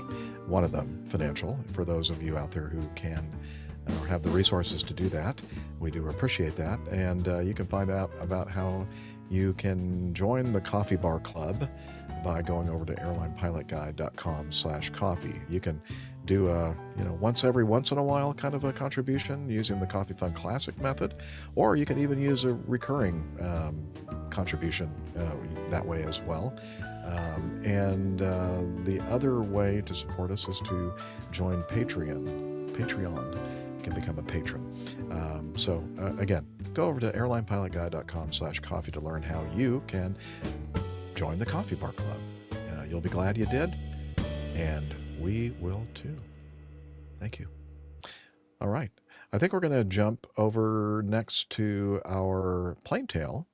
One of them, financial, for those of you out there who can or have the resources to do that. We do appreciate that. And you can find out about how you can join the Coffee Bar Club by going over to airlinepilotguide.com/coffee. You can do a once in a while kind of a contribution using the Coffee Fund Classic method, or you can even use a recurring contribution that way as well. And the other way to support us is to join Patreon. You can become a patron. So again, go over to airlinepilotguide.com/coffee to learn how you can join the Coffee Bar Club. You'll be glad you did, and we will too. Thank you. All right. I think we're going to jump over next to our plain tale.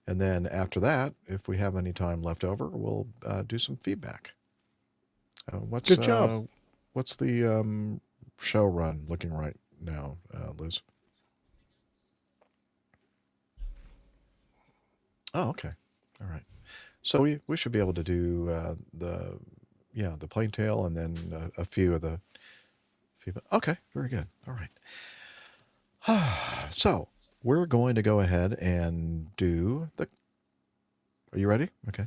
And then after that, if we have any time left over, we'll do some feedback. Good job. What's the show run looking right now, Liz. Oh, okay. All right. So we should be able to do the plain tail and then a few of the okay, very good. All right. So we're going to go ahead and do the. Are you ready? Okay.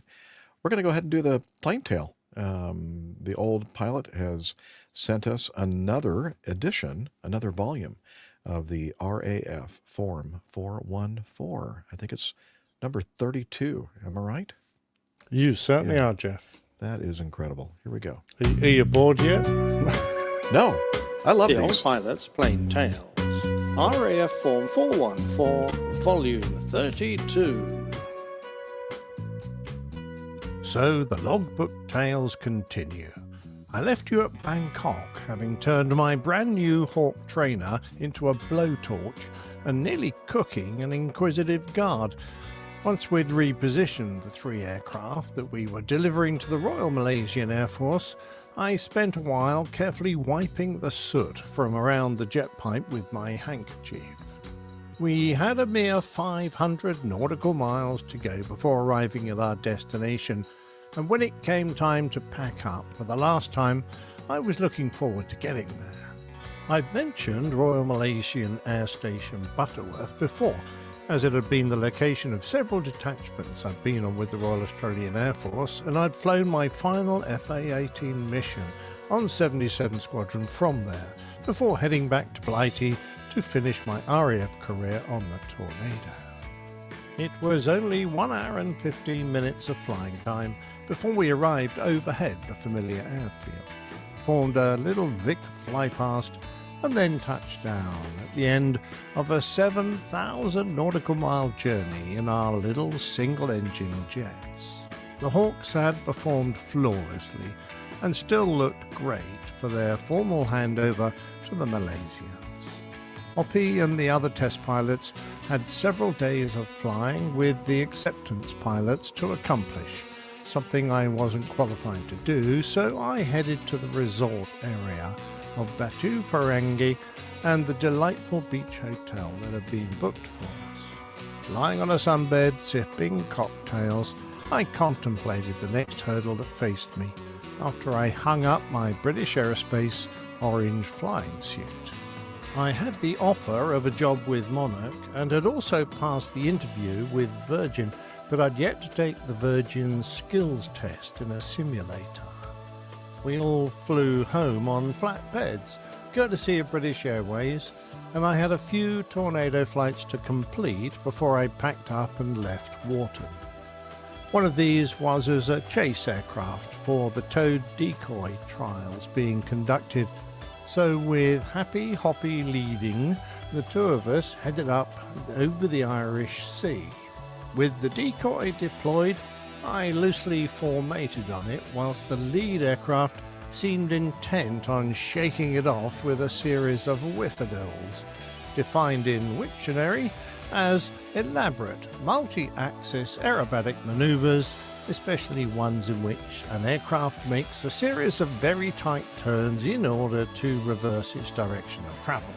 We're going to go ahead and do the plain tail. The old pilot has sent us another edition, another volume of the RAF Form 414. I think it's number 32. Am I right? You certainly are, Jeff. That is incredible. Here we go. Are you bored yet? No. I love the these. Old Pilot's Plain Tales. RAF Form 414, Volume 32. So the logbook tales continue. I left you at Bangkok, having turned my brand new Hawk trainer into a blowtorch and nearly cooking an inquisitive guard. Once we'd repositioned the 3 aircraft that we were delivering to the Royal Malaysian Air Force, I spent a while carefully wiping the soot from around the jet pipe with my handkerchief. We had a mere 500 nautical miles to go before arriving at our destination, and when it came time to pack up for the last time, I was looking forward to getting there. I've mentioned Royal Malaysian Air Station Butterworth before, as it had been the location of several detachments I'd been on with the Royal Australian Air Force, and I'd flown my final FA-18 mission on 77 Squadron from there, before heading back to Blighty to finish my RAF career on the Tornado. It was only 1 hour and 15 minutes of flying time before we arrived overhead the familiar airfield, formed a little Vic flypast, and then touched down at the end of a 7,000 nautical mile journey in our little single-engine jets. The Hawks had performed flawlessly and still looked great for their formal handover to the Malaysians. Oppie and the other test pilots had several days of flying with the acceptance pilots to accomplish, something I wasn't qualified to do, so I headed to the resort area of Batu Ferenghi and the delightful beach hotel that had been booked for us. Lying on a sunbed, sipping cocktails, I contemplated the next hurdle that faced me after I hung up my British Aerospace orange flying suit. I had the offer of a job with Monarch and had also passed the interview with Virgin, but I'd yet to take the Virgin skills test in a simulator. We all flew home on flat beds, courtesy of British Airways, and I had a few Tornado flights to complete before I packed up and left Wharton. One of these was as a chase aircraft for the towed decoy trials being conducted, so with Happy Hoppy leading, the two of us headed up over the Irish Sea. With the decoy deployed, I loosely formated on it, whilst the lead aircraft seemed intent on shaking it off with a series of whiffadills, defined in Wiktionary as elaborate multi-axis aerobatic manoeuvres, especially ones in which an aircraft makes a series of very tight turns in order to reverse its direction of travel.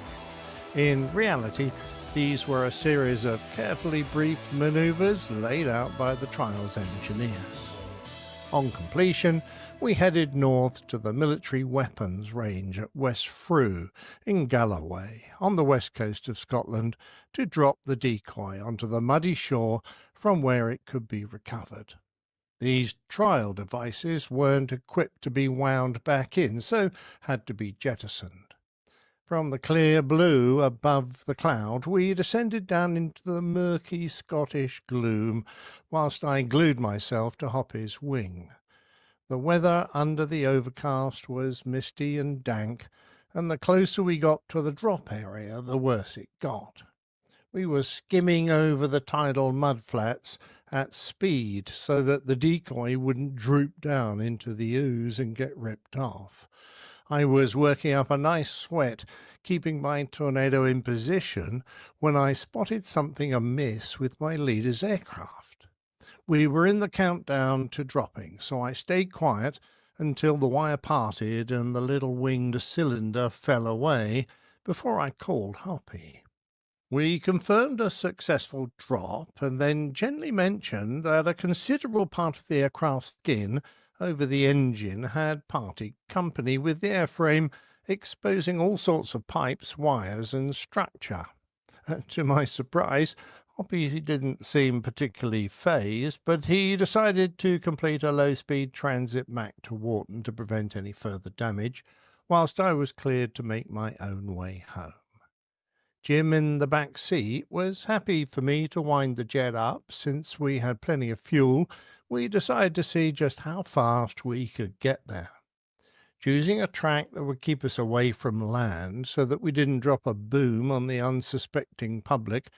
In reality, these were a series of carefully briefed manoeuvres laid out by the trials engineers. On completion, we headed north to the military weapons range at West Frew in Galloway, on the west coast of Scotland, to drop the decoy onto the muddy shore from where it could be recovered. These trial devices weren't equipped to be wound back in, so had to be jettisoned. From the clear blue above the cloud, we descended down into the murky Scottish gloom, whilst I glued myself to Hoppy's wing. The weather under the overcast was misty and dank, and the closer we got to the drop area, the worse it got. We were skimming over the tidal mudflats at speed so that the decoy wouldn't droop down into the ooze and get ripped off. I was working up a nice sweat, keeping my Tornado in position, when I spotted something amiss with my leader's aircraft. We were in the countdown to dropping, so I stayed quiet until the wire parted and the little winged cylinder fell away before I called Hoppy. We confirmed a successful drop and then gently mentioned that a considerable part of the aircraft's skin over the engine had parted company with the airframe, exposing all sorts of pipes, wires, and structure. To my surprise, Hoppy didn't seem particularly phased, but he decided to complete a low-speed transit back to Wharton to prevent any further damage, whilst I was cleared to make my own way home. Jim in the back seat was happy for me to wind the jet up. Since we had plenty of fuel, we decided to see just how fast we could get there. Choosing a track that would keep us away from land so that we didn't drop a boom on the unsuspecting public,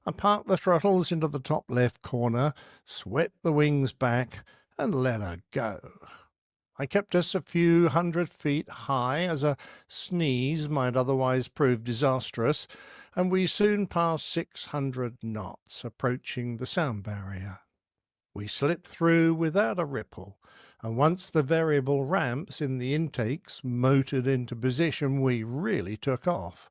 I parked the throttles into the top left corner, swept the wings back, and let her go. I kept us a few 100 feet high, as a sneeze might otherwise prove disastrous, and we soon passed 600 knots, approaching the sound barrier. We slipped through without a ripple, and once the variable ramps in the intakes motored into position, we really took off.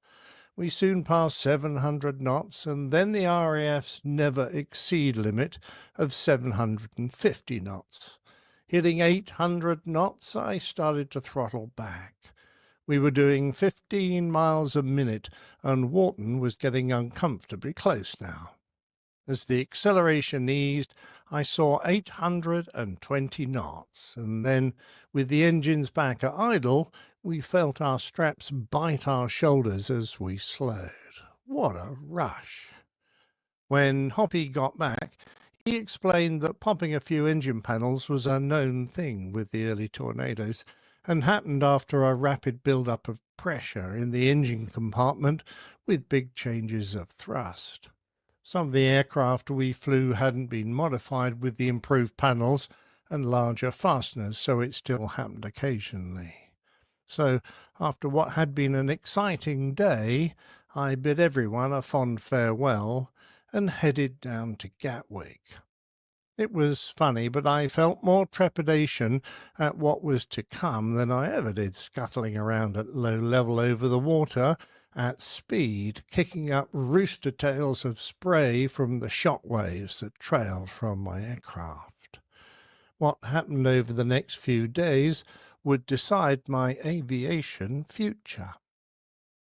We soon passed 700 knots, and then the RAF's never-exceed limit of 750 knots. Hitting 800 knots, I started to throttle back. We were doing 15 miles a minute, and Wharton was getting uncomfortably close now. As the acceleration eased, I saw 820 knots, and then, with the engines back at idle, we felt our straps bite our shoulders as we slowed. What a rush! When Hoppy got back, he explained that popping a few engine panels was a known thing with the early tornadoes, and happened after a rapid build-up of pressure in the engine compartment with big changes of thrust. Some of the aircraft we flew hadn't been modified with the improved panels and larger fasteners, so it still happened occasionally. So, after what had been an exciting day, I bid everyone a fond farewell and headed down to Gatwick. It was funny, but I felt more trepidation at what was to come than I ever did scuttling around at low level over the water at speed, kicking up rooster tails of spray from the shock waves that trailed from my aircraft. What happened over the next few days would decide my aviation future.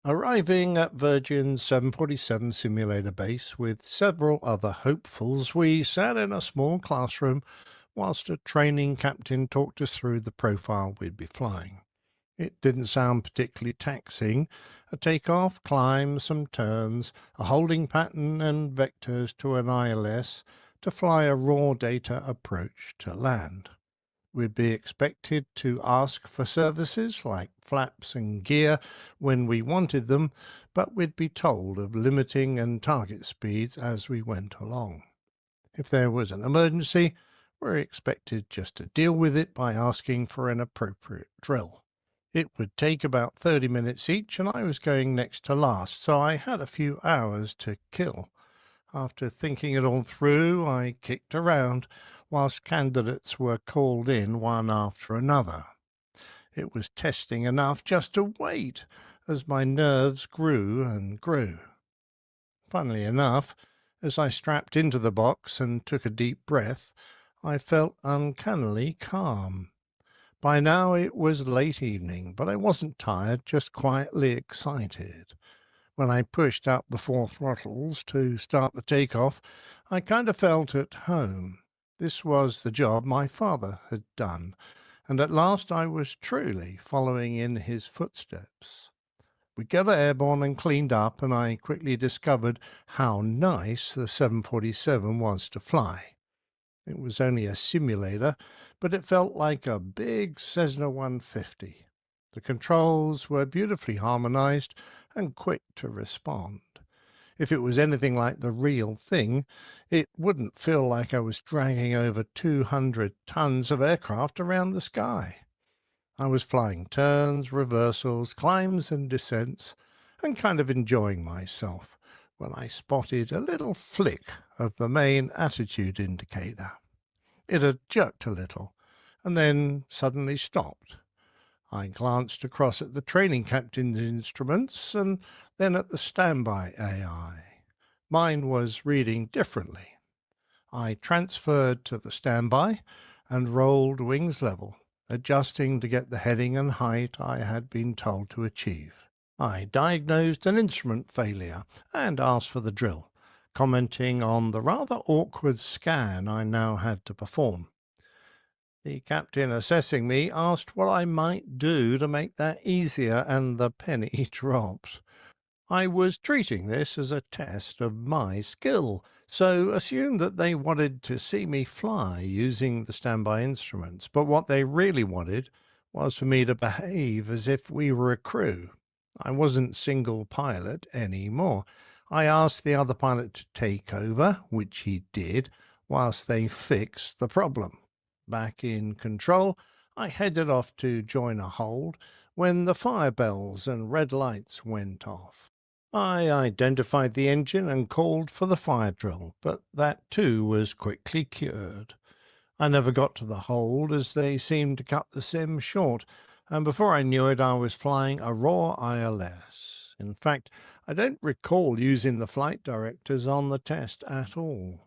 Arriving at Virgin's 747 simulator base with several other hopefuls, we sat in a small classroom whilst a training captain talked us through the profile we'd be flying. It didn't sound particularly taxing. A takeoff, climb, some turns, a holding pattern and vectors to an ILS to fly a raw data approach to land. We'd be expected to ask for services like flaps and gear when we wanted them, but we'd be told of limiting and target speeds as we went along. If there was an emergency, we're expected just to deal with it by asking for an appropriate drill. It would take about 30 minutes each, and I was going next to last, so I had a few hours to kill. After thinking it all through, I kicked around whilst candidates were called in one after another. It was testing enough just to wait, as my nerves grew and grew. Funnily enough, as I strapped into the box and took a deep breath, I felt uncannily calm. By now it was late evening, but I wasn't tired, just quietly excited. When I pushed up the 4 throttles to start the takeoff, I kind of felt at home. This was the job my father had done, and at last I was truly following in his footsteps. We got airborne and cleaned up, and I quickly discovered how nice the 747 was to fly. It was only a simulator, but it felt like a big Cessna 150. The controls were beautifully harmonized and quick to respond. If it was anything like the real thing, it wouldn't feel like I was dragging over 200 tons of aircraft around the sky. I was flying turns, reversals, climbs and descents, and kind of enjoying myself when I spotted a little flick of the main attitude indicator. It had jerked a little, and then suddenly stopped. I glanced across at the training captain's instruments and then at the standby AI. Mine was reading differently. I transferred to the standby and rolled wings level, adjusting to get the heading and height I had been told to achieve. I diagnosed an instrument failure and asked for the drill, commenting on the rather awkward scan I now had to perform. The captain, assessing me, asked what I might do to make that easier, and the penny dropped. I was treating this as a test of my skill, so assumed that they wanted to see me fly using the standby instruments, but what they really wanted was for me to behave as if we were a crew. I wasn't single pilot anymore. I asked the other pilot to take over, which he did, whilst they fixed the problem. Back in control, I headed off to join a hold when the fire bells and red lights went off. I identified the engine and called for the fire drill, but that too was quickly cured. I never got to the hold as they seemed to cut the sim short, and before I knew it I was flying a raw ILS. In fact, I don't recall using the flight directors on the test at all.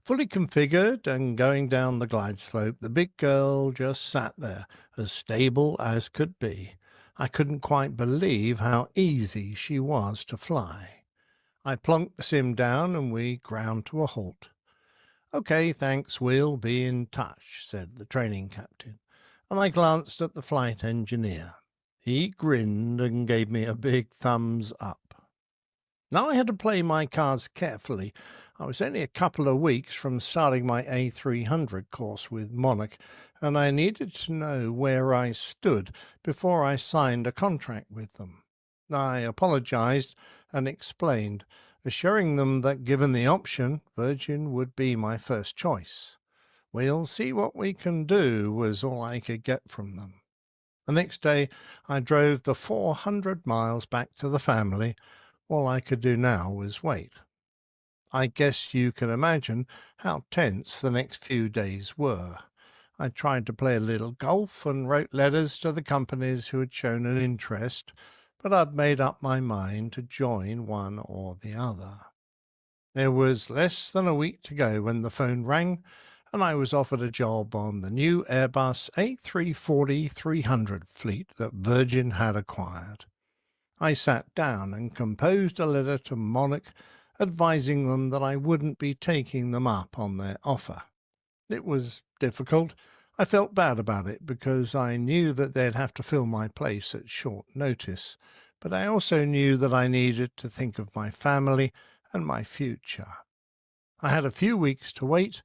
Fully configured and going down the glide slope, the big girl just sat there, as stable as could be. I couldn't quite believe how easy she was to fly. I plonked the sim down and we ground to a halt. "Okay, thanks, we'll be in touch," said the training captain, and I glanced at the flight engineer. He grinned and gave me a big thumbs up. Now I had to play my cards carefully. I was only a couple of weeks from starting my A300 course with Monarch, and I needed to know where I stood before I signed a contract with them. I apologized and explained, assuring them that given the option, Virgin would be my first choice. "We'll see what we can do," was all I could get from them. The next day I drove the 400 miles back to the family. All I could do now was wait. I guess you can imagine how tense the next few days were. I tried to play a little golf and wrote letters to the companies who had shown an interest, but I'd made up my mind to join one or the other. There was less than a week to go when the phone rang, and I was offered a job on the new Airbus A340-300 fleet that Virgin had acquired. I sat down and composed a letter to Monarch advising them that I wouldn't be taking them up on their offer. It was difficult. I felt bad about it because I knew that they'd have to fill my place at short notice, but I also knew that I needed to think of my family and my future. I had a few weeks to wait,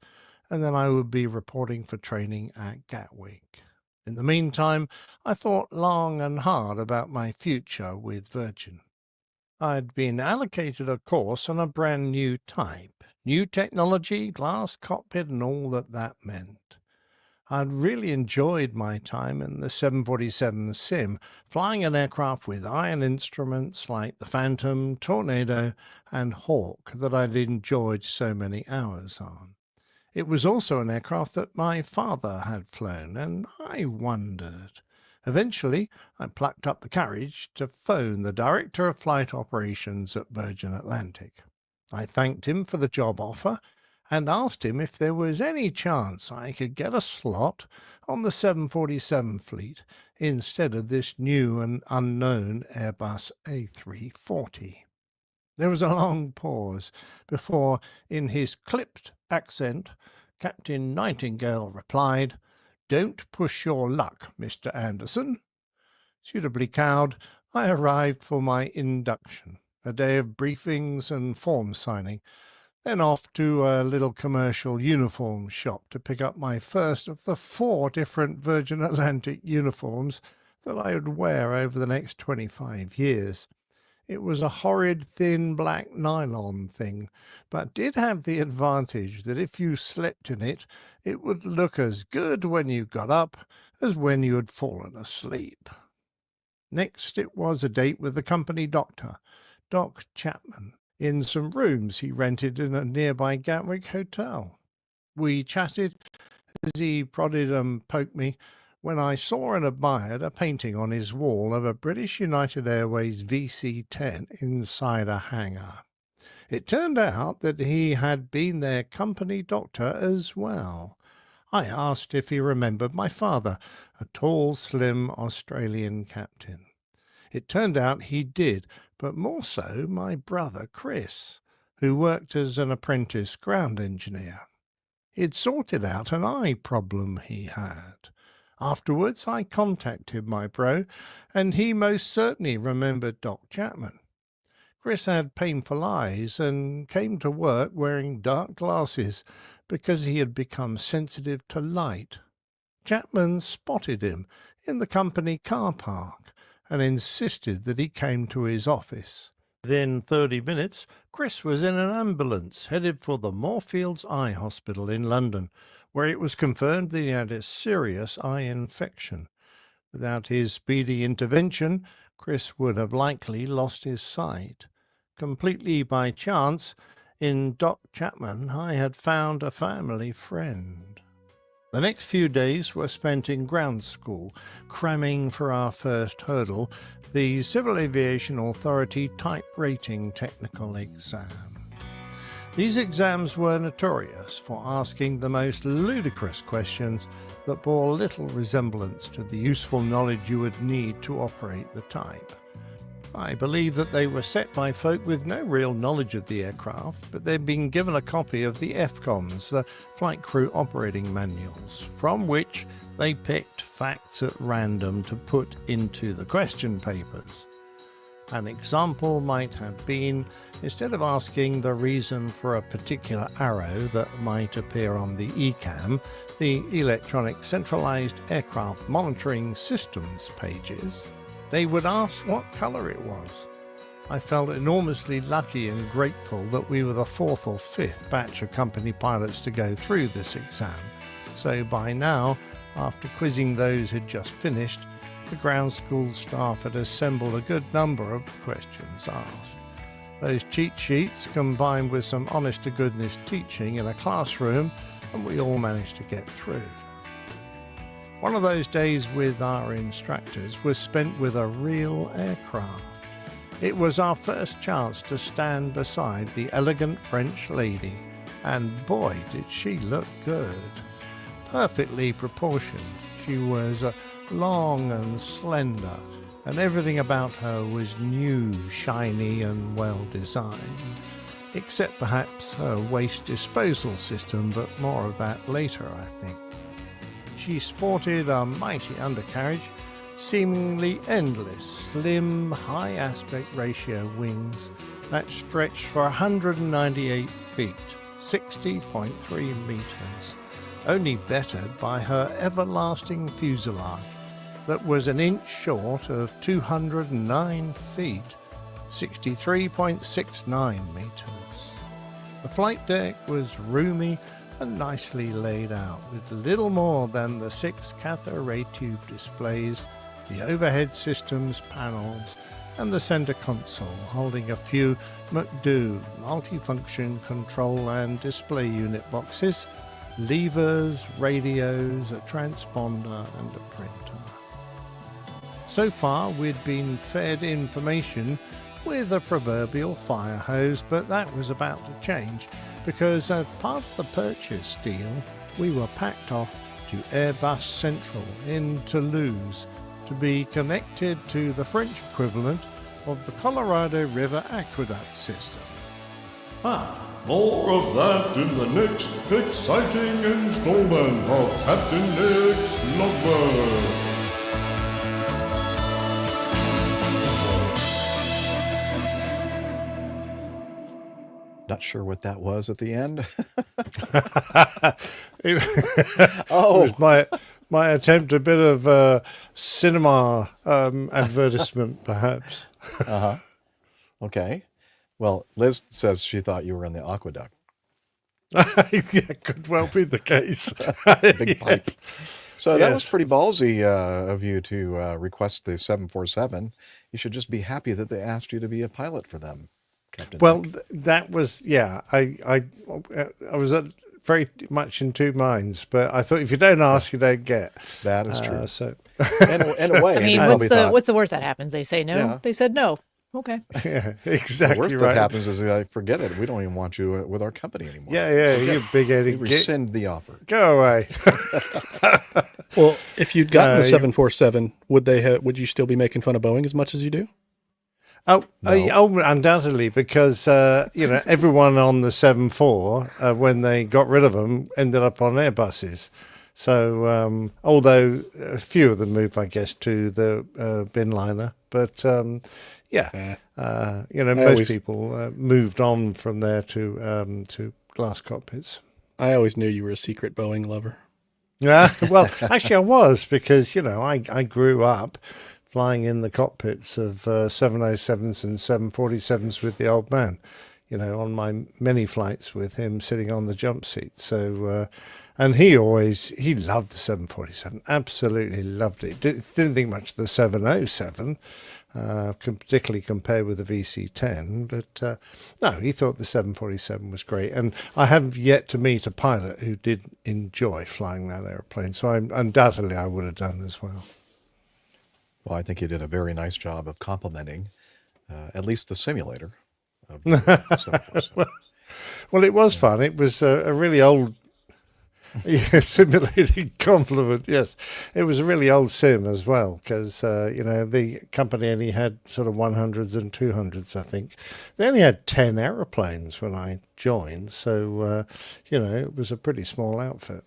and then I would be reporting for training at Gatwick. In the meantime, I thought long and hard about my future with Virgin. I'd been allocated a course on a brand new type, new technology, glass cockpit, and all that meant. I'd really enjoyed my time in the 747 sim, flying an aircraft with iron instruments like the Phantom, Tornado, and Hawk that I'd enjoyed so many hours on. It was also an aircraft that my father had flown, and I wondered. Eventually, I plucked up the courage to phone the Director of Flight Operations at Virgin Atlantic. I thanked him for the job offer and asked him if there was any chance I could get a slot on the 747 fleet instead of this new and unknown Airbus A340. There was a long pause before, in his clipped accent, Captain Nightingale replied, "Don't push your luck, Mr. Anderson." Suitably cowed, I arrived for my induction, a day of briefings and form signing, then off to a little commercial uniform shop to pick up my first of the 4 different Virgin Atlantic uniforms that I would wear over the next 25 years. It was a horrid, thin, black nylon thing, but did have the advantage that if you slept in it, it would look as good when you got up as when you had fallen asleep. Next, it was a date with the company doctor, Doc Chapman, in some rooms he rented in a nearby Gatwick hotel. We chatted as he prodded and poked me when I saw and admired a painting on his wall of a British United Airways VC-10 inside a hangar. It turned out that he had been their company doctor as well. I asked if he remembered my father, a tall, slim Australian captain. It turned out he did, but more so my brother Chris, who worked as an apprentice ground engineer. He'd sorted out an eye problem he had. Afterwards, I contacted my bro, and he most certainly remembered Doc Chapman. Chris had painful eyes and came to work wearing dark glasses because he had become sensitive to light. Chapman spotted him in the company car park and insisted that he came to his office. Within 30 minutes, Chris was in an ambulance headed for the Moorfields Eye Hospital in London, where it was confirmed that he had a serious eye infection. Without his speedy intervention, Chris would have likely lost his sight. Completely by chance, in Doc Chapman, I had found a family friend. The next few days were spent in ground school, cramming for our first hurdle, the Civil Aviation Authority Type Rating Technical Exam. These exams were notorious for asking the most ludicrous questions that bore little resemblance to the useful knowledge you would need to operate the type. I believe that they were set by folk with no real knowledge of the aircraft, but they'd been given a copy of the FCOMs, the Flight Crew Operating Manuals, from which they picked facts at random to put into the question papers. An example might have been, instead of asking the reason for a particular arrow that might appear on the ECAM, the Electronic Centralized Aircraft Monitoring Systems pages, they would ask what colour it was. I felt enormously lucky and grateful that we were the fourth or fifth batch of company pilots to go through this exam. So by now, after quizzing those who'd just finished, the ground school staff had assembled a good number of questions asked. Those cheat sheets combined with some honest-to-goodness teaching in a classroom, and we all managed to get through. One of those days with our instructors was spent with a real aircraft. It was our first chance to stand beside the elegant French lady, and boy did she look good. Perfectly proportioned, she was long and slender, and everything about her was new, shiny and well designed, except perhaps her waste disposal system, but more of that later, I think. She sported a mighty undercarriage, seemingly endless, slim, high aspect ratio wings that stretched for 198 feet, 60.3 meters, only bettered by her everlasting fuselage that was an inch short of 209 feet, 63.69 meters. The flight deck was roomy and nicely laid out, with little more than the 6 cathode ray tube displays, the overhead systems panels, and the center console holding a few McDo multifunction control and display unit boxes, levers, radios, a transponder, and a printer. So far, we'd been fed information with a proverbial fire hose, but that was about to change, because as part of the purchase deal, we were packed off to Airbus Central in Toulouse to be connected to the French equivalent of the Colorado River Aqueduct system. But more of that in the next exciting installment of Captain Nick's Logbook. Not sure what that was at the end. It was my attempt, a bit of cinema advertisement, perhaps. Uh-huh. Okay. Well, Liz says she thought you were in the aqueduct. Yeah, could well be the case. Big pipe. So that was pretty ballsy of you to request the 747. You should just be happy that they asked you to be a pilot for them, Captain. Well, that was, yeah. I was very much in two minds. But I thought if you don't ask, you don't get. That is true. So, in a way, I mean, what's the worst that happens? They say no. Yeah. They said no. Okay. yeah, The exactly worst right. that happens is I forget it. We don't even want you with our company anymore. Yeah, you big-headed We git. rescind the offer. Go away. Well, if you'd gotten the you- 747, would you still be making fun of Boeing as much as you do? Oh, No. undoubtedly, because everyone on the 747 when they got rid of them ended up on Airbuses. So although a few of them moved, I guess, to the bin liner, but most people moved on from there to glass cockpits. I always knew you were a secret Boeing lover. Yeah, well, actually, I was because I grew up flying in the cockpits of 707s and 747s with the old man. On my many flights with him sitting on the jump seat. So, and he loved the 747, absolutely loved it. Didn't think much of the 707, particularly compared with the VC-10. But no, he thought the 747 was great. And I have yet to meet a pilot who did enjoy flying that airplane. So undoubtedly I would have done as well. Well, I think you did a very nice job of complimenting at least the simulator. Of the 747. Well, it was fun. It was a really old simulated compliment. Yes, it was a really old sim as well because the company only had sort of 100s and 200s. I think they only had 10 aeroplanes when I joined, so it was a pretty small outfit.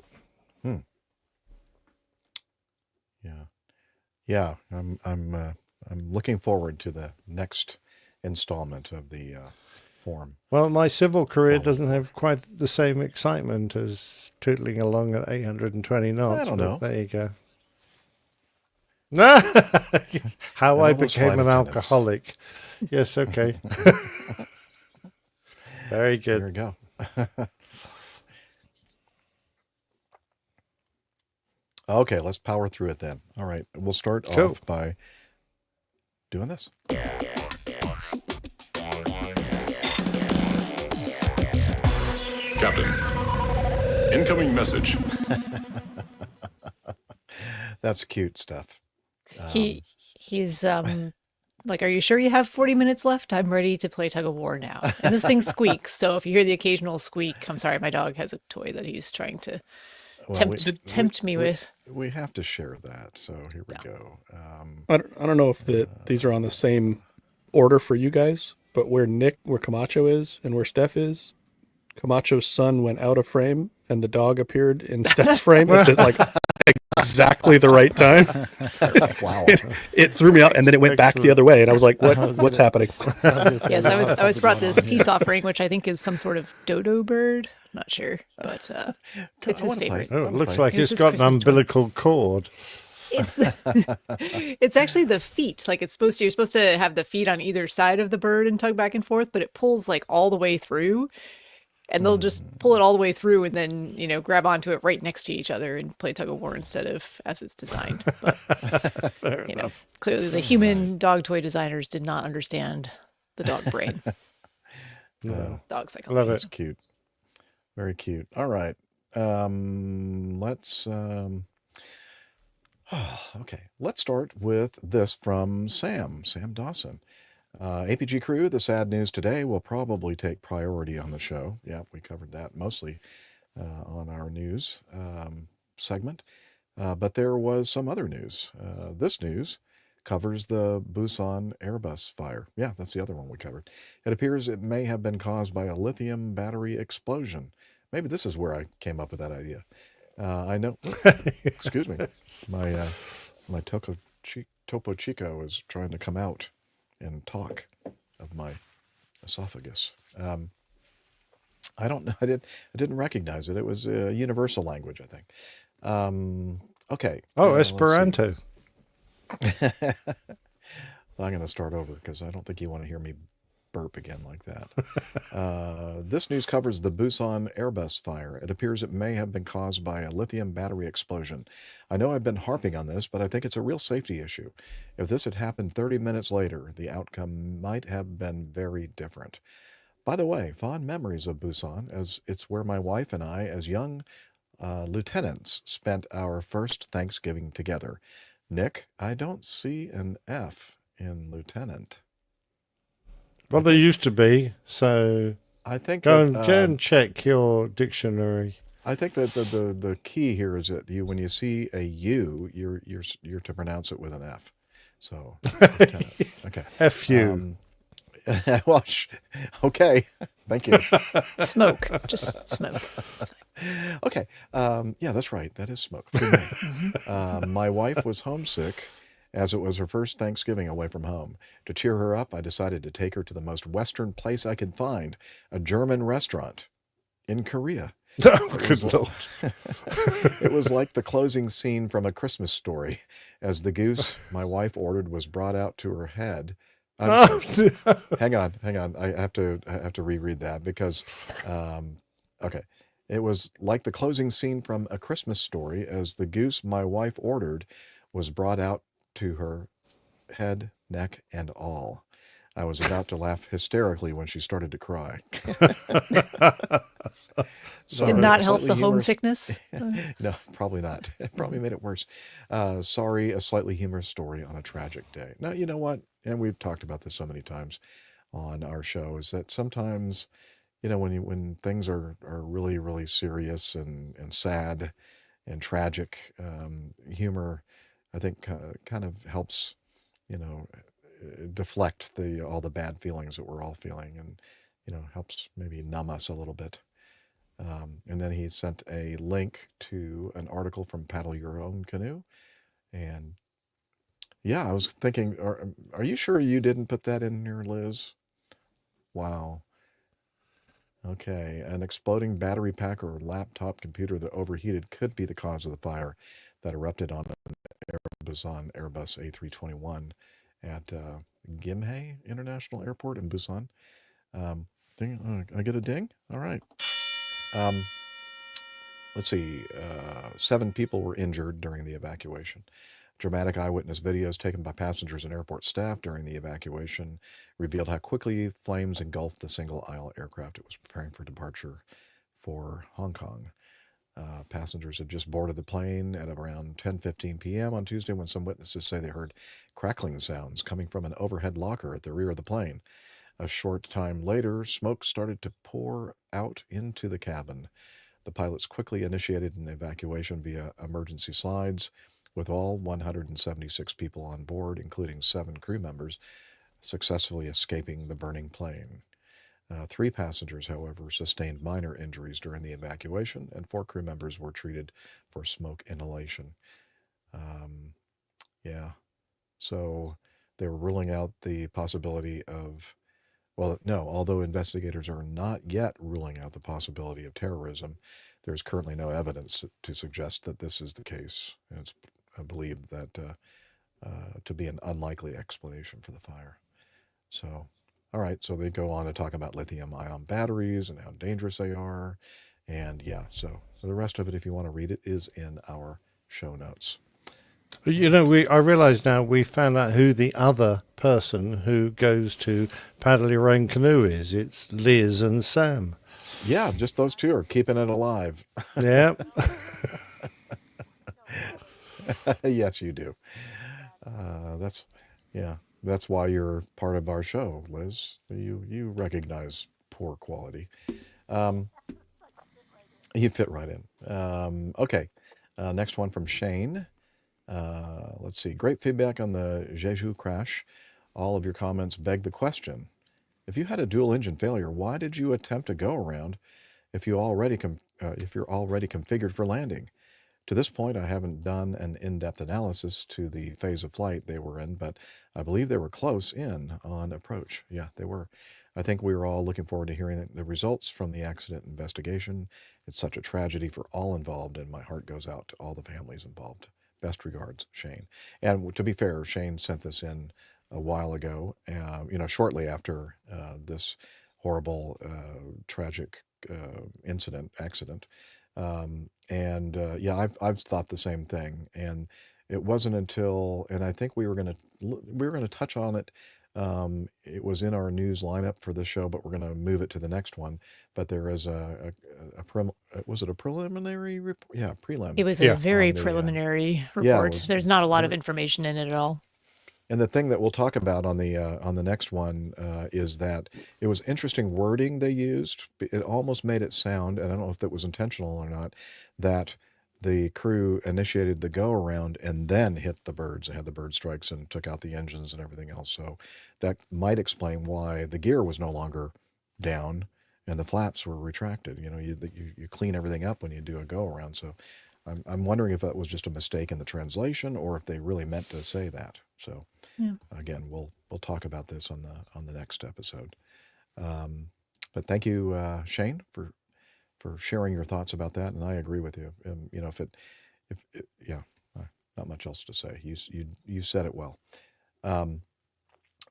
Yeah. I'm looking forward to the next installment of the form. Well, my civil career doesn't have quite the same excitement as tootling along at 820 knots. I don't know. There you go. Yes. How I all those became flight an attendants. alcoholic. Yes, okay. Very good. There we go. Okay, let's power through it then. All right, we'll start off by doing this. Captain, incoming message. That's cute stuff. He's like, are you sure you have 40 minutes left? I'm ready to play tug of war now. And this thing squeaks. So if you hear the occasional squeak, I'm sorry, my dog has a toy that he's trying to tempt me with. We have to share that. So here we go. I don't know if these are on the same order for you guys, but where Camacho is and where Steph is, Camacho's son went out of frame and the dog appeared in Steph's frame at exactly the right time. Wow. It threw me out, and then it went back the other way, and I was like, what's happening? Yes, I was brought this peace offering, which I think is some sort of dodo bird. I'm not sure, but it's his favorite. Oh, it looks like It's it's his got an Christmas toy. umbilical cord. It's actually the feet. Like you're supposed to have the feet on either side of the bird and tug back and forth, but it pulls like all the way through. And they'll just pull it all the way through and then, grab onto it right next to each other and play tug of war instead of as it's designed. But, Fair enough. clearly the human dog toy designers did not understand the dog brain. No. Dog psychology. Love That's it. cute. Very cute. All right. Let's start with this from Sam Dawson. APG crew, the sad news today will probably take priority on the show. Yeah, we covered that mostly on our news segment. But there was some other news. This news covers the Busan Airbus fire. Yeah, that's the other one we covered. It appears it may have been caused by a lithium battery explosion. Maybe this is where I came up with that idea. I know. Excuse me. My Topo Chico is trying to come out and talk of my esophagus. I don't know. I didn't recognize it. It was a universal language, I think. Okay. Oh, Esperanto. Well, I'm going to start over because I don't think you want to hear me burp again like that. This news covers the Busan Airbus fire. It appears it may have been caused by a lithium battery explosion. I know I've been harping on this, but I think it's a real safety issue. If this had happened 30 minutes later, the outcome might have been very different. By the way, fond memories of Busan, as it's where my wife and I, as young lieutenants, spent our first Thanksgiving together. Nick, I don't see an F in lieutenant. Well, there used to be, so I think go that, and check your dictionary. I think that the key here is that when you see a U, you're to pronounce it with an F. So, lieutenant. Okay. F-U. Well, okay. Thank you. Smoke. Just smoke. Okay. Yeah, that's right. That is smoke. My wife was homesick as it was her first Thanksgiving away from home. To cheer her up, I decided to take her to the most Western place I could find, a German restaurant in Korea. Good Lord. It was like the closing scene from A Christmas Story, as the goose my wife ordered was brought out to her head. Hang on. I have to reread that because, okay. It was like the closing scene from A Christmas Story, as the goose my wife ordered was brought out to her head, neck, and all. I was about to laugh hysterically when she started to cry. Did not help the homesickness? No, probably not. It probably made it worse. Sorry, a slightly humorous story on a tragic day. Now, you know what? And we've talked about this so many times on our show, is that sometimes, when things are really, really serious and sad and tragic, humor, I think, kind of helps, deflect all the bad feelings that we're all feeling, and helps maybe numb us a little bit. And then he sent a link to an article from Paddle Your Own Canoe, and yeah, I was thinking, are you sure you didn't put that in here, Liz? Wow. Okay, an exploding battery pack or laptop computer that overheated could be the cause of the fire that erupted on an Busan Airbus A321 at Gimhae International Airport in Busan. I get a ding? All right. Let's see. 7 people were injured during the evacuation. Dramatic eyewitness videos taken by passengers and airport staff during the evacuation revealed how quickly flames engulfed the single-aisle aircraft. It was preparing for departure for Hong Kong. Passengers had just boarded the plane at around 10:15 p.m. on Tuesday when some witnesses say they heard crackling sounds coming from an overhead locker at the rear of the plane. A short time later, smoke started to pour out into the cabin. The pilots quickly initiated an evacuation via emergency slides, with all 176 people on board, including 7 crew members, successfully escaping the burning plane. 3 passengers, however, sustained minor injuries during the evacuation, and 4 crew members were treated for smoke inhalation. Yeah, so they were ruling out the possibility of, well, no, although investigators are not yet ruling out the possibility of terrorism, there's currently no evidence to suggest that this is the case. And it's believed that to be an unlikely explanation for the fire. So, all right, so they go on to talk about lithium-ion batteries and how dangerous they are. And yeah, so the rest of it, if you want to read it, is in our show notes. I realize now we found out who the other person who goes to Paddle Your Own Canoe is. It's Liz and Sam. Yeah, just those 2 are keeping it alive. Yeah. Yes, you do. That's why you're part of our show, Liz. You recognize poor quality. You fit right in. Okay, next one from Shane. Let's see. Great feedback on the Jeju crash. All of your comments beg the question: if you had a dual engine failure, why did you attempt to go around if you're already configured for landing? To this point, I haven't done an in-depth analysis to the phase of flight they were in, but I believe they were close in on approach. Yeah, they were. I think we were all looking forward to hearing the results from the accident investigation. It's such a tragedy for all involved, and my heart goes out to all the families involved. Best regards, Shane. And to be fair, Shane sent this in a while ago, shortly after this horrible, tragic accident. I've thought the same thing, and it wasn't until, and I think we were going to touch on it It was in our news lineup for this show, but we're going to move it to the next one. But there is was it a preliminary report? Yeah, prelim. It was a very on the, preliminary yeah, it report. was There's not a lot of very- information in it at all. And the thing that we'll talk about on the next one is that it was interesting wording they used. It almost made it sound, and I don't know if that was intentional or not, that the crew initiated the go around and then hit the birds and had the bird strikes and took out the engines and everything else. So that might explain why the gear was no longer down and the flaps were retracted. You know, you clean everything up when you do a go around. So I'm wondering if that was just a mistake in the translation or if they really meant to say that. So Yeah. again, we'll talk about this on the next episode. But thank you, Shane, for sharing your thoughts about that. And I agree with you. You know, if yeah, not much else to say. You said it well.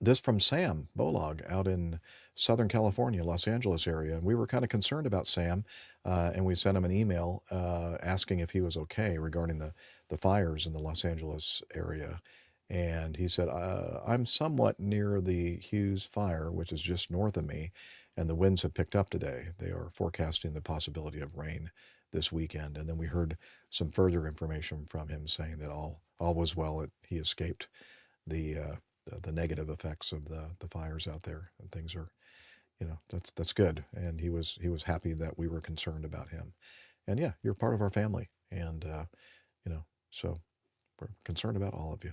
This from Sam Bolog out in Southern California, Los Angeles area. And we were kind of concerned about Sam, and we sent him an email asking if he was okay regarding the fires in the Los Angeles area. And he said, I'm somewhat near the Hughes fire, which is just north of me, and the winds have picked up today. They are forecasting the possibility of rain this weekend. And then we heard some further information from him saying that all was well. He escaped the negative effects of the fires out there, and things are, you know, that's good. And he was happy that we were concerned about him. And yeah, you're part of our family, and you know, so we're concerned about all of you,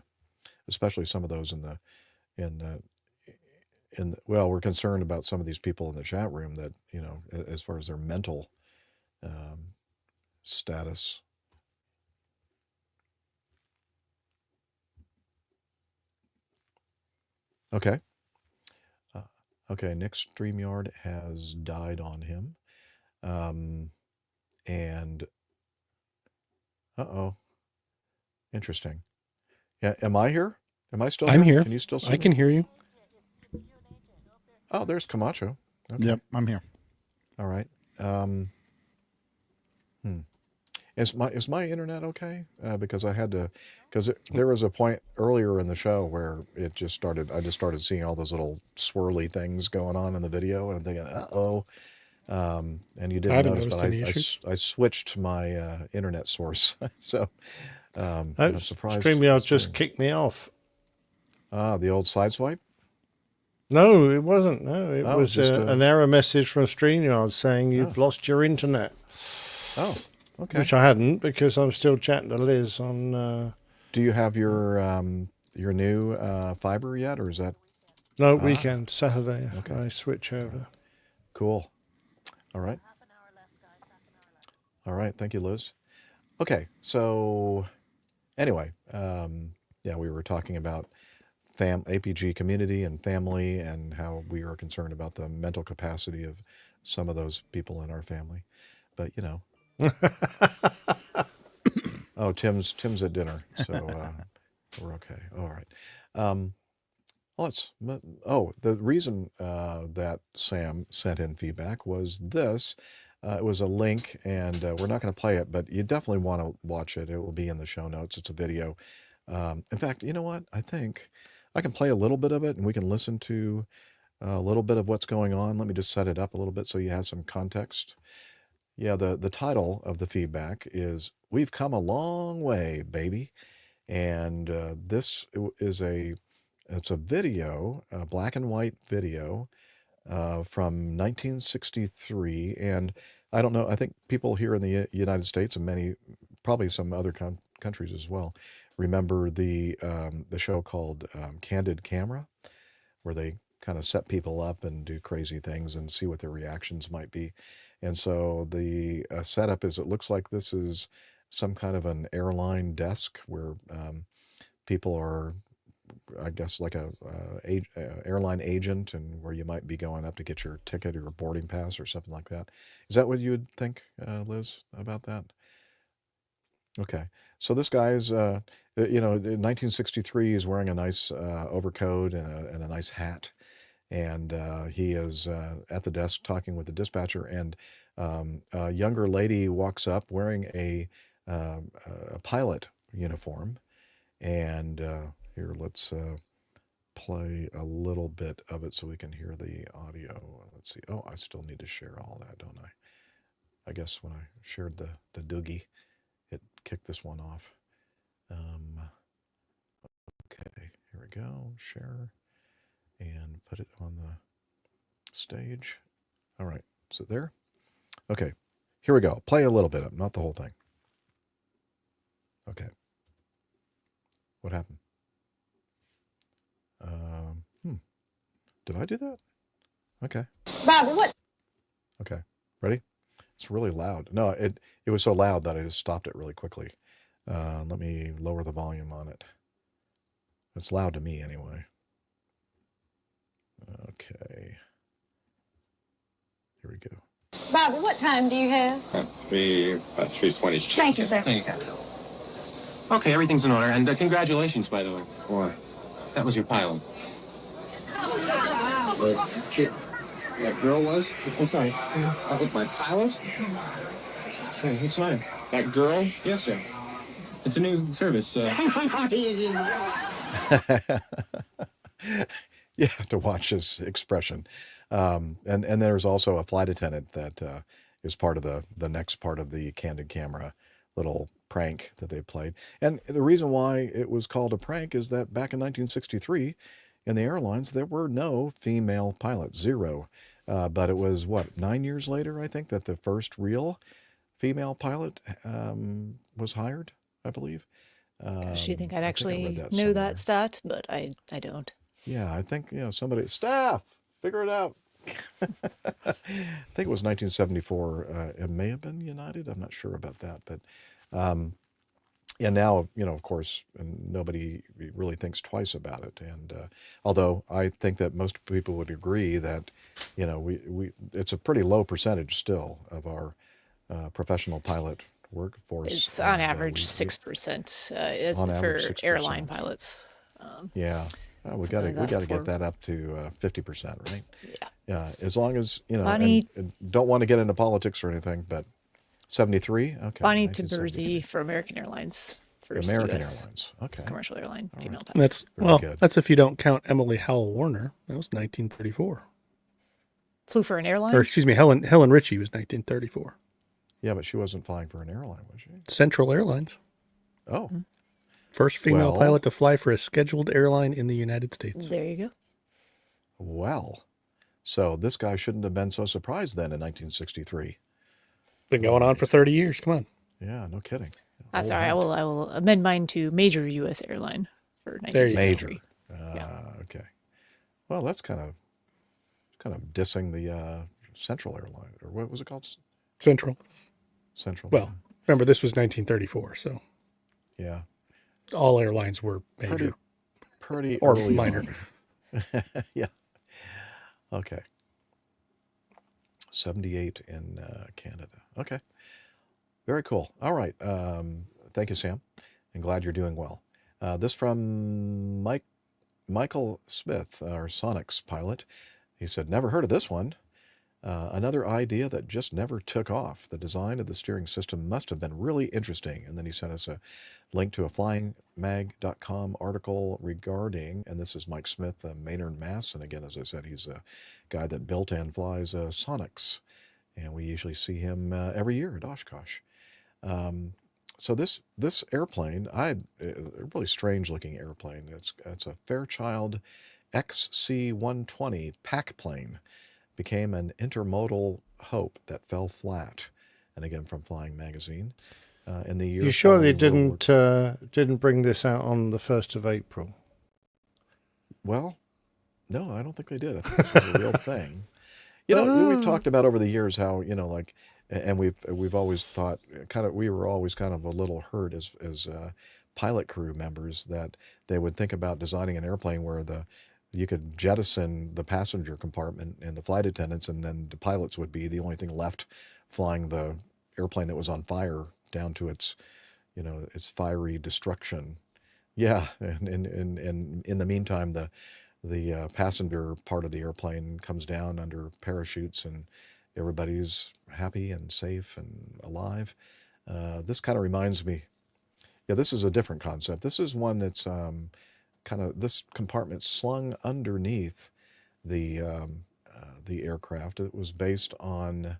especially some of those well, we're concerned about some of these people in the chat room that, you know, as far as their mental status. Okay. Okay, Nick's StreamYard has died on him. And interesting. Yeah, am I here? Am I still I'm here? here. Can you still see I me? can hear you. Oh, there's Camacho. Okay. Yep, I'm here. All right. Is my internet okay? Because there was a point earlier in the show where I just started seeing all those little swirly things going on in the video, and I'm thinking, and you I didn't haven't notice, noticed but any issues. I switched my internet source, so I'm surprised. StreamYard just kicked me off. The old sideswipe. No, it wasn't. No, it Oh, was just an error message from StreamYard saying you've lost your internet. Oh, okay. Which I hadn't, because I'm still chatting to Liz on. Do you have your new fiber yet, or is that? No, weekend, Saturday. Okay. I switch over. Cool. All right. All right. Thank you, Liz. Okay. So anyway, yeah, we were talking about APG community and family, and how we are concerned about the mental capacity of some of those people in our family. But, you know. Oh, Tim's at dinner, so we're okay. All right. The reason that Sam sent in feedback was this. It was a link, and we're not going to play it, but you definitely want to watch it. It will be in the show notes. It's a video. In fact, you know what? I think I can play a little bit of it, and we can listen to a little bit of what's going on. Let me just set it up a little bit so you have some context. Yeah, the title of the feedback is "We've Come a Long Way, Baby," and this is it's a video, a black and white video from 1963, and I don't know. I think people here in the United States, and probably some other countries as well, remember the show called Candid Camera, where they kind of set people up and do crazy things and see what their reactions might be. And so the setup is, it looks like this is some kind of an airline desk where people are, I guess, like a airline agent, and where you might be going up to get your ticket or boarding pass or something like that. Is that what you would think, Liz, about that? Okay. So this guy's, in 1963, he's wearing a nice overcoat and a nice hat. And he is at the desk talking with the dispatcher, and a younger lady walks up wearing a pilot uniform. And here, let's play a little bit of it so we can hear the audio. Let's see. Oh, I still need to share all that, don't I? I guess when I shared the doogie, it kicked this one off. Okay, here we go. Share and put it on the stage. All right, is it there? Okay, here we go. Play a little bit of it, not the whole thing. Okay. What happened? Did I do that? Okay. Bobby, what? Okay. Ready? It's really loud. No, it was so loud that I just stopped it really quickly. Let me lower the volume on it. It's loud to me anyway. Okay. Here we go. Bobby, what time do you have? About 3:20. Thank you, sir. Thank you. Okay, everything's in order. And congratulations, by the way. Why? That was your pilot. That girl was? I'm sorry. With my pilot? Hey, what's the matter? That girl? Yes, sir. It's a new service. Yeah, to watch his expression. And there's also a flight attendant that is part of the next part of the Candid Camera little prank that they played. And the reason why it was called a prank is that back in 1963, in the airlines, there were no female pilots, zero. But it was, 9 years later, I think, that the first real female pilot was hired, I believe. Gosh, you think I'd I actually read that know somewhere. that stat, but I don't. Yeah, I think, somebody, staff, figure it out. I think it was 1974. It may have been United. I'm not sure about that. But, and now, of course, and nobody really thinks twice about it. And although I think that most people would agree that, it's a pretty low percentage still of our professional pilot workforce. It's on average 6%, is on for average 6%. airline pilots. Yeah. We got to get that up to 50%, right? Yeah. As long as Bonnie, and don't want to get into politics or anything, but 73. Okay. Bonnie Taberzi for American Airlines. First American US Airlines. Okay. Commercial airline female pilot. That's Very good. that's if you don't count Emily Howell Warner. That was 1934. Flew for an airline. Or excuse me, Helen Ritchie was 1934. Yeah, but she wasn't flying for an airline, was she? Central Airlines. Oh. First female Well- pilot to fly for a scheduled airline in the United States. There you go. Well, so this guy shouldn't have been so surprised then in 1963. Been going on for 30 years. Come on. Yeah, no kidding. That's all right. I will amend mine to major U.S. airline for There you go. 1963. Major. Okay. Well, that's kind of dissing the Central Airline, or what was it called? Central. Central. Well, remember this was 1934, so yeah, all airlines were major. Pretty or early minor. on. Yeah. Okay. 78 in Canada. Okay. Very cool. All right. Thank you, Sam. And glad you're doing well. This from Michael Smith, our Sonics pilot. He said, never heard of this one. Another idea that just never took off. The design of the steering system must have been really interesting. And then he sent us a link to a flyingmag.com article regarding, and this is Mike Smith, Maynard, Mass. And again, as I said, he's a guy that built and flies Sonics. And we usually see him every year at Oshkosh. So this airplane, a really strange looking airplane. It's a Fairchild XC-120 pack plane. Became an intermodal hope that fell flat. And again, from Flying Magazine. In the year. You sure they following World didn't bring this out on the 1st of April? Well, no, I don't think they did. I think it's a real thing. We've talked about over the years how, and we've always thought we were always kind of a little hurt as pilot crew members that they would think about designing an airplane where you could jettison the passenger compartment and the flight attendants, and then the pilots would be the only thing left flying the airplane that was on fire down to its fiery destruction. Yeah, and in the meantime, the passenger part of the airplane comes down under parachutes, and everybody's happy and safe and alive. This kind of reminds me. Yeah, this is a different concept. This is one that's this compartment slung underneath the aircraft. It was based on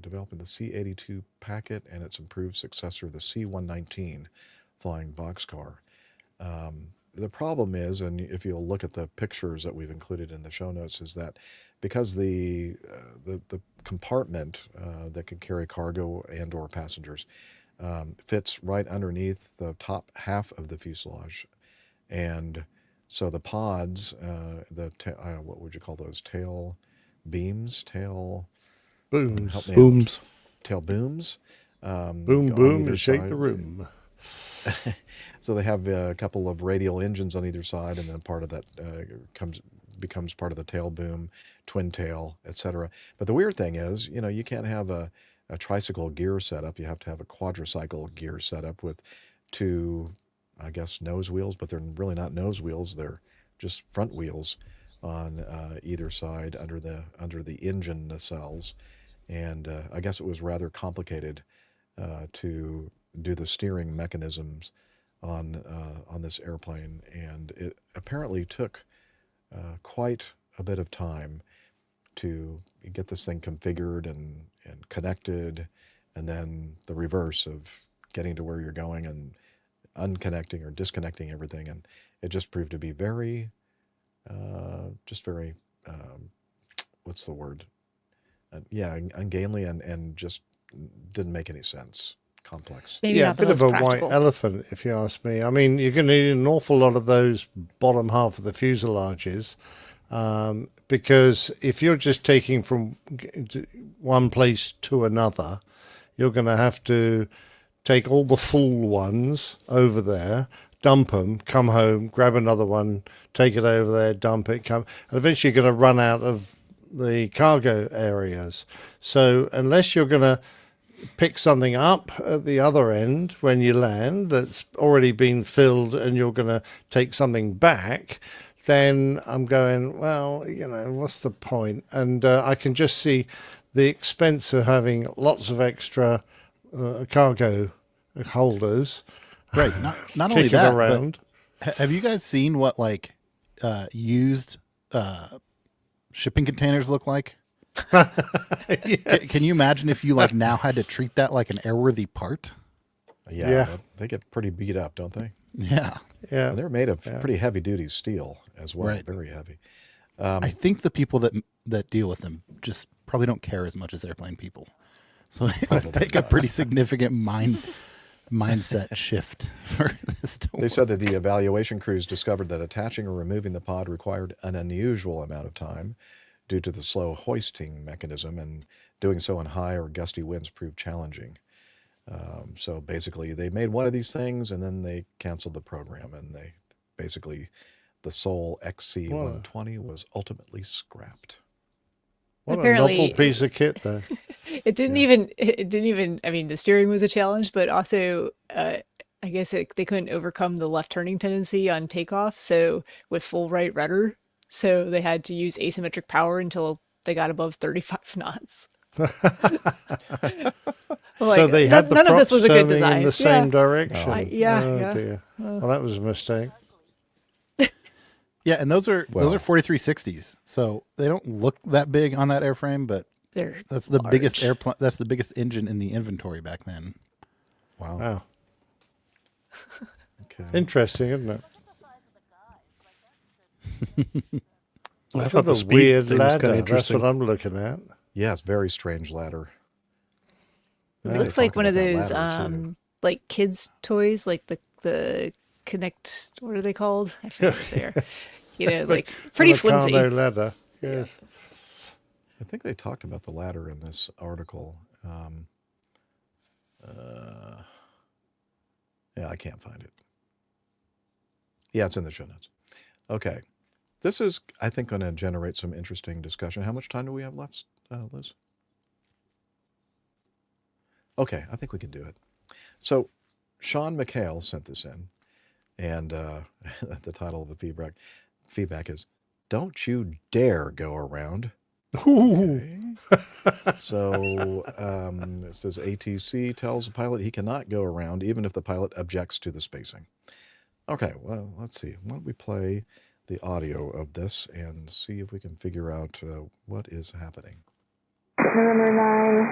developing the C-82 packet and its improved successor, the C-119 flying boxcar. The problem is, and if you'll look at the pictures that we've included in the show notes, is that because the compartment that could carry cargo and or passengers fits right underneath the top half of the fuselage, and so the pods, what would you call those? Tail beams? Booms. Help me Booms. out. Tail booms. Boom, on boom, either and shake side. the room. So they have a couple of radial engines on either side, and then part of that becomes part of the tail boom, twin tail, etc. But the weird thing is, you can't have a tricycle gear setup. You have to have a quadricycle gear setup with two, I guess, nose wheels, but they're really not nose wheels. They're just front wheels on either side under the engine nacelles. And I guess it was rather complicated to do the steering mechanisms on this airplane, and it apparently took quite a bit of time to get this thing configured and connected, and then the reverse of getting to where you're going and unconnecting or disconnecting everything, and it just proved to be very what's the word? Ungainly and just didn't make any sense. Complex. Maybe Yeah, a not the bit of most a practical. white elephant, if you ask me. I mean, you're going to need an awful lot of those bottom half of the fuselages, because if you're just taking from one place to another, you're going to have to take all the full ones over there, dump them, come home, grab another one, take it over there, dump it, come, and eventually you're going to run out of the cargo areas. So unless you're going to pick something up at the other end when you land that's already been filled and you're going to take something back, then I'm going, well, what's the point? And I can just see the expense of having lots of extra cargo holders. Right. Not only kicking that, around. but have you guys seen what used shipping containers look like? Yes. Can you imagine if you now had to treat that like an airworthy part? Yeah. They get pretty beat up, don't they? Yeah. Yeah. And they're made of pretty heavy duty steel as well. Right. Very heavy. I think the people that deal with them just probably don't care as much as airplane people. So it would take a pretty significant mindset shift for this to work. They said that the evaluation crews discovered that attaching or removing the pod required an unusual amount of time due to the slow hoisting mechanism, and doing so in high or gusty winds proved challenging. So basically, they made one of these things, and then they canceled the program, and the Sol XC-120 was ultimately scrapped. What Apparently- a novel piece of kit, though. It didn't even, I mean, the steering was a challenge, but also, I guess they couldn't overcome the left turning tendency on takeoff. So with full right rudder, so they had to use asymmetric power until they got above 35 knots. So they had the none of this props was a good turning design. in the same direction. Yeah. Oh, dear. Well, that was a mistake. Yeah, and those are 4360s, so they don't look that big on that airframe, but that's the biggest airplane. That's the biggest engine in the inventory back then. Wow. Okay. Interesting, isn't it? I Look thought at the speed weird thing was kinda ladder. That's interesting. what I'm looking at. Yeah, it's a very strange ladder. It looks like one of those like kids' toys, like the Connect. What are they called? I forget what they are. Like pretty flimsy. Ladder. Yes. I think they talked about the ladder in this article. Yeah, I can't find it. Yeah, it's in the show notes. Okay. This is, I think, going to generate some interesting discussion. How much time do we have left, Liz? Okay, I think we can do it. So, Sean McHale sent this in, and the title of the feedback is, "Don't you dare go around Ooh. So it says ATC tells the pilot he cannot go around even if the pilot objects to the spacing. Okay, well, let's see. Why don't we play the audio of this and see if we can figure out what is happening. November 9,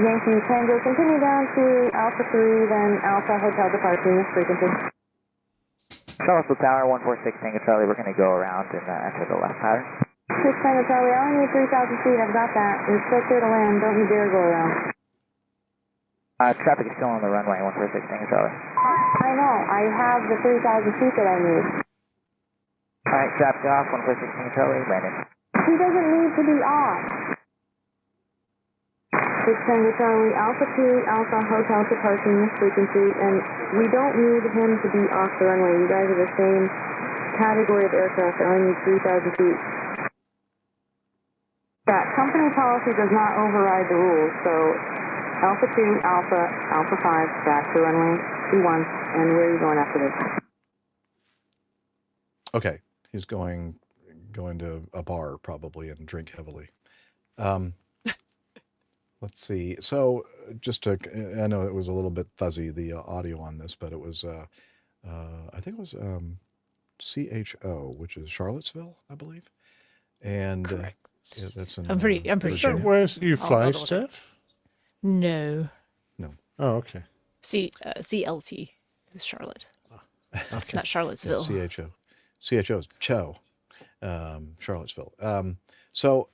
Yankee Tango, continue down to Alpha 3, then Alpha Hotel departing frequency. Charlottesville Tower, 146 Tango Charlie, we're going to go around and enter the left pattern. 6 Tango Charlie, I only need 3,000 feet, I've got that. We're still clear to land, don't you dare go around. Traffic is still on the runway, 146 Tango Charlie. I know, I have the 3,000 feet that I need. Alright, traffic off, 146 Tango Charlie, landing. He doesn't need to be off. 6 Tango Charlie, Alpha 2, Alpha Hotel departing frequency, and we don't need him to be off the runway. You guys are the same category of aircraft that only need 3,000 feet. That company policy does not override the rules, so Alpha 2, Alpha 5, back to runway 21, and where are you going after this? Okay, he's going to a bar probably and drink heavily. Let's see. So just to, I know it was a little bit fuzzy, the audio on this, but it was, I think it was CHO, which is Charlottesville, I believe. And Correct. Yeah, that's in, I'm pretty sure. Where's you fly, Steph? No. No. Oh, okay. CLT is Charlotte. Okay. Not Charlottesville. Yeah, CHO is Cho, Charlottesville. So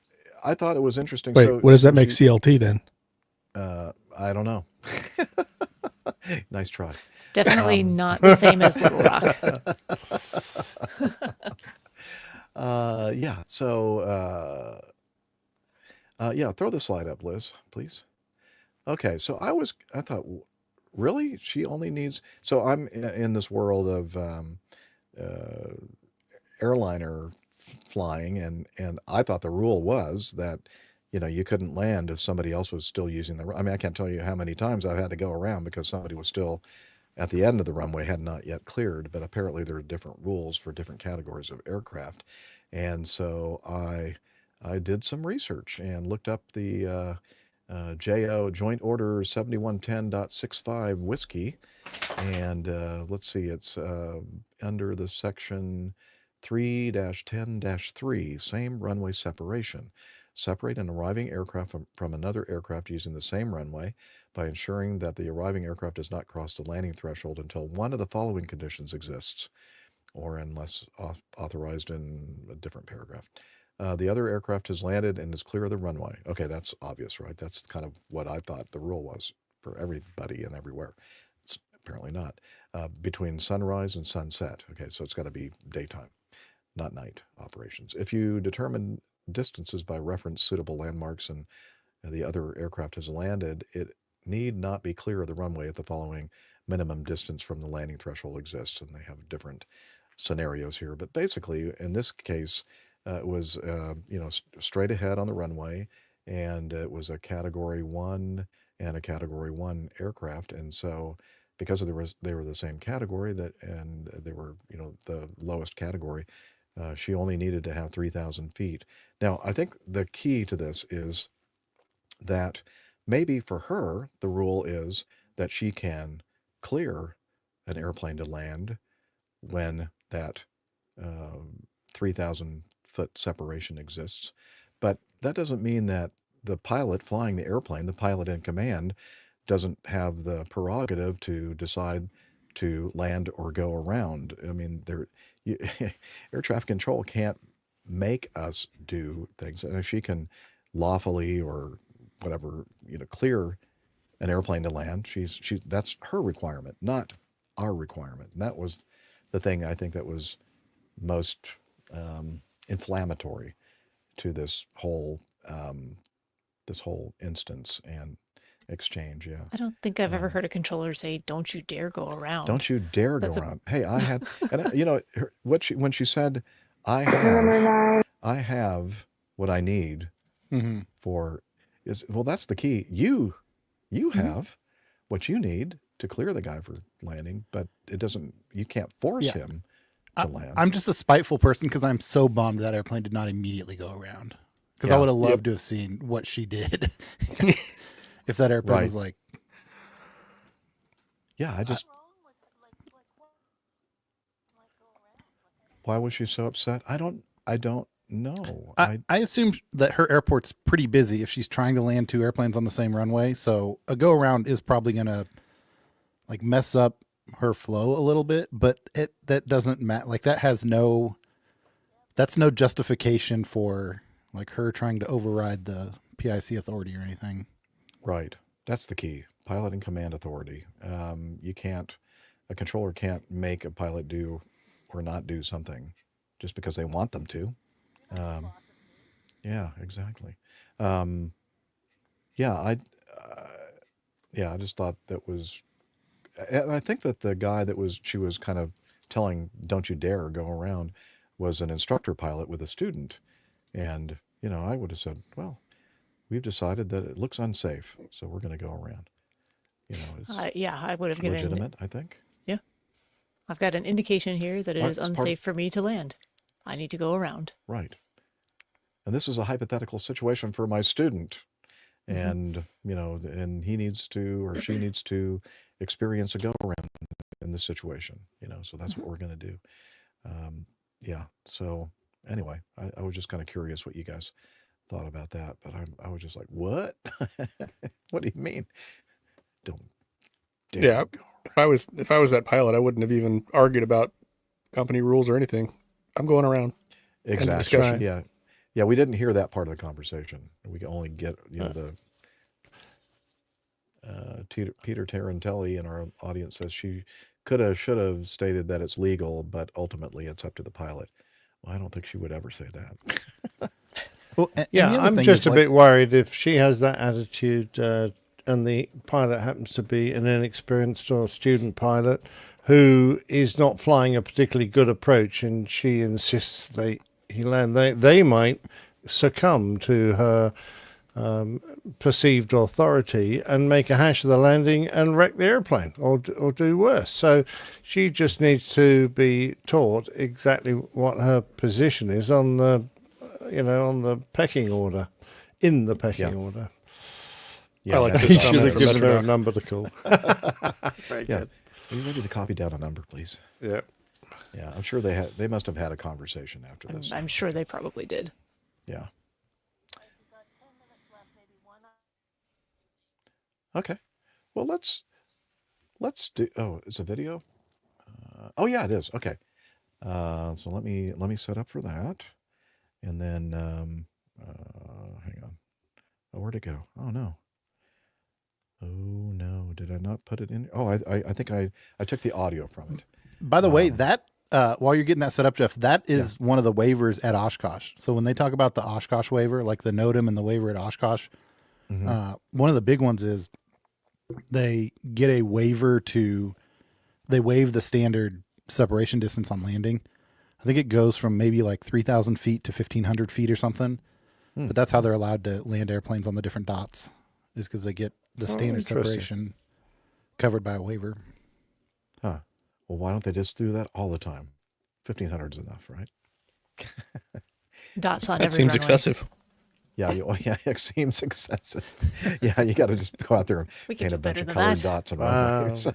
I thought it was interesting. Wait, so what does that make CLT then? I don't know. Nice try. Definitely not the same as Little Rock. Yeah. So, yeah, throw the slide up, Liz, please. Okay. So I thought, really? She only needs, so I'm in this world of airliner flying, and I thought the rule was that, you couldn't land if somebody else was still using I mean, I can't tell you how many times I've had to go around because somebody was still at the end of the runway, had not yet cleared, but apparently there are different rules for different categories of aircraft. And so I did some research and looked up the JO Joint Order 7110.65 Whiskey. And let's see, it's under the section 3-10-3, same runway separation. Separate an arriving aircraft from another aircraft using the same runway by ensuring that the arriving aircraft does not cross the landing threshold until one of the following conditions exists, or unless authorized in a different paragraph. The other aircraft has landed and is clear of the runway. Okay, that's obvious, right? That's kind of what I thought the rule was for everybody and everywhere. It's apparently not. Between sunrise and sunset. Okay, so it's got to be daytime, not night operations. If you determine distances by reference suitable landmarks and the other aircraft has landed, it need not be clear of the runway at the following minimum distance from the landing threshold exists. And they have different scenarios here. But basically, in this case, it was, straight ahead on the runway, and it was a Category 1 and a Category 1 aircraft. And so because they were the same category and they were, the lowest category, she only needed to have 3,000 feet. Now, I think the key to this is that maybe for her, the rule is that she can clear an airplane to land when that 3,000 foot separation exists. But that doesn't mean that the pilot flying the airplane, the pilot in command, doesn't have the prerogative to decide to land or go around. I mean, air traffic control can't make us do things. And if she can lawfully or whatever, clear an airplane to land, that's her requirement, not our requirement. And that was the thing I think that was most inflammatory to this whole instance and exchange. Yeah. I don't think I've ever heard a controller say, "Don't you dare go around." Don't you dare go around. Hey, I had, and when she said, I have what I need for well, that's the key. You have what you need to clear the guy for landing, but you can't force him to land. I'm just a spiteful person because I'm so bummed that airplane did not immediately go around. Because I would have loved to have seen what she did if that airplane was like. Yeah, why was she so upset? I don't know. I assumed that her airport's pretty busy if she's trying to land two airplanes on the same runway. So a go around is probably going to like mess up her flow a little bit, but that doesn't matter. Like that's no justification for like her trying to override the PIC authority or anything. Right. That's the key. Pilot and command authority. A controller can't make a pilot do or not do something just because they want them to. Yeah, exactly. I just thought that was, and I think that the guy she was kind of telling, don't you dare go around, was an instructor pilot with a student. And, I would have said, well, we've decided that it looks unsafe, so we're going to go around. I would have given legitimate, I think. Yeah. I've got an indication here that it is unsafe for me to land. I need to go around. Right. And this is a hypothetical situation for my student. And, and he needs to, or she needs to experience a go around in this situation, so that's what we're going to do. So anyway, I was just kind of curious what you guys thought about that, but I was just like, what? What do you mean? Don't dare. Yeah. If I was that pilot, I wouldn't have even argued about company rules or anything. I'm going around. Exactly. Right. Yeah. We didn't hear that part of the conversation. We can only get, the Peter Tarantelli in our audience says she should have stated that it's legal, but ultimately it's up to the pilot. Well, I don't think she would ever say that. Well, I'm just a bit worried if she has that attitude and the pilot happens to be an inexperienced or student pilot who is not flying a particularly good approach, and she insists he land. They might succumb to her perceived authority and make a hash of the landing and wreck the airplane or do worse. So she just needs to be taught exactly what her position is on the pecking order, in the pecking order. Yeah, he should have given her a number to call. Very good. Are you ready to copy down a number, please? Yeah. Yeah, I'm sure they must have had a conversation after this. I'm sure they probably did. Yeah. Okay. Well, let's do. Oh, it's a video. Oh yeah, it is. Okay. So let me set up for that, and then hang on. Oh, where'd it go? Oh no. Oh no, did I not put it in? Oh, I think I took the audio from it. By the way, that while you're getting that set up, Jeff, that is one of the waivers at Oshkosh. So when they talk about the Oshkosh waiver, like the NOTAM and the waiver at Oshkosh, one of the big ones is they get a waiver they waive the standard separation distance on landing. I think it goes from maybe like 3,000 feet to 1,500 feet or something. But that's how they're allowed to land airplanes on the different dots, is because they get the standard separation covered by a waiver. Huh. Well, why don't they just do that all the time? 1,500 is enough, right? Dots on that every seems runway. excessive. Yeah, it seems excessive. Yeah, you got to just go out there and paint a bunch of colored dots on runways.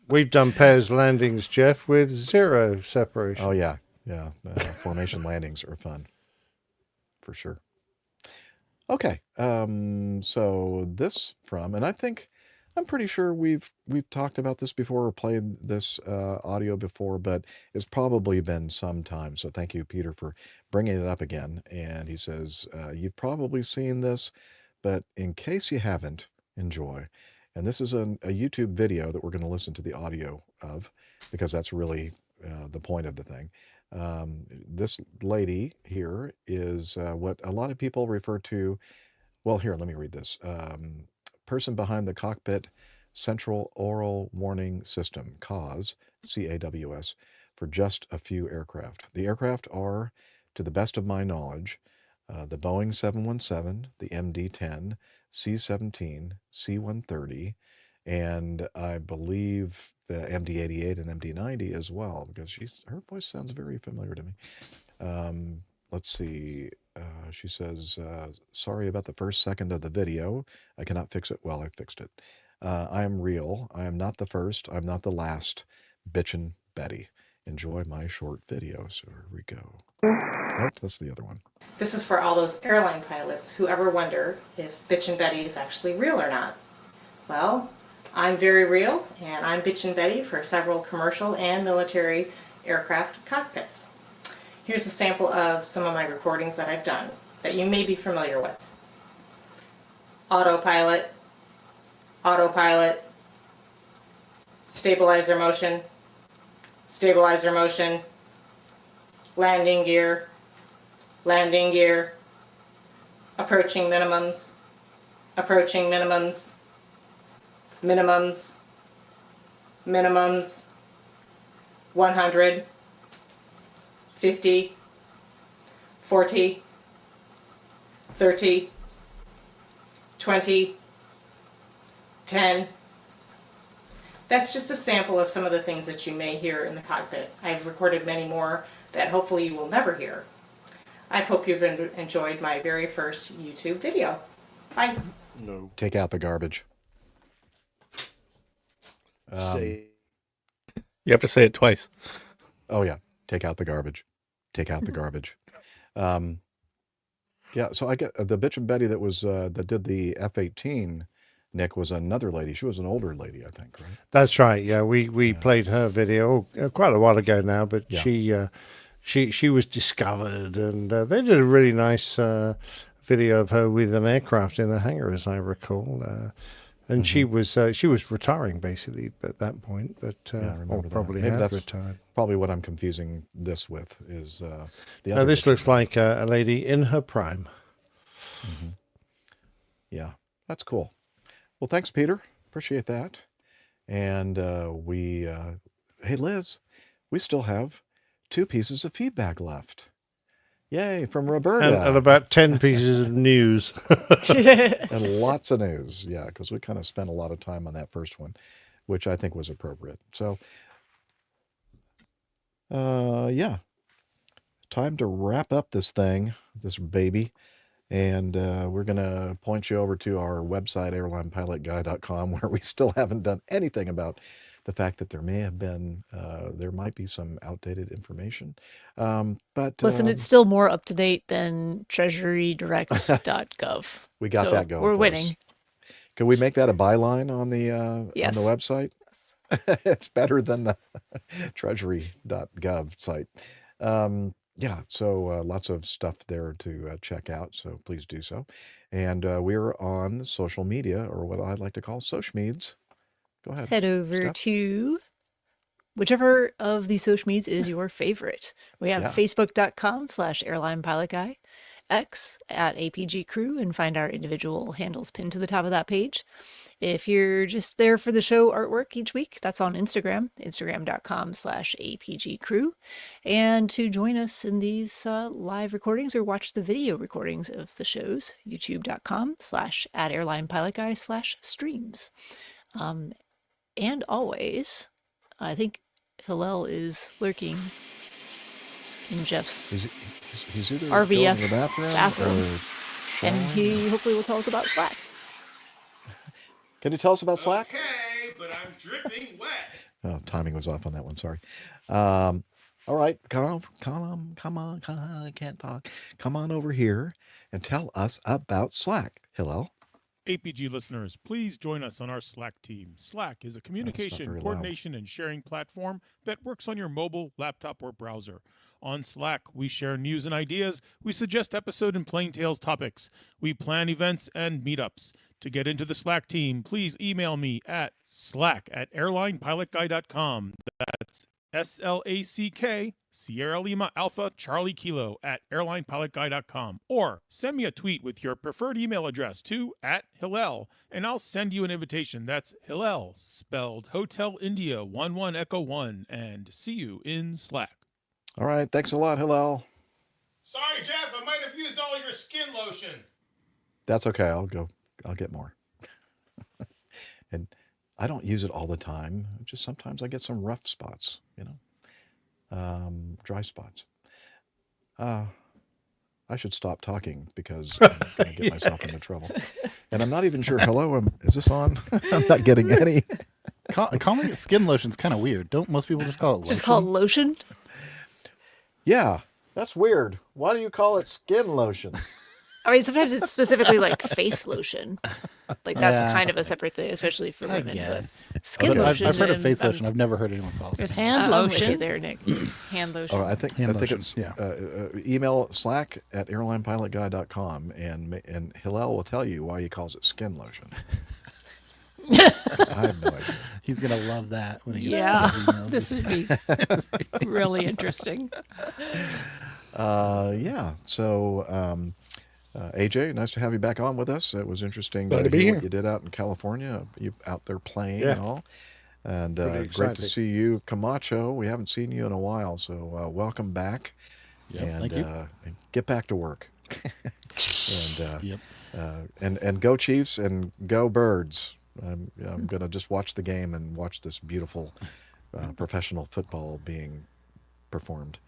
We've done pairs landings, Jeff, with 0 separation. Oh yeah. Formation landings are fun, for sure. Okay, so this and I'm pretty sure we've talked about this before or played this audio before, but it's probably been some time. So thank you, Peter, for bringing it up again. And he says, you've probably seen this, but in case you haven't, enjoy. And this is a YouTube video that we're going to listen to the audio of, because that's really the point of the thing. This lady here is what a lot of people refer to. Well, here, let me read this. Person behind the cockpit central aural warning system, CAWS, C-A-W-S, for just a few aircraft. The aircraft are, to the best of my knowledge, the Boeing 717, the MD-10, C-17, C-130, and I believe the MD-88 and MD-90 as well, because her voice sounds very familiar to me. Let's see. She says, sorry about the first second of the video. I cannot fix it. Well, I fixed it. I am real. I am not the first. I'm not the last. Bitchin' Betty. Enjoy my short video. So here we go. Nope, that's the other one. This is for all those airline pilots who ever wonder if Bitchin' Betty is actually real or not. Well, I'm very real, and I'm Bitchin' Betty for several commercial and military aircraft cockpits. Here's a sample of some of my recordings that I've done that you may be familiar with. Autopilot, autopilot, stabilizer motion, landing gear, approaching minimums, minimums, 100, 50, 40, 30, 20, 10. That's just a sample of some of the things that you may hear in the cockpit. I've recorded many more that hopefully you will never hear. I hope you've enjoyed my very first YouTube video. Bye. No. Take out the garbage. You have to say it twice. Oh, yeah. Take out the garbage. Take out the garbage. Yeah, so I get the Bitchin' Betty that was that did the F-18, Nick, was another lady. She was an older lady, I think, right? That's right. Yeah, we played her video quite a while ago now, but Yeah. she was discovered, and they did a really nice video of her with an aircraft in the hangar, as I recall. And she was retiring basically at that point, but Yeah, I or remember probably that. Maybe had that's retired. probably what I'm confusing this with is the No, other this Bitchin' looks like a lady in her prime. Mm-hmm. Yeah, that's cool. Well, thanks, Peter. Appreciate that. And hey, Liz, we still have 2 pieces of feedback left. Yay, from Roberta. And about 10 pieces of news. And lots of news. Yeah, because we kind of spent a lot of time on that first one, which I think was appropriate. So, yeah, time to wrap up this thing, this baby. And we're going to point you over to our website, airlinepilotguy.com, where we still haven't done anything about the fact that there might be some outdated information. But Listen, it's still more up to date than treasurydirect.gov. we got so that going. We're for winning. us. Can we make that a byline on the Yes. website? It's better than the treasury.gov site. Yeah, so lots of stuff there to check out, so please do so. And we're on social media, or what I'd like to call social meds. Go ahead. Head over Steph. to whichever of these social medias is your favorite. We have Yeah. facebook.com/airlinepilotguy, X at APG crew, and find our individual handles pinned to the top of that page. If you're just there for the show artwork each week, that's on Instagram, instagram.com/APG crew. And to join us in these live recordings or watch the video recordings of the shows, youtube.com/@airlinepilotguy/streams. And always, I think Hillel is lurking in Jeff's He's either going to the RVS bathroom. Or and showering. he hopefully will tell us about Slack. Can you tell us about Slack? Okay, but I'm dripping wet. Oh, timing was off on that one. Sorry. All right, come on, I can't talk. Come on over here and tell us about Slack. Hillel. APG listeners, please join us on our Slack team. Slack is a communication, very loud. coordination, and sharing platform that works on your mobile, laptop, or browser. On Slack, we share news and ideas. We suggest episode and plain tales topics. We plan events and meetups. To get into the Slack team, please email me at slack@airlinepilotguy.com. That's SLACK, Sierra Lima Alpha Charlie Kilo @airlinepilotguy.com. Or send me a tweet with your preferred email address to @Hillel, and I'll send you an invitation. That's Hillel, spelled Hotel India 11 Echo 1, and see you in Slack. All right, thanks a lot, Hillel. Sorry, Jeff, I might have used all your skin lotion. That's okay. I'll get more. And I don't use it all the time. Just sometimes I get some rough spots, dry spots. I should stop talking because I'm going to get myself into trouble. And I'm not even sure. Hello, is this on? I'm not getting any. Calling it skin lotion is kind of weird. Don't most people just call it lotion? Just call it lotion? Yeah, that's weird. Why do you call it skin lotion? I mean, sometimes it's specifically like face lotion. Like that's kind of a separate thing, especially for women. I guess. Skin lotion. I've heard of face lotion. I've never heard anyone call it There's skin hand I'm with you lotion. there, Nick. Hand lotion. I think it's email slack@airlinepilotguy.com and Hillel will tell you why he calls it skin lotion. I have no idea. He's gonna love that when he gets emails. This would be really interesting. So AJ, nice to have you back on with us. It was interesting Glad to to be hear here. what you did out in California. You out there playing Yeah. and all. And Pretty great exciting. to see you, Camacho. We haven't seen you in a while, so welcome back. Yep, and thank you. and get back to work. And go Chiefs and go Birds. I'm going to just watch the game and watch this beautiful professional football being performed.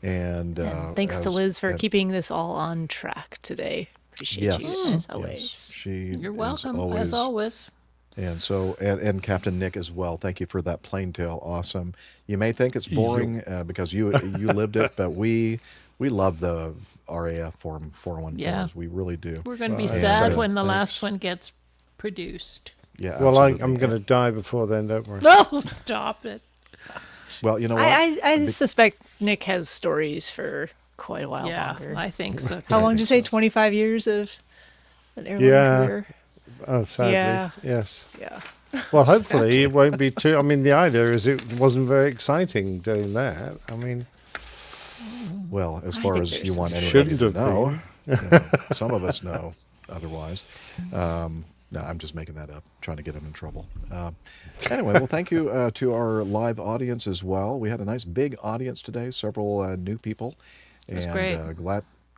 And thanks to Liz for keeping this all on track today. Appreciate you as always. You're welcome, as always. And so, and Captain Nick as well. Thank you for that plain tale. Awesome. You may think it's boring because you lived it, but we love the RAF Form 401 Yeah. We really do. We're going to be sad when the last one gets produced. Yeah. Well, absolutely. I'm going to die before then, don't worry. No, stop it. Well, you know what? I suspect Nick has stories for quite a while longer. I think so. How long did you say? 25 years of an airline career? Oh, sadly. Yeah. Yes. Yeah. Well, hopefully it won't be too. I mean, the idea is it wasn't very exciting doing that. I mean, well, as far as you want anybody shouldn't to have know, been. some of us know otherwise. No, I'm just making that up, trying to get them in trouble. Anyway, well, thank you to our live audience as well. We had a nice big audience today, several new people. It was great.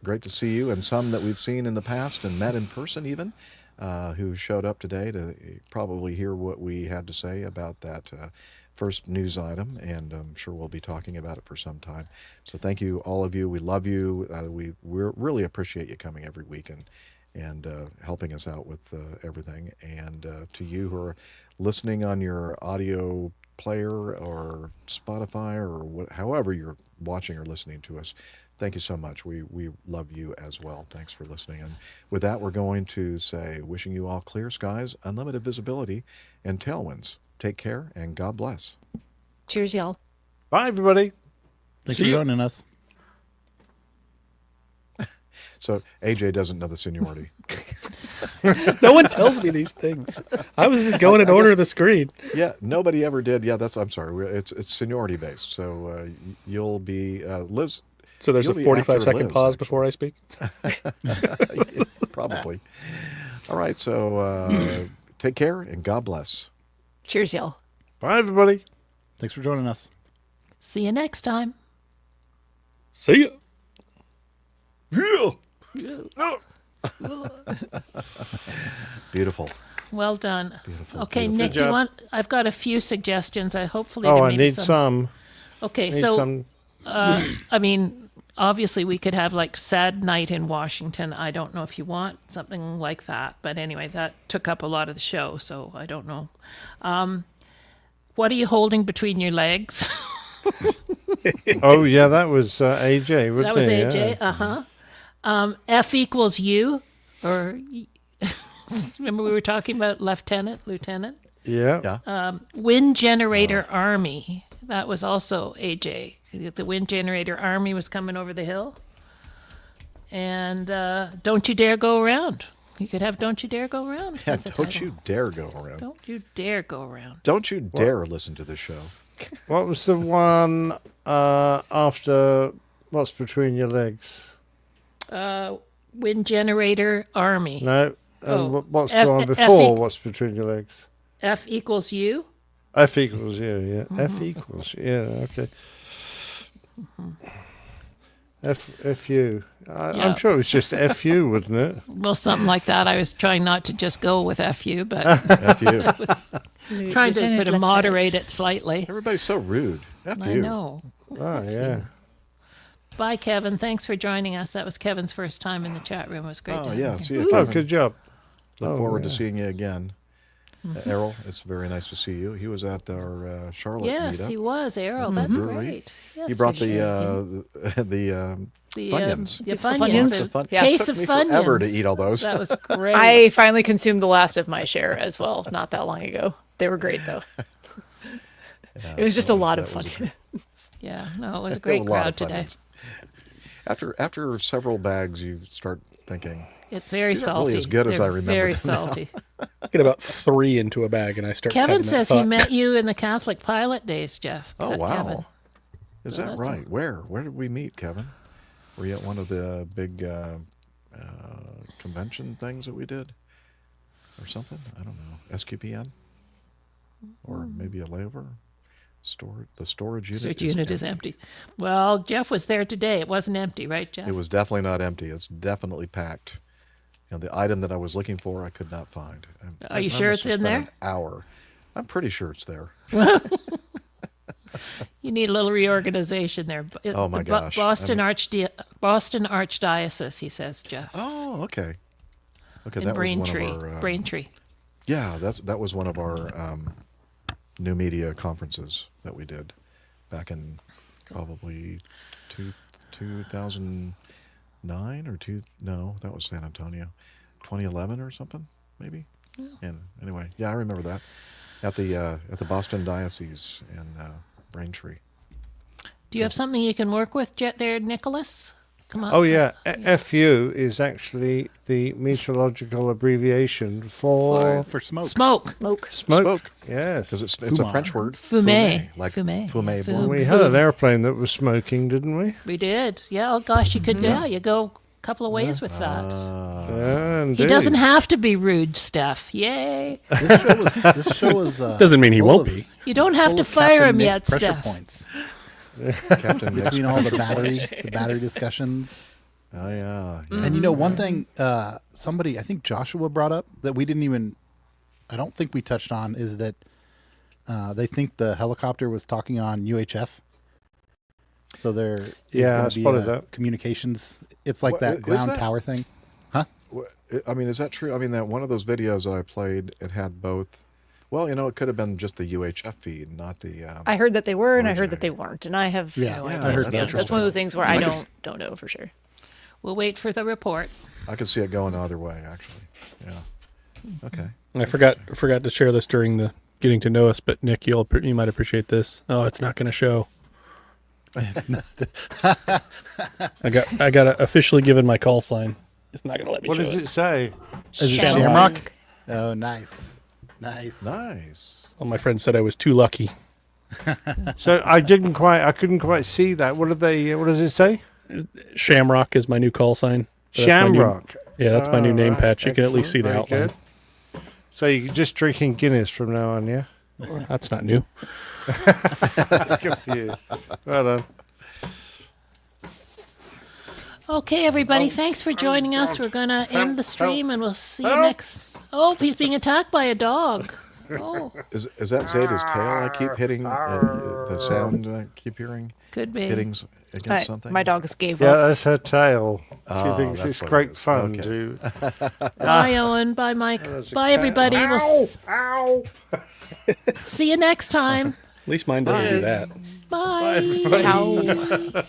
Great to see you, and some that we've seen in the past and met in person even, who showed up today to probably hear what we had to say about that first news item, and I'm sure we'll be talking about it for some time. So thank you, all of you. We love you. We really appreciate you coming every week and helping us out with everything. And to you who are listening on your audio player or Spotify or however you're watching or listening to us, thank you so much. We love you as well. Thanks for listening. And with that, we're going to say, wishing you all clear skies, unlimited visibility, and tailwinds. Take care, and God bless. Cheers, y'all. Bye, everybody. Thanks for joining us. So AJ doesn't know the seniority. No one tells me these things. I was just going in order of the screen. Yeah, nobody ever did. Yeah, I'm sorry. It's seniority based. So you'll be Liz. So there's a 45-second pause before I speak? Yes, probably. All right, so take care and God bless. Cheers, y'all. Bye, everybody. Thanks for joining us. See you next time. See ya. Beautiful. Well done. Beautiful. Okay, Beautiful. Nick, Good do you job. want? I've got a few suggestions. I hopefully. Oh, there I may be need some. Okay, Need so some. I mean, obviously we could have like Sad Night in Washington. I don't know if you want something like that, but anyway, that took up a lot of the show, so I don't know. What are you holding between your legs? Oh, yeah, that was AJ, wasn't That was it? AJ. Yeah. F equals U, or remember we were talking about lieutenant. Yeah. Wind generator army. That was also AJ. The wind generator army was coming over the hill. And don't you dare go around. You could have don't you dare go around. Yeah, as a don't title. you dare go around. Don't you dare go around. Don't you dare listen to the show. What was the one after What's Between Your Legs? Wind generator army. No. What's the F- one F before e- What's Between Your Legs? F equals U. F equals you, yeah. F equals, yeah, okay. FU. Yeah. I'm sure it was just FU, wasn't it? Well, something like that. I was trying not to just go with FU, but FU. I was trying to Lieutenant sort of Lieutenant. moderate it slightly. Everybody's so rude. F I you. know. Oh, yeah. Bye, Kevin. Thanks for joining us. That was Kevin's first time in the chat room. It was great to have yeah. you See here. you, Oh, Kevin. good job. Look forward to yeah. seeing you again. Errol, it's very nice to see you. He was at our Charlotte Yes, meetup. he was, Errol. at the That's brewery. great. Yes, He brought we did. the Funyuns. The Funyuns? Funyuns. Yeah. Case Took of me Funyuns. forever to eat all those. That was great. I finally consumed the last of my share as well, not that long ago. They were great though. It was just a lot of fun. Yeah, no, it was a great lot crowd of today. Funyuns. After several bags, you start thinking, It's very these aren't salty. really as good as They're I remember Very them now. salty. I get about 3 into a bag, and I start. Kevin having that says he thought. met you in the Catholic Pilot Days, Jeff. oh, wow. Kevin. Is So that that's right? Where did we meet, Kevin? Were you at one of the big convention things that we did? Or something? I don't know. SQPN? Or maybe a layover? The storage unit Search unit is empty. Well, Jeff was there today. It wasn't empty, right, Jeff? It was definitely not empty. It's definitely packed. The item that I was looking for, I could not find. Are you I sure must it's have in spent there? An hour. I'm pretty sure it's there. You need a little reorganization there. Oh, my gosh. Boston Archdiocese, he says, Jeff. Oh, okay. Okay, In that Braintree. was one of our. Braintree. Yeah, that was one of our new media conferences that we did back in probably 2009 or no, that was San Antonio, 2011 or something maybe. And anyway, yeah, I remember that at the Boston Diocese in Braintree. Do you have something you can work with there, Nicholas? Come on. Oh, yeah. FU is actually the meteorological abbreviation for smoke. Smoke. Smoke. Yes. Because it's a French word. Fumé. Like Fumé. fumé. Yeah, blanc. We had an airplane that was smoking, didn't we? We did. Yeah. Oh, gosh, you could. Yeah, you go a couple of ways with that. Yeah, He indeed. doesn't have to be rude, Steph. Yay. This show was Doesn't mean he full won't of- be. You don't have full to of fire Captain him Nick yet, pressure Steph. points. Captain Nick's Between all the pressure battery discussions. Oh yeah. And one thing somebody, I think Joshua brought up that we didn't even, I don't think we touched on, is that they think the helicopter was talking on UHF. So there is going to be that. communications. It's like What, that is ground that- tower thing. Huh? I mean, is that true? I mean, that one of those videos that I played, it had both. Well, it could have been just the UHF feed, not the. I heard that they were, and I heard that they weren't, and I have no idea. I heard That's one of those things where I don't know for sure. We'll wait for the report. I could see it going either way, actually. Yeah. Okay. I forgot to share this during the getting to know us, but Nick, you might appreciate this. Oh, it's not going to show. It's not. Oh, I got officially given my call sign. It's not going to let me What show does it say? Is it Shamrock? Oh, nice. Nice. Well, my friend said I was too lucky. So I couldn't quite see that. What does it say? Shamrock is my new call sign. So that's my new- Shamrock. That's my new name right. patch. You can at least see Excellent. the Very outline. good. So you're just drinking Guinness from now on, yeah? That's not new. Good for you. Well done. Okay, everybody. Thanks for joining us. We're going to end the stream, and we'll see you next. Oh, he's being attacked by a dog. Oh, Is that Zeta's tail I keep hitting? The sound I keep hearing? Could be. Hitting against something? My dog just gave Yeah, up. that's her tail. She Oh, thinks that's it's what it great is. fun Okay. to. Bye, Owen. Bye, Mike. There's a Bye, cat. everybody. We'll Ow! see you next time. At least mine doesn't do that. Bye. everybody. Ciao.